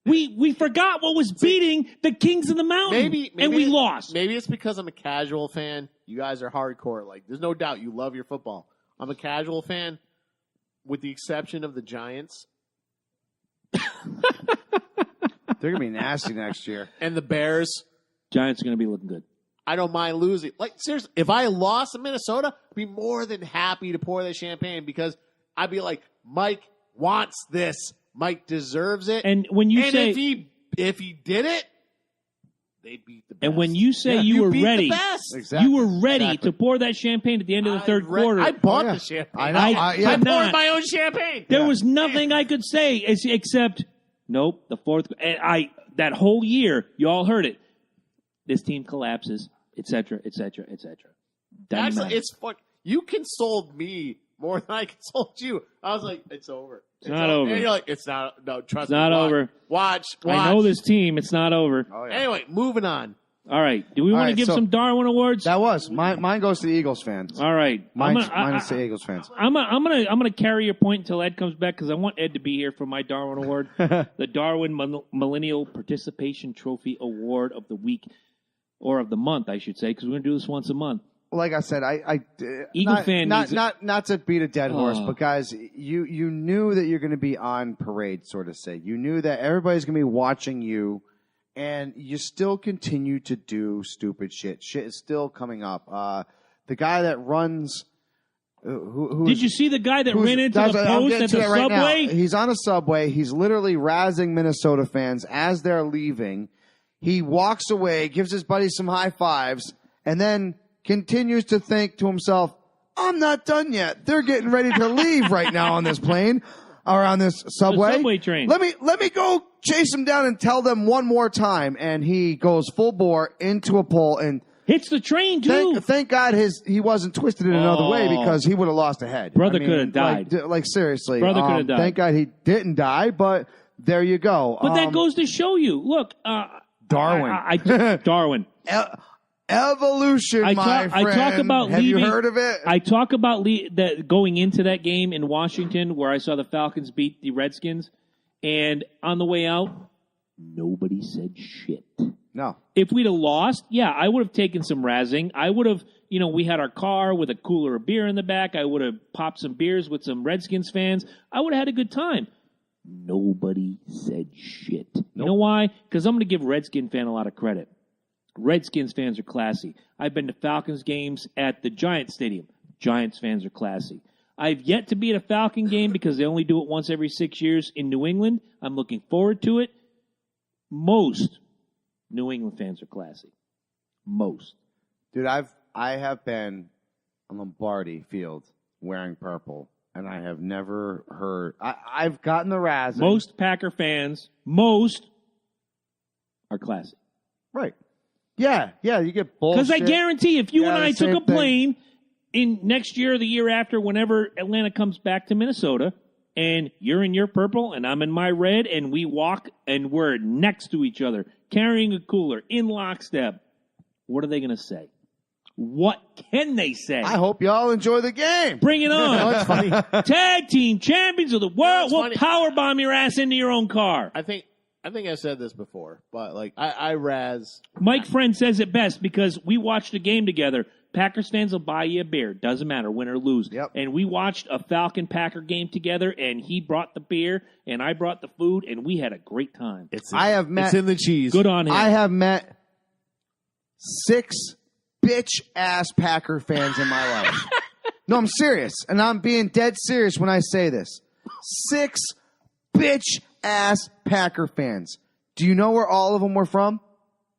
We forgot what was beating the Kings of the Mountain, Maybe and we lost. Maybe it's because I'm a casual fan. You guys are hardcore. Like, there's no doubt you love your football. I'm a casual fan, with the exception of the Giants. They're going to be nasty next year. And the Bears, Giants are going to be looking good. I don't mind losing. Like, seriously, if I lost to Minnesota, I'd be more than happy to pour the champagne because I'd be like, Mike wants this. Mike deserves it. And when you say if he did it, they'd beat the best. And when you say you were beat ready, the best. Exactly. you were ready to pour that champagne at the end of the third quarter. I bought the champagne. I know. I could poured not. my own champagne. There was nothing I could say except, nope, the fourth. And that whole year, you all heard it. This team collapses, et cetera, et cetera, et cetera. Actually, it's fun. You consoled me more than I consoled you. I was like, it's over. It's not over. And you're like, it's not. No, trust It's me. not over. Watch. I know this team. It's not over. Oh, yeah. Anyway, moving on. All right. Do we want to right, give so- some Darwin awards? That was. Mine goes to the Eagles fans. All right. Mine is to Eagles fans. I'm gonna carry your point until Ed comes back because I want Ed to be here for my Darwin Award, the Darwin Millennial Participation Trophy Award of the week or of the month, I should say, because we're gonna do this once a month. Like I said, Eagle not, fan not, needs not to beat a dead horse, Oh. but guys, you knew that you're going to be on parade, sort of say. You knew that everybody's going to be watching you, and you still continue to do stupid shit. Shit is still coming up. The guy that runs. Did you see the guy that ran into the I'm post getting at to the that right now. subway? He's on a subway. He's literally razzing Minnesota fans as they're leaving. He walks away, gives his buddy some high fives, and then continues to think to himself, I'm not done yet. They're getting ready to leave right now on this plane or on this subway. The subway train. Let me go chase him down and tell them one more time. And he goes full bore into a pole and Hits the train too. thank God he wasn't twisted in another way because he would have lost a head. Brother could have died. Like seriously. Brother could have died. Thank God he didn't die, but there you go. But that goes to show you. Look, Darwin. Darwin. Evolution, my friend. I talk about Have leaving, you heard of it? I talk about that going into that game in Washington where I saw the Falcons beat the Redskins, and on the way out, nobody said shit. No. If we'd have lost, yeah, I would have taken some razzing. I would have, we had our car with a cooler of beer in the back. I would have popped some beers with some Redskins fans. I would have had a good time. Nobody said shit. Nope. You know why? Because I'm going to give Redskin fan a lot of credit. Redskins fans are classy. I've been to Falcons games at the Giants Stadium. Giants fans are classy. I've yet to be at a Falcon game because they only do it once every 6 years in New England. I'm looking forward to it. Most New England fans are classy. Most. Dude, I have been on Lombardi Field wearing purple, and I have never heard. I've gotten the razzing. Most Packer fans, are classy. Right. Yeah, you get bullshit. Because I guarantee if you Yeah, and I the took same a plane in next year or the year after, whenever Atlanta comes back to Minnesota, and you're in your purple and I'm in my red, and we walk and we're next to each other, carrying a cooler, in lockstep, what are they going to say? What can they say? I hope y'all enjoy the game. Bring it on. It's funny. Tag team champions of the world. We'll powerbomb your ass into your own car. I think I said this before, but like I razz. Mike Friend says it best because we watched a game together. Packers fans will buy you a beer. Doesn't matter, win or lose. Yep. And we watched a Falcon-Packer game together, and he brought the beer, and I brought the food, and we had a great time. It's in the cheese. Good on him. I have met 6 bitch-ass Packer fans in my life. No, I'm serious, and I'm being dead serious when I say this. 6 bitch-ass Packer fans. Do you know where all of them were from?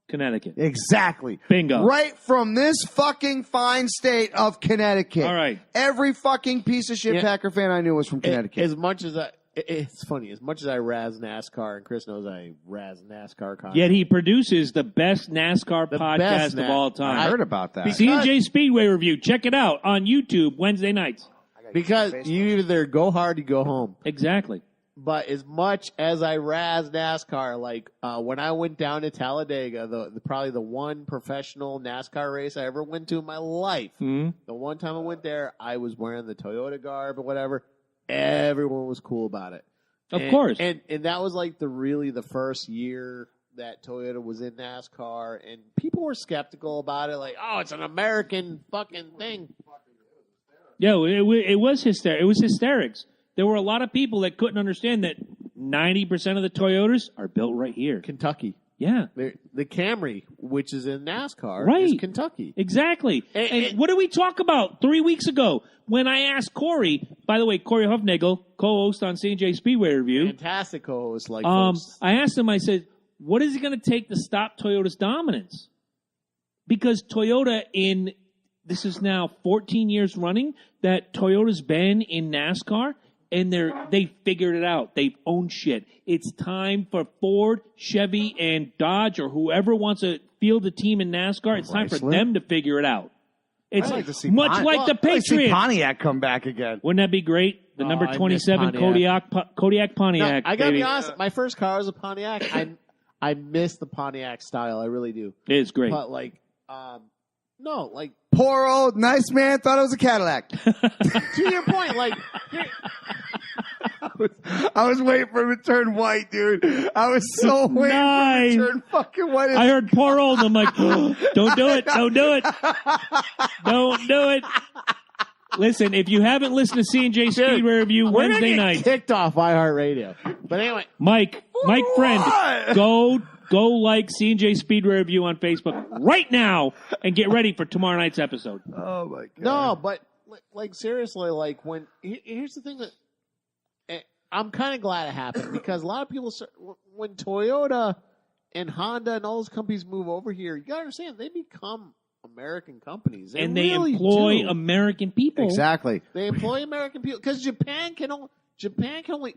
Connecticut. Exactly. Bingo. Right from this fucking fine state of Connecticut. All right. Every fucking piece of shit Packer fan I knew was from Connecticut. As much as it's funny. As much as I razz NASCAR, and Chris knows I razz NASCAR content. Yet he produces the best NASCAR podcast of all time. I heard about that. C&J Speedway Review. Check it out on YouTube Wednesday nights. Because you either go hard or you go home. Exactly. But as much as I razz NASCAR, like when I went down to Talladega, probably the one professional NASCAR race I ever went to in my life, the one time I went there, I was wearing the Toyota garb or whatever. Everyone was cool about it. Of course. And that was like the first year that Toyota was in NASCAR, and people were skeptical about it, like, oh, it's an American fucking thing. Yeah, it was hysterics. There were a lot of people that couldn't understand that 90% of the Toyotas are built right here. Kentucky. Yeah. The Camry, which is in NASCAR, Right. is Kentucky. Exactly. And what did we talk about 3 weeks ago when I asked Corey, by the way, Corey Huffnagel, co-host on C&J Speedway Review. Fantastic co-host. I asked him, I said, what is it going to take to stop Toyota's dominance? Because Toyota this is now 14 years running that Toyota's been in NASCAR, and they figured it out. They've owned shit. It's time for Ford, Chevy, and Dodge, or whoever wants to field a team in NASCAR. It's time for them to figure it out. It's I'd like to see much like the I'd like to see Patriots. Pontiac come back again. Wouldn't that be great? The number I miss 27 Pontiac. Kodiak Pontiac. No, I gotta baby. be honest. My first car was a Pontiac. I miss the Pontiac style. I really do. It's great. But no, Poor old nice man thought it was a Cadillac. to your point, I was waiting for him to turn white, dude. I was so waiting for him to turn fucking white. I heard poor old. I'm like, don't do it. Don't do it. Don't do it. Listen, if you haven't listened to C&J Speedway Review Wednesday night, kicked off iHeartRadio. But anyway, Mike friend, go like C&J Speedway Review on Facebook right now and get ready for tomorrow night's episode. Oh my god. no, but seriously, when here's the thing that I'm kind of glad it happened because a lot of people when Toyota and Honda and all those companies move over here, you gotta understand they become American companies, And they really employ do. American people. Exactly. They employ American people because Japan can only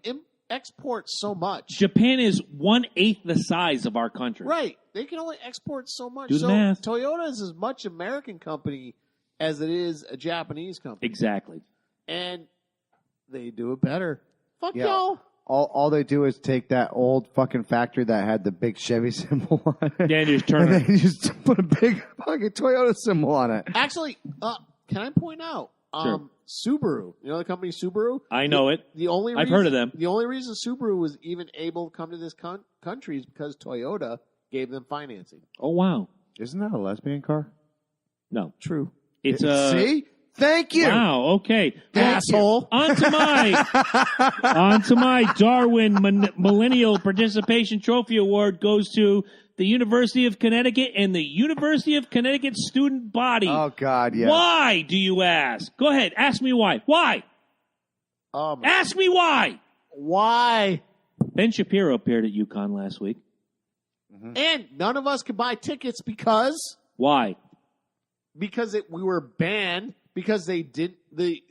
export so much. Japan is 1/8 the size of our country. Right. They can only export so much. Do the so math. Toyota is as much American company as it is a Japanese company. Exactly. And they do it better. Fuck Yeah. y'all. All they do is take that old fucking factory that had the big Chevy symbol on it. Yeah, just turn and it. they just put a big fucking Toyota symbol on it. Actually, can I point out Sure. Subaru? You know the company Subaru? I know it. I've heard of them. The only reason Subaru was even able to come to this country is because Toyota gave them financing. Oh, wow. Isn't that a lesbian car? No. True. It's a... See? Thank you. Wow, okay. Asshole. On to my Darwin Millennial Participation Trophy Award goes to the University of Connecticut and the University of Connecticut student body. Oh, God, yes. Why, do you ask? Go ahead, ask me why. Why? Ask me why. Why? Ben Shapiro appeared at UConn last week. Mm-hmm. And none of us could buy tickets because Why? we were banned because they did the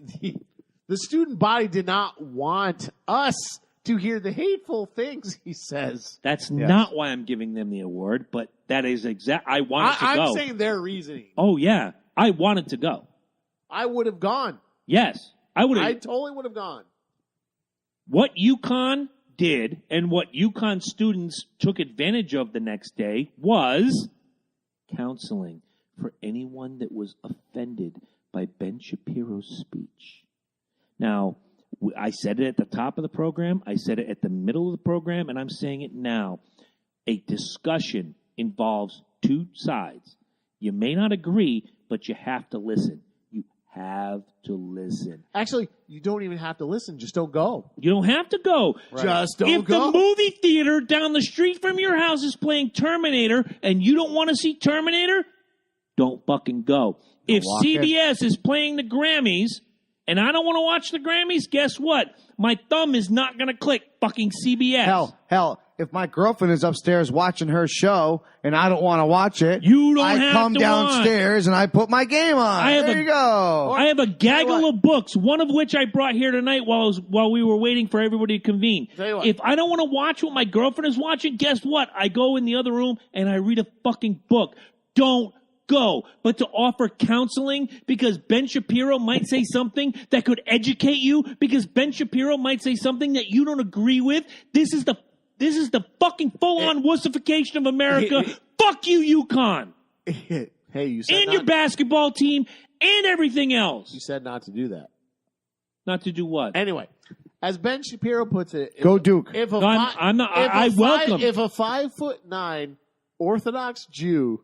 student body did not want us to hear the hateful things he says. That's not why I'm giving them the award, but that is I wanted to go. I'm saying their reasoning. Oh, yeah. I wanted to go. I would have gone. Yes. I would have. I totally would have gone. What UConn did and what UConn students took advantage of the next day was counseling for anyone that was offended by Ben Shapiro's speech. Now, I said it at the top of the program, I said it at the middle of the program, and I'm saying it now. A discussion involves two sides. You may not agree, but you have to listen. You have to listen. Actually, you don't even have to listen. Just don't go. You don't have to go. Right. Just don't if go. If the movie theater down the street from your house is playing Terminator and you don't want to see Terminator, don't fucking go. If CBS is playing the Grammys and I don't want to watch the Grammys, guess what? My thumb is not going to click fucking CBS. Hell, if my girlfriend is upstairs watching her show and I don't want to watch it, you don't I have come to downstairs and I put my game on. There you go. I have a gaggle of books, one of which I brought here tonight while we were waiting for everybody to convene. If I don't want to watch what my girlfriend is watching, guess what? I go in the other room and I read a fucking book. Don't go. But to offer counseling because Ben Shapiro might say something that could educate you, because Ben Shapiro might say something that you don't agree with, this is the fucking full-on wussification of America. Fuck you, UConn. Hey, you said and your basketball team and everything else. You said not to do that. Not to do what? Anyway, as Ben Shapiro puts it, go Duke. If a I welcome. If a 5'9" Orthodox Jew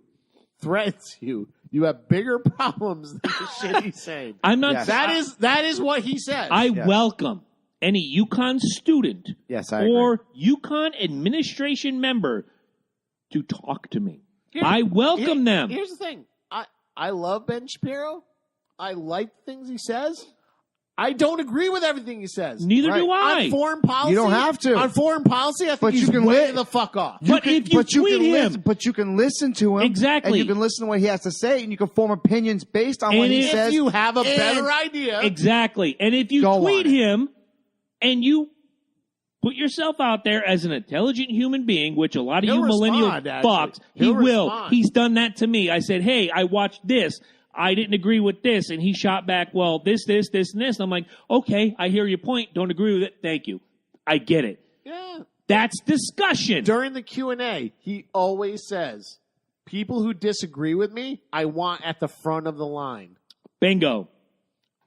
threatens you, you have bigger problems than the shit he's saying. I'm not. Yes. That is what he says. I welcome any UConn student Yes, I or UConn administration member to talk to me. I welcome them. Here's the thing. I love Ben Shapiro. I like the things he says. I don't agree with everything he says. Neither do I. On foreign policy, You don't have to. On foreign policy, I think he's way the fuck off. But if you tweet him, but you can listen to him exactly, and you can listen to what he has to say, and you can form opinions based on what he says. If you have a better idea, exactly, and if you tweet him and you put yourself out there as an intelligent human being, which a lot of you millennial fucks, he will. He's done that to me. I said, hey, I watched this. I didn't agree with this. And he shot back, well, this, and this. And I'm like, okay, I hear your point. Don't agree with it. Thank you. I get it. Yeah. That's discussion. During the Q&A, he always says, people who disagree with me, I want at the front of the line. Bingo.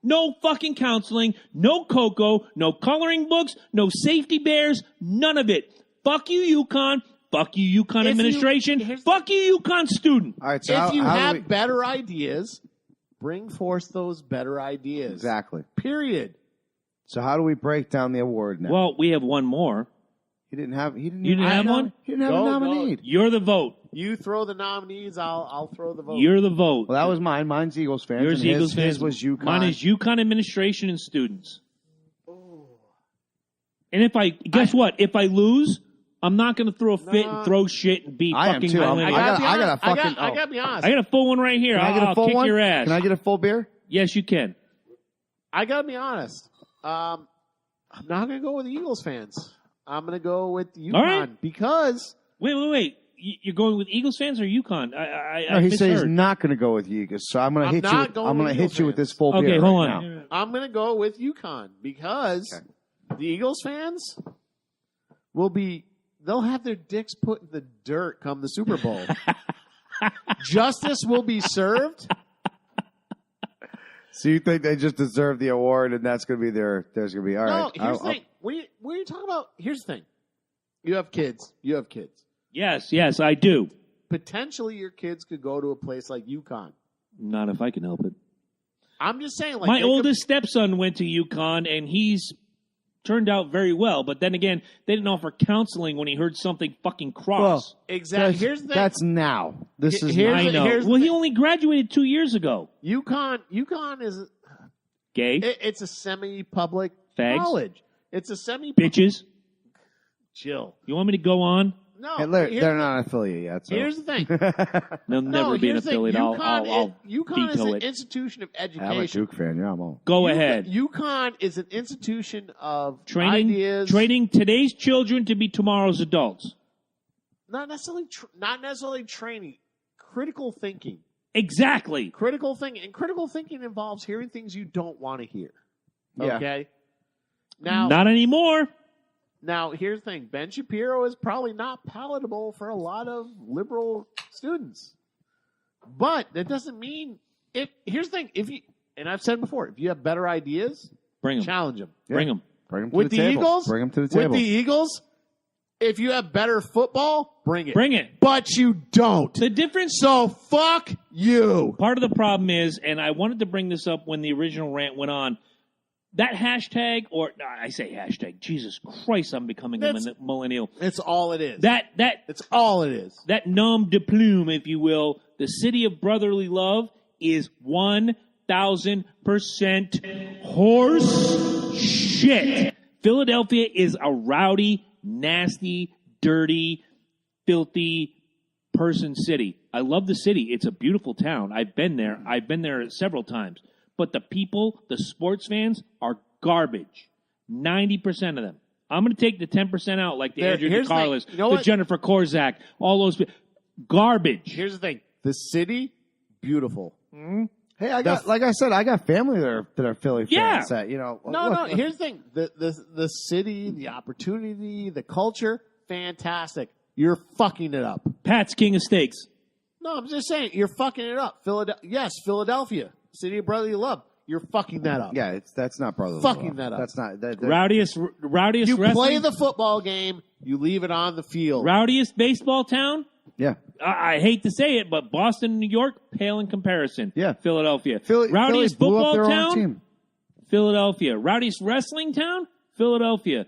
No fucking counseling, no cocoa, no coloring books, no safety bears, none of it. Fuck you, UConn. Fuck you, UConn administration. Fuck you, UConn student. All right, so if you have better ideas, bring forth those better ideas. Exactly. Period. So how do we break down the award now? Well, we have one more. You didn't have one? He didn't have a nominee. You're the vote. You throw the nominees, I'll throw the vote. You're the vote. Well, that was mine. Mine's Eagles fans. Yours Eagles fans. His was UConn. Mine is UConn administration and students. Oh. And guess what? If I lose, I'm not going to throw a fit and throw shit and be fucking violent. I got to be honest. I got a full one right here. I'll kick your ass. Can I get a full beer? Yes, you can. I got to be honest. I'm not going to go with the Eagles fans. I'm going to go with UConn because... Wait. You're going with Eagles fans or UConn? He said he's not going to go with Eagles, so I'm going to hit you. I'm going to hit you with this full beer. Okay, hold on. Now. I'm going to go with UConn because the Eagles fans they'll have their dicks put in the dirt come the Super Bowl. Justice will be served. So you think they just deserve the award, and that's going to be there's going to be all right. No, here's the thing. What are you talking about? Here's the thing. You have kids. Yes, I do. Potentially, your kids could go to a place like UConn. Not if I can help it. I'm just saying. My oldest stepson went to UConn, and he's turned out very well. But then again, they didn't offer counseling when he heard something fucking cross. Well, exactly. Here's the thing. That's now. This is. I know. Well, he only graduated 2 years ago. UConn is gay. It's a semi-public Fags. college. It's a bitches. Chill. You want me to go on? No, they're not an affiliate yet. So. Here's the thing. They'll never be an affiliate. UConn UConn is an institution of education. I'm a Duke fan. Yeah, I'm all. Go ahead. UConn is an institution of training today's children to be tomorrow's adults. Not necessarily training. Critical thinking. Exactly. Critical thinking. And critical thinking involves hearing things you don't want to hear. Okay? Now, not anymore. Now, here's the thing. Ben Shapiro is probably not palatable for a lot of liberal students. But that doesn't mean here's the thing. And I've said before, if you have better ideas, bring them. Challenge them. Yeah. Bring them. Bring them to the table. Eagles, bring them to the table. With the Eagles, if you have better football, bring it. Bring it. But you don't. The difference. So fuck you. Part of the problem is, and I wanted to bring this up when the original rant went on, that hashtag, I say hashtag, Jesus Christ, I'm becoming a millennial. It's all it is. It's all it is. That nom de plume, if you will, the city of brotherly love is 1,000% horse shit. Philadelphia is a rowdy, nasty, dirty, filthy person city. I love the city. It's a beautiful town. I've been there. I've been there several times. But the people, the sports fans, are garbage. 90% of them. I'm going to take the 10% out, like the Andrew DeCarlos, the Jennifer Korzak, all those people. Garbage. Here's the thing. The city, beautiful. Mm-hmm. Hey, I got family that are Philly fans. That, No. Here's the thing. The city, the opportunity, the culture, fantastic. You're fucking it up. Pat's King of Steaks. No, I'm just saying, you're fucking it up. Philadelphia. City of brotherly love. You're fucking that up. Yeah, that's not brotherly fucking love. that up. That's not rowdiest You wrestling. play the football game. You leave it on the field. Rowdiest baseball town. Yeah. I hate to say it, but Boston and New York pale in comparison. Yeah. Philadelphia. Rowdiest football town. Philadelphia. Rowdiest wrestling town. Philadelphia.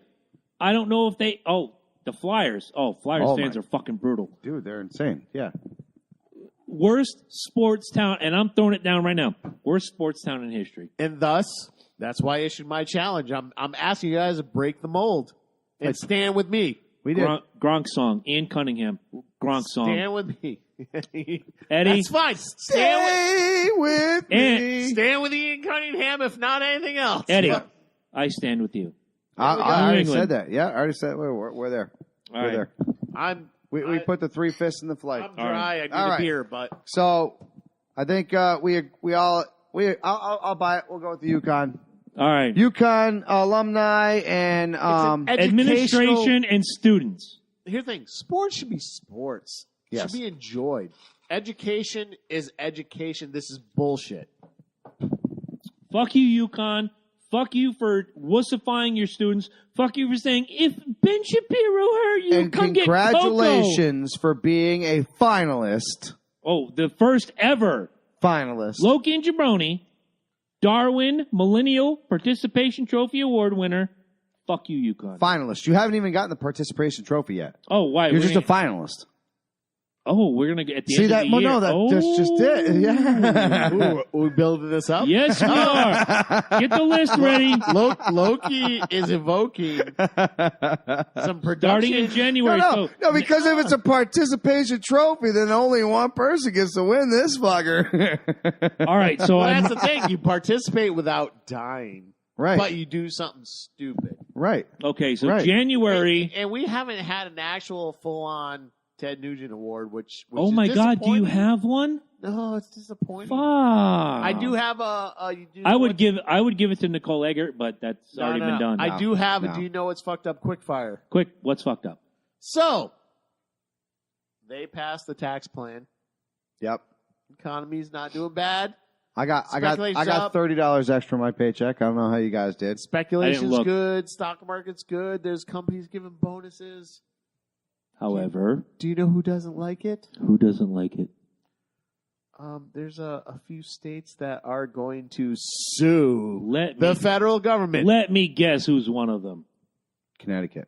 I don't know if they. Oh, the Flyers. Oh, Flyers fans are fucking brutal. Dude, they're insane. Yeah. Worst sports town, and I'm throwing it down right now. Worst sports town in history. And thus, that's why I issued my challenge. I'm asking you guys to break the mold and stand with me. We did. Gronk song. Ian Cunningham. Gronk song. Stand with me. Eddie. That's fine. Stay with me. Stand with Ian Cunningham, if not anything else. Eddie. I stand with you. I already England. said that. Yeah, I already said we're there. All We're right. there. We put the 3 fists in the flight. I'm dry. I need a beer, but So I think I'll buy it. We'll go with the UConn. All right. UConn alumni and Administration and students. here's the thing: sports should be sports. It Yes. should be enjoyed. Education is education. This is bullshit. Fuck you, UConn. Fuck you for wussifying your students. Fuck you for saying, if Ben Shapiro heard you, and come get Coco. congratulations for being a finalist. Oh, the first ever Finalist. Loki and Jabroni, Darwin Millennial Participation Trophy Award winner. Fuck you, UConn. Finalist. You haven't even gotten the participation trophy yet. Oh, why? You're just a finalist. Oh, we're going to get at the See end that? of the Well, year. no, that's just it. Yeah. Ooh, we building this up? Yes, we are. Get the list ready. Loki is evoking some production. Starting in January. No, So, because if it's a participation trophy, then only one person gets to win this fucker. all right, so Well, I'm, that's the thing. You participate without dying. Right. But you do something stupid. Right. okay, so Right. January. And we haven't had an actual full-on Ted Nugent award, which Oh, is my God, do you disappointing. have one? No, it's disappointing. Fuck. I do have a you do I know would what's- give it to Nicole Eggert, but that's No, already no, been no. done. I do have No. a do you know what's fucked up quickfire. Quick, what's fucked up? So they passed the tax plan. Yep. Economy's not doing bad. I got Speculation's up. $30 extra in my paycheck. I don't know how you guys did. Speculation's look. good. Stock market's good. There's companies giving bonuses. However, Do you know who doesn't like it? who doesn't like it? There's a few states that are going to sue Let the me federal government. let me guess who's one of them. Connecticut.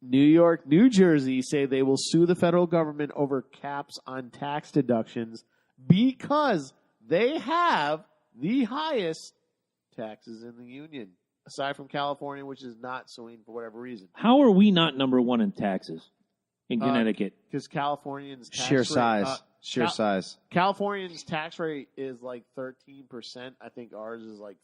New York, New Jersey say they will sue the federal government over caps on tax deductions because they have the highest taxes in the union, aside from California, which is not suing for whatever reason. How are we not number one in taxes in Connecticut? Because Californians tax Sheer rate, size. Sheer Cal- size. Californians tax rate is like 13%. I think ours is like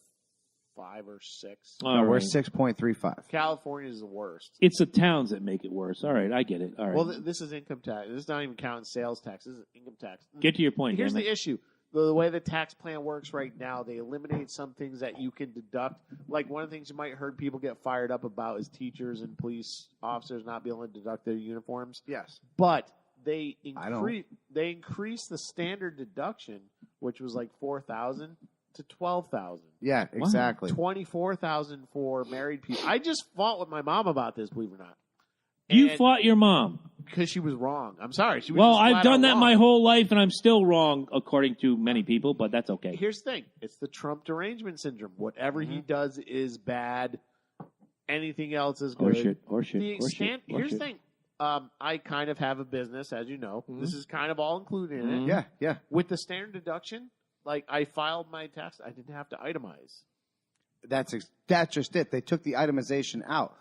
5 or 6. All No, we're right. 6.35. California is the worst. It's the towns that make it worse. All right, I get it. All right. Well, this is income tax. This is not even counting sales tax. This is income tax. Get to your point. Here's damn it. the issue. The way the tax plan works right now, they eliminate some things that you can deduct. Like one of the things you might heard people get fired up about is teachers and police officers not being able to deduct their uniforms. Yes. But they I don't. increased the standard deduction, which was like $4,000 to $12,000. Yeah, exactly. $24,000 for married people. I just fought with my mom about this, believe it or not. You And- fought your mom. because she was wrong. I'm sorry. She was Well, just I've flat done out that wrong. my whole life, and I'm still wrong, according to many people, but that's okay. Here's the thing. It's the Trump derangement syndrome. Whatever he does is bad. Anything else is good. Horseshit. Here's the thing. I kind of have a business, as you know. This is kind of all included in it. Yeah, yeah. With the standard deduction, like I filed my tax, I didn't have to itemize. That's just it. They took the itemization out.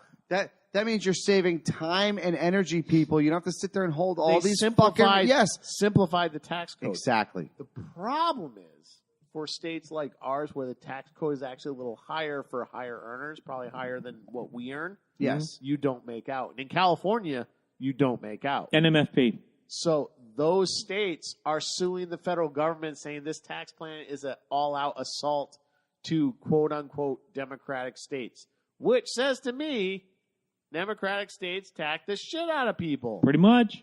That means you're saving time and energy, people. You don't have to sit there and hold all They these simplified, fucking simplified the tax code. Exactly. The problem is for states like ours where the tax code is actually a little higher for higher earners, probably higher than what we earn. Yes. You don't make out. And in California, you don't make out. NMFP. So those states are suing the federal government saying this tax plan is an all-out assault to quote-unquote democratic states, which says to me democratic states tax the shit out of people. Pretty much.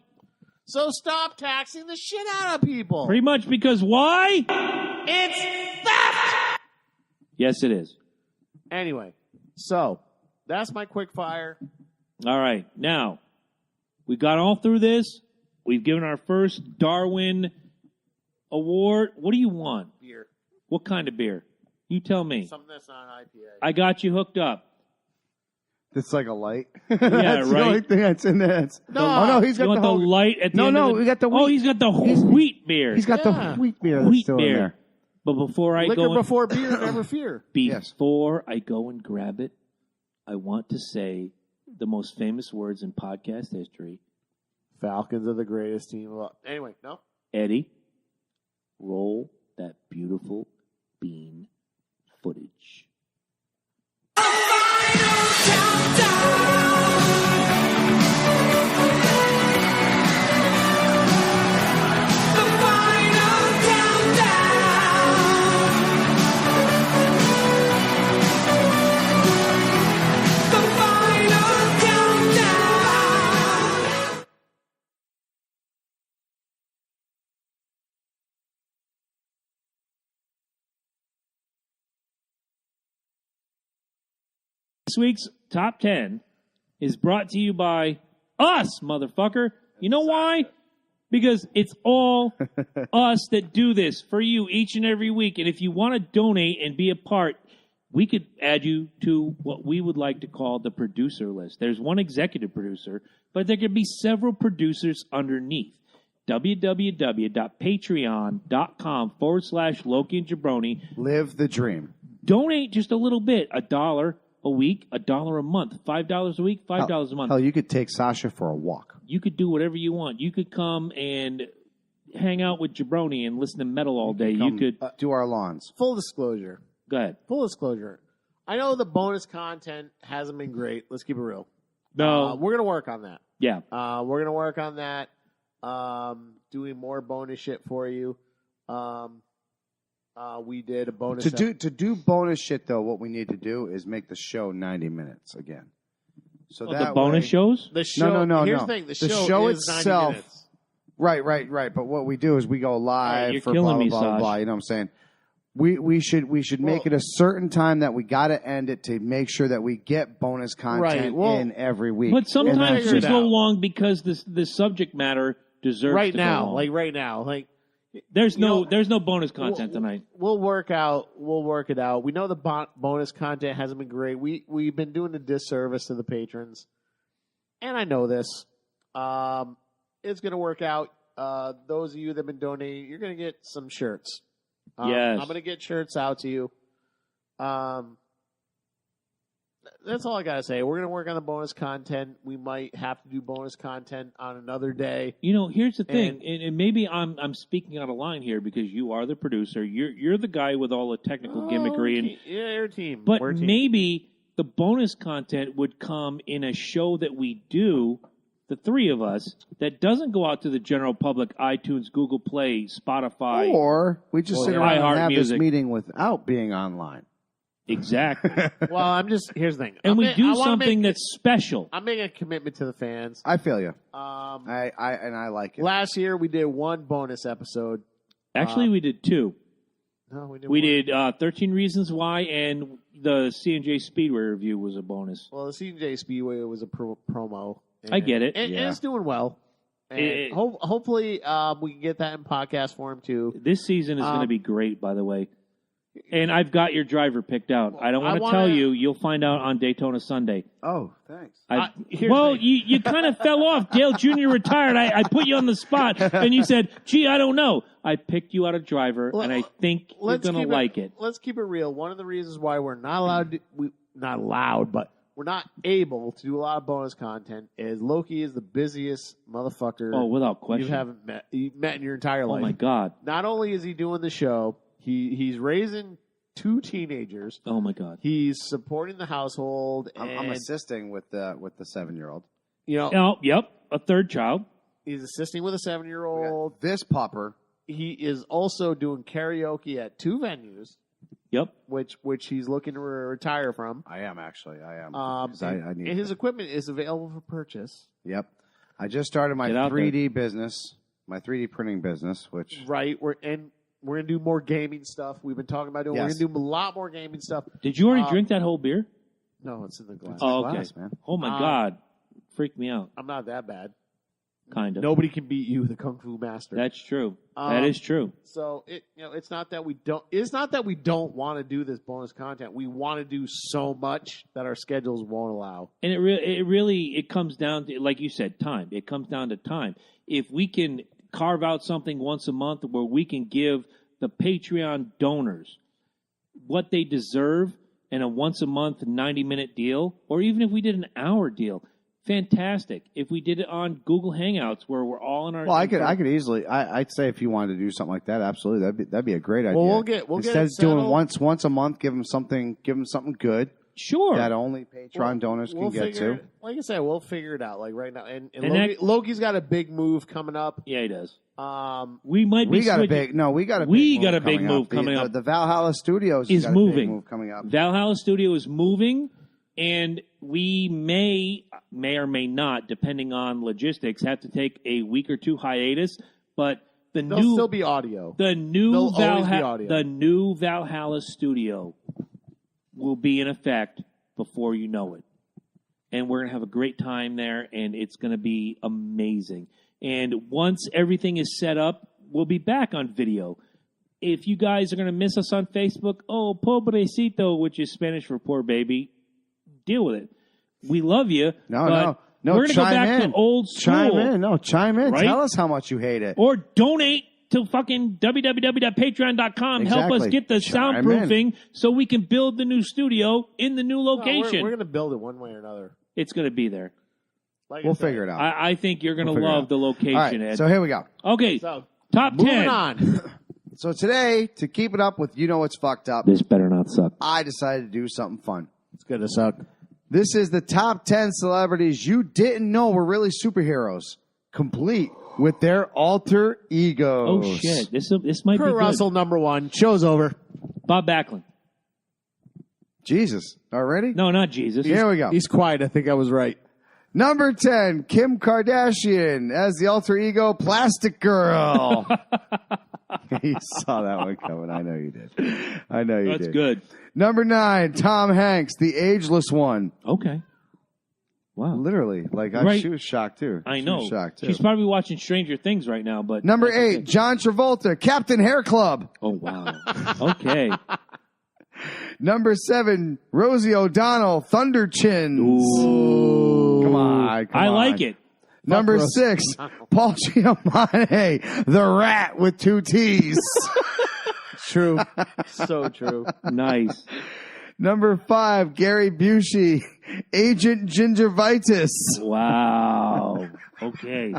So stop taxing the shit out of people. Pretty much because why? It's theft! Yes, it is. Anyway, so that's my quick fire. All right. Now, we got all through this. We've given our first Darwin Award. What do you want? Beer. What kind of beer? You tell me. Something that's not an IPA. I got you hooked up. It's like a light. Yeah, that's the only right. thing that's in there. Oh no, he's got You want the light at the end of the... we got the wheat. Oh, he's got the wheat beer. He's got the wheat beer that's Wheat still beer. in there. But before I Liquor go... before beer, never fear. Before I go and grab it, I want to say the most famous words in podcast history. Falcons are the greatest team. Anyway, no. Eddie, roll that beautiful bean footage. This week's Top 10 is brought to you by us, motherfucker. You know why? Because it's all us that do this for you each and every week. And if you want to donate and be a part, we could add you to what we would like to call the producer list. There's one executive producer, but there could be several producers underneath. www.patreon.com/Loki and Jabroni. Live the dream. Donate just a little bit, $1 a week, $1 a month, $5 a week, $5 a month. Hell, you could take Sasha for a walk. You could do whatever you want. You could come and hang out with Jabroni and listen to metal all day. You could do our lawns. Full disclosure. Go ahead. Full disclosure. I know the bonus content hasn't been great. Let's keep it real. No. We're going to work on that. Yeah. We're going to work on that. Doing more bonus shit for you. We did a bonus to do bonus shit though. What we need to do is make the show 90 minutes again. So that the bonus way, shows? The show. No. Here's the thing. The show is itself. 90 minutes. Right. But what we do is we go live you're for blah killing blah me, blah, Saj. blah. You know what I'm saying? We should make it a certain time that we got to end it to make sure that we get bonus content in every week. But sometimes figure we it go out. long because the subject matter deserves Right to go now. long. Like right now. Like There's no bonus content tonight. We'll work it out. We know the bonus content hasn't been great. We've been doing a disservice to the patrons, and I know this. It's going to work out. Those of you that have been donating, you're going to get some shirts. Yes. I'm going to get shirts out to you. That's all I got to say. We're going to work on the bonus content. We might have to do bonus content on another day. You know, here's the thing, and maybe I'm speaking out of line here because you are the producer. You're the guy with all the technical gimmickry, and your team. But We're a team. maybe the bonus content would come in a show that we do, the three of us, that doesn't go out to the general public, iTunes, Google Play, Spotify. Or we just sit around and have Music. this meeting without being online. Exactly. Well, here's the thing. And we do something that's special. I'm making a commitment to the fans. I feel you. I like it. Last year we did one bonus episode. Actually, we did two. No, we did. We one. did 13 Reasons Why, and the C&J Speedway review was a bonus. Well, the CJ Speedway was a promo. I get it. And it's doing well. And hopefully we can get that in podcast form too. This season is going to be great, by the way. And I've got your driver picked out. I don't want to tell you. You'll find out on Daytona Sunday. Oh, thanks. You kind of fell off. Dale Jr. retired. I put you on the spot, and you said, gee, I don't know. I picked you out a driver, and I think you're going to like it. Let's keep it real. One of the reasons why we're not allowed but we're not able to do a lot of bonus content is Loki is the busiest motherfucker. Oh, without question. You've met in your entire life. Oh, my God. Not only is he doing the show, he's raising 2 teenagers. Oh, my God. He's supporting the household. I'm assisting with the 7-year-old. You know, Oh, yep, a third child. he's assisting with a 7-year-old. This pupper. He is also doing karaoke at 2 venues. Yep. Which he's looking to retire from. I am, actually. I am. 'Cause I need and his equipment is available for purchase. Yep. I just started my 3D business, my 3D printing business, which... Right. We're going to do more gaming stuff. We've been talking about doing. Yes. We're going to do a lot more gaming stuff. Did you already drink that whole beer? No, it's in the glass. Oh, okay. Glass, man. Oh, my God. Freaked me out. I'm not that bad. Kind of. Nobody can beat you, the Kung Fu Master. That's true. That is true. So it's not that we don't. It's not that we don't want to do this bonus content. We want to do so much that our schedules won't allow. And it really comes down to, like you said, time. It comes down to time. If we can carve out something once a month where we can give the Patreon donors what they deserve in a once a month 90-minute deal, or even if we did an hour deal. Fantastic. If we did it on Google Hangouts where we're all in our... Well, I could easily... I'd say if you wanted to do something like that, absolutely. That'd be a great idea. Well, we'll Instead get of doing once a month, give them something good. Sure. That only Patreon donors can get to. Like I said, we'll figure it out. Like right now, and Loki's got a big move coming up. Yeah, he does. We got a big move coming up. The Valhalla Studios is moving. Big move coming up. Valhalla Studio is moving, and we may or may not, depending on logistics, have to take a week or two hiatus. But there'll still be audio. The new Valhalla Studio will be in effect before you know it. And we're going to have a great time there, and it's going to be amazing. And once everything is set up, we'll be back on video. If you guys are going to miss us on Facebook, pobrecito, which is Spanish for poor baby, deal with it. We love you. No. We're going to go back to old school. Chime in. Right? Tell us how much you hate it. Or donate to fucking www.patreon.com. Exactly. Help us get the soundproofing so we can build the new studio in the new location. We're going to build it one way or another. It's going to be there. We'll figure it out. I think you're going to love the location, All right, Ed. So here we go. Okay, so, top 10. Moving on. So today, to keep it up with It's Fucked Up, This better not suck. I decided to do something fun. It's going to suck. This is the top 10 celebrities you didn't know were really superheroes, complete with their alter egos. Oh, shit. This might be Kurt good. Russell, number one. Show's over. Bob Backlund. Jesus. Already? No, not Jesus. Here we go. He's quiet. I think I was right. Number 10, Kim Kardashian as the alter ego Plastic Girl. You saw that one coming. I know you did. That's good. Number 9, Tom Hanks, the ageless one. Okay. Wow. Literally. Right. She was shocked, too. I know. She was shocked, too. She's probably watching Stranger Things right now. But Number 8, John Travolta, Captain Hair Club. Oh, wow. Okay. Number 7, Rosie O'Donnell, Thunder Chins. Ooh. Come on. I like it. Number 6, Paul Giamatti, the rat with 2 T's. True. So true. Nice. Number 5, Gary Busey, Agent Gingivitis. Wow. Okay.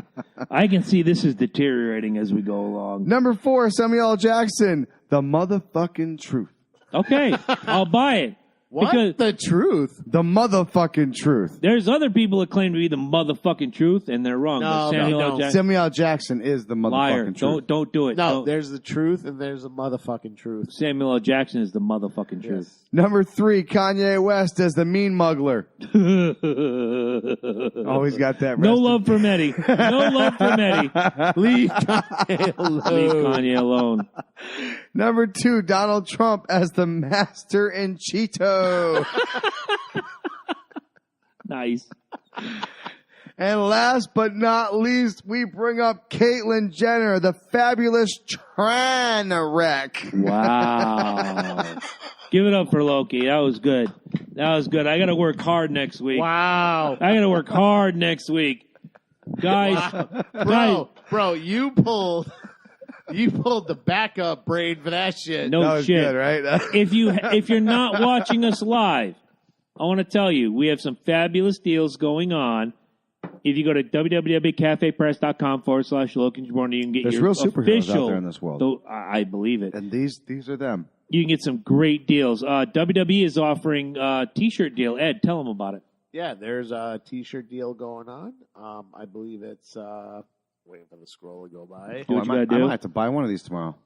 I can see this is deteriorating as we go along. Number 4, Samuel L. Jackson, the motherfucking truth. Okay. I'll buy it. What? Because The truth? The motherfucking truth. there's other people that claim to be the motherfucking truth, and they're wrong. No, But Samuel they L. don't. Jackson, Samuel L. Jackson is the motherfucking liar. truth. Don't do it. No, Don't. there's the truth and there's the motherfucking truth. Samuel L. Jackson is the motherfucking truth. Number 3, Kanye West as the mean muggler. Always got that. No rested. love for Eddie. No love for Eddie. Leave Kanye alone. Leave Kanye alone. Number 2, Donald Trump as the master in Cheeto. Nice. And last but not least, we bring up Caitlyn Jenner, the fabulous Tran wreck. Wow. Give it up for Loki. That was good. I got to work hard next week. Wow. I got to work hard next week. Guys. Bro, you pulled the backup brain for that shit. No That was shit. good, right? If you're not watching us live, I want to tell you, we have some fabulous deals going on. If you go to www.cafepress.com/Logan Jabroni, you can get There's your real superheroes official, out there in this world. I believe it. And these are them. You can get some great deals. WWE is offering a T-shirt deal. Ed, tell them about it. Yeah, there's a T-shirt deal going on. I believe it's waiting for the scroll to go by. Do what you gotta do. I might have to buy one of these tomorrow.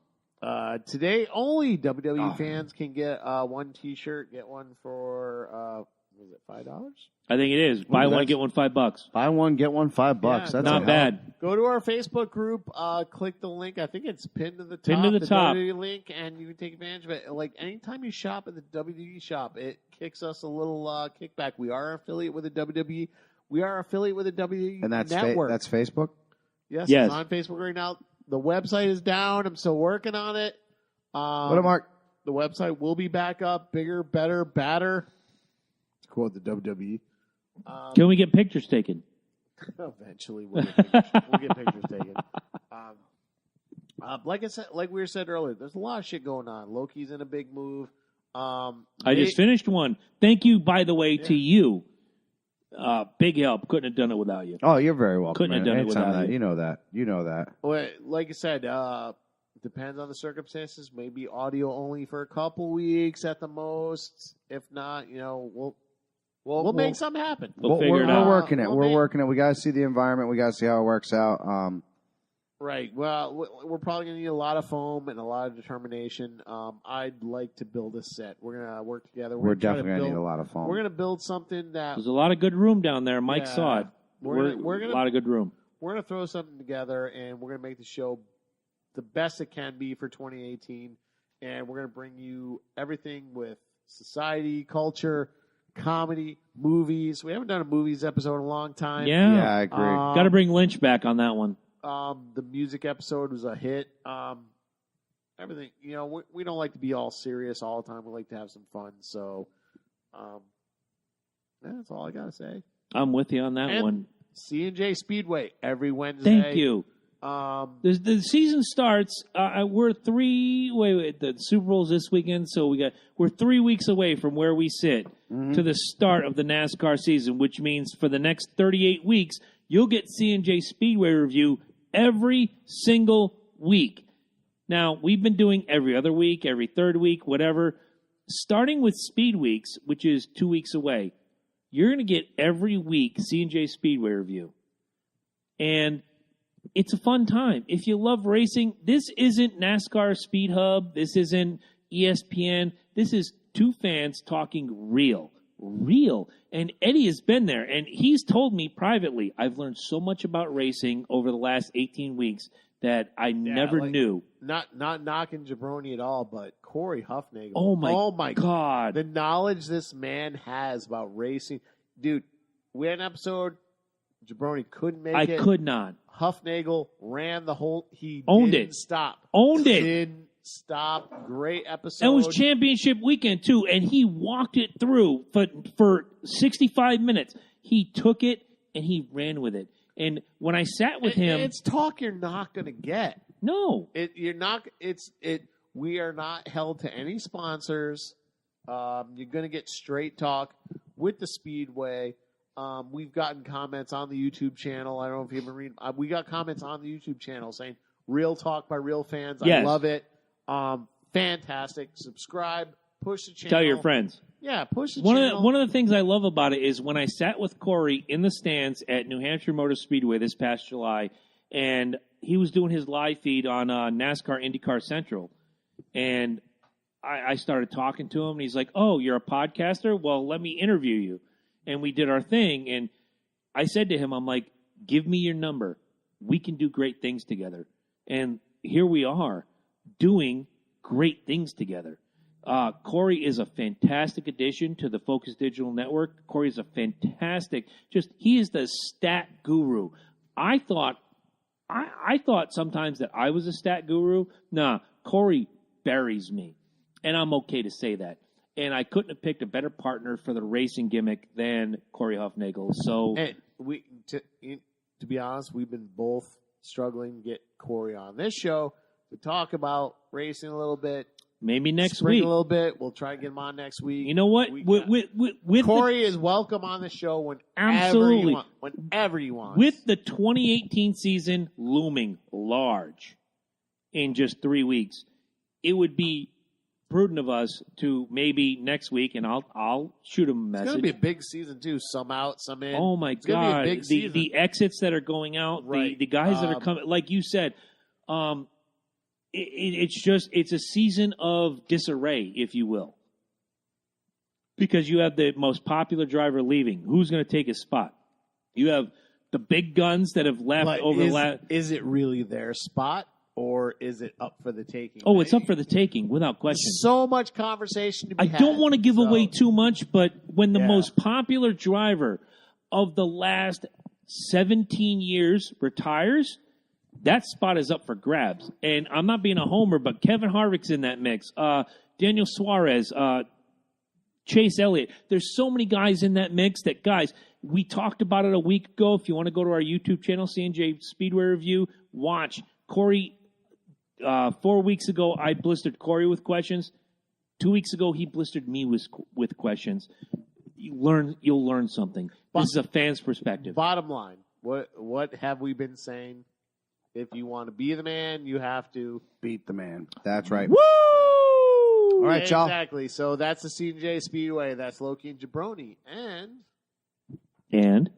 Today, only WWE fans can get one T-shirt. Get one for was it $5? I think it is. Buy one, get one $5. Buy one, get one $5. Yeah, That's Not a bad. Go to our Facebook group. Click the link. I think it's pinned to the top. Pinned to the top. WWE link, and you can take advantage of it. Like anytime you shop at the WWE shop, it kicks us a little kickback. We are affiliate with the WWE. We are affiliate with the WWE And that's network. that's Facebook. Yes, Yes. it's on Facebook right now. The website is down. I'm still working on it. What up, Mark? The website will be back up, bigger, better, badder. To quote the WWE. Can we get pictures taken? Eventually, we'll get pictures taken. Like we said earlier, there's a lot of shit going on. Loki's in a big move. I just finished one. Thank you, by the way, to you. Big help. Couldn't have done it without you. Oh, you're very welcome. Couldn't have done it without you. You know that. You know that. Well, like I said, depends on the circumstances. Maybe audio only for a couple weeks at the most. If not, we'll make something happen. We'll figure it out. We're working it. We're working it. We got to see the environment. We got to see how it works out. Right. Well, we're probably going to need a lot of foam and a lot of determination. I'd like to build a set. We're going to work together. We're definitely going to need a lot of foam. We're going to build something that... There's a lot of good room down there. Mike saw it. We're a lot of good room. We're going to throw something together, and we're going to make the show the best it can be for 2018. And we're going to bring you everything with society, culture, comedy, movies. We haven't done a movies episode in a long time. Yeah, I agree. Got to bring Lynch back on that one. The music episode was a hit. Everything, we don't like to be all serious all the time. We like to have some fun. So, that's all I got to say. I'm with you on that one. C&J Speedway every Wednesday. Thank you. The season starts. We're the Super Bowl's this weekend, so we're 3 weeks away from where we sit to the start of the NASCAR season, which means for the next 38 weeks, you'll get C&J Speedway review every single week. Now, we've been doing every other week, every third week, whatever. Starting with Speed Weeks, which is 2 weeks away, you're going to get every week C&J Speedway review. And it's a fun time. If you love racing, this isn't NASCAR Speed Hub. This isn't ESPN. This is two fans talking real. And Eddie has been there, and he's told me privately, I've learned so much about racing over the last 18 weeks that I never knew. Not knocking Jabroni at all, but Corey Huffnagel. Oh my God. The knowledge this man has about racing. Dude, we had an episode, Jabroni couldn't make it. I could not. Huffnagel ran the whole, he Owned didn't it. stop. Owned it. Didn't stop. Great episode. It was championship weekend, too, and he walked it through for 65 minutes. He took it, and he ran with it. And when I sat with him... It's talk you're not going to get. No. We are not held to any sponsors. You're going to get straight talk with the Speedway. We've gotten comments on the YouTube channel. I don't know if you've been reading. We got comments on the YouTube channel saying, real talk by real fans. Yes. I love it. Fantastic. Subscribe. Push the channel. Tell your friends. Yeah, push the channel. One of the things I love about it is when I sat with Corey in the stands at New Hampshire Motor Speedway this past July, and he was doing his live feed on NASCAR IndyCar Central, and I started talking to him, and he's like, oh, you're a podcaster? Well, let me interview you. And we did our thing, and I said to him, I'm like, give me your number. We can do great things together. And here we are doing great things together. Corey is a fantastic addition to the Focus Digital Network. Corey is a fantastic, he is the stat guru. I thought sometimes that I was a stat guru. Nah, Corey buries me. And I'm okay to say that. And I couldn't have picked a better partner for the racing gimmick than Corey Huffnagel. So, and to be honest, we've been both struggling to get Corey on this show to talk about racing a little bit. Maybe next week. A week. little bit. We'll try to get him on next week. You know what? With Corey is welcome on the show whenever you want. With the 2018 season looming large in just 3 weeks, it would be prudent of us to maybe next week, and I'll shoot him a message. It's going to be a big season, too. Some out, some in. Oh, my it's God. Gonna be a big season. The exits that are going out, right. the guys that are coming, like you said, it's a season of disarray, if you will. Because you have the most popular driver leaving. Who's going to take his spot? You have the big guns that have left over the last... Is it really their spot, or is it up for the taking? Oh, it's up for the taking, without question. So much conversation to be had. I don't want to give away too much, but when the most popular driver of the last 17 years retires, that spot is up for grabs. And I'm not being a homer, but Kevin Harvick's in that mix. Daniel Suarez, Chase Elliott. There's so many guys in that mix that, guys, we talked about it a week ago. If you want to go to our YouTube channel, CNJ Speedway Review, watch. Corey, 4 weeks ago, I blistered Corey with questions. 2 weeks ago, he blistered me with questions. You'll learn something. This is a fan's perspective. Bottom line, what have we been saying? If you want to be the man, you have to beat the man. That's right. Woo! All right, y'all. Exactly. So that's the CJ Speedway. That's Loki and Jabroni. And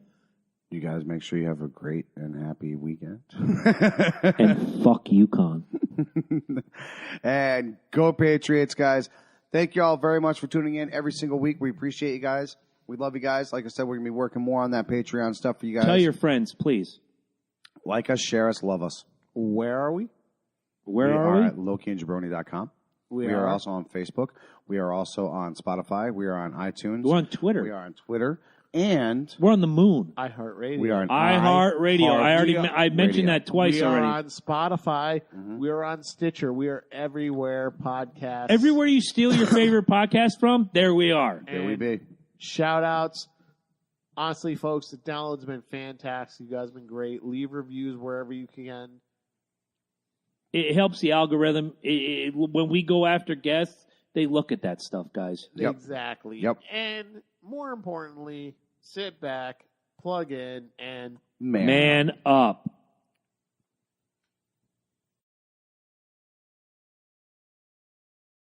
you guys make sure you have a great and happy weekend. and fuck UConn. And go Patriots, guys. Thank you all very much for tuning in every single week. We appreciate you guys. We love you guys. Like I said, we're going to be working more on that Patreon stuff for you guys. Tell your friends, please. Like us, share us, love us. Where are we? We are at LokiandJabroni.com. We are also on Facebook. We are also on Spotify. We are on iTunes. We're on Twitter. We are on Twitter. And we're on the moon. iHeartRadio. We are on iHeartRadio. I mentioned that twice already. We are on Spotify. Mm-hmm. We are on Stitcher. We are everywhere podcasts. Everywhere you steal your favorite podcast from, there we are. There we be. Shout outs. Honestly, folks, the downloads have been fantastic. You guys have been great. Leave reviews wherever you can. It helps the algorithm. When we go after guests, they look at that stuff, guys. Yep. Exactly. Yep. And more importantly, sit back, plug in, and man up.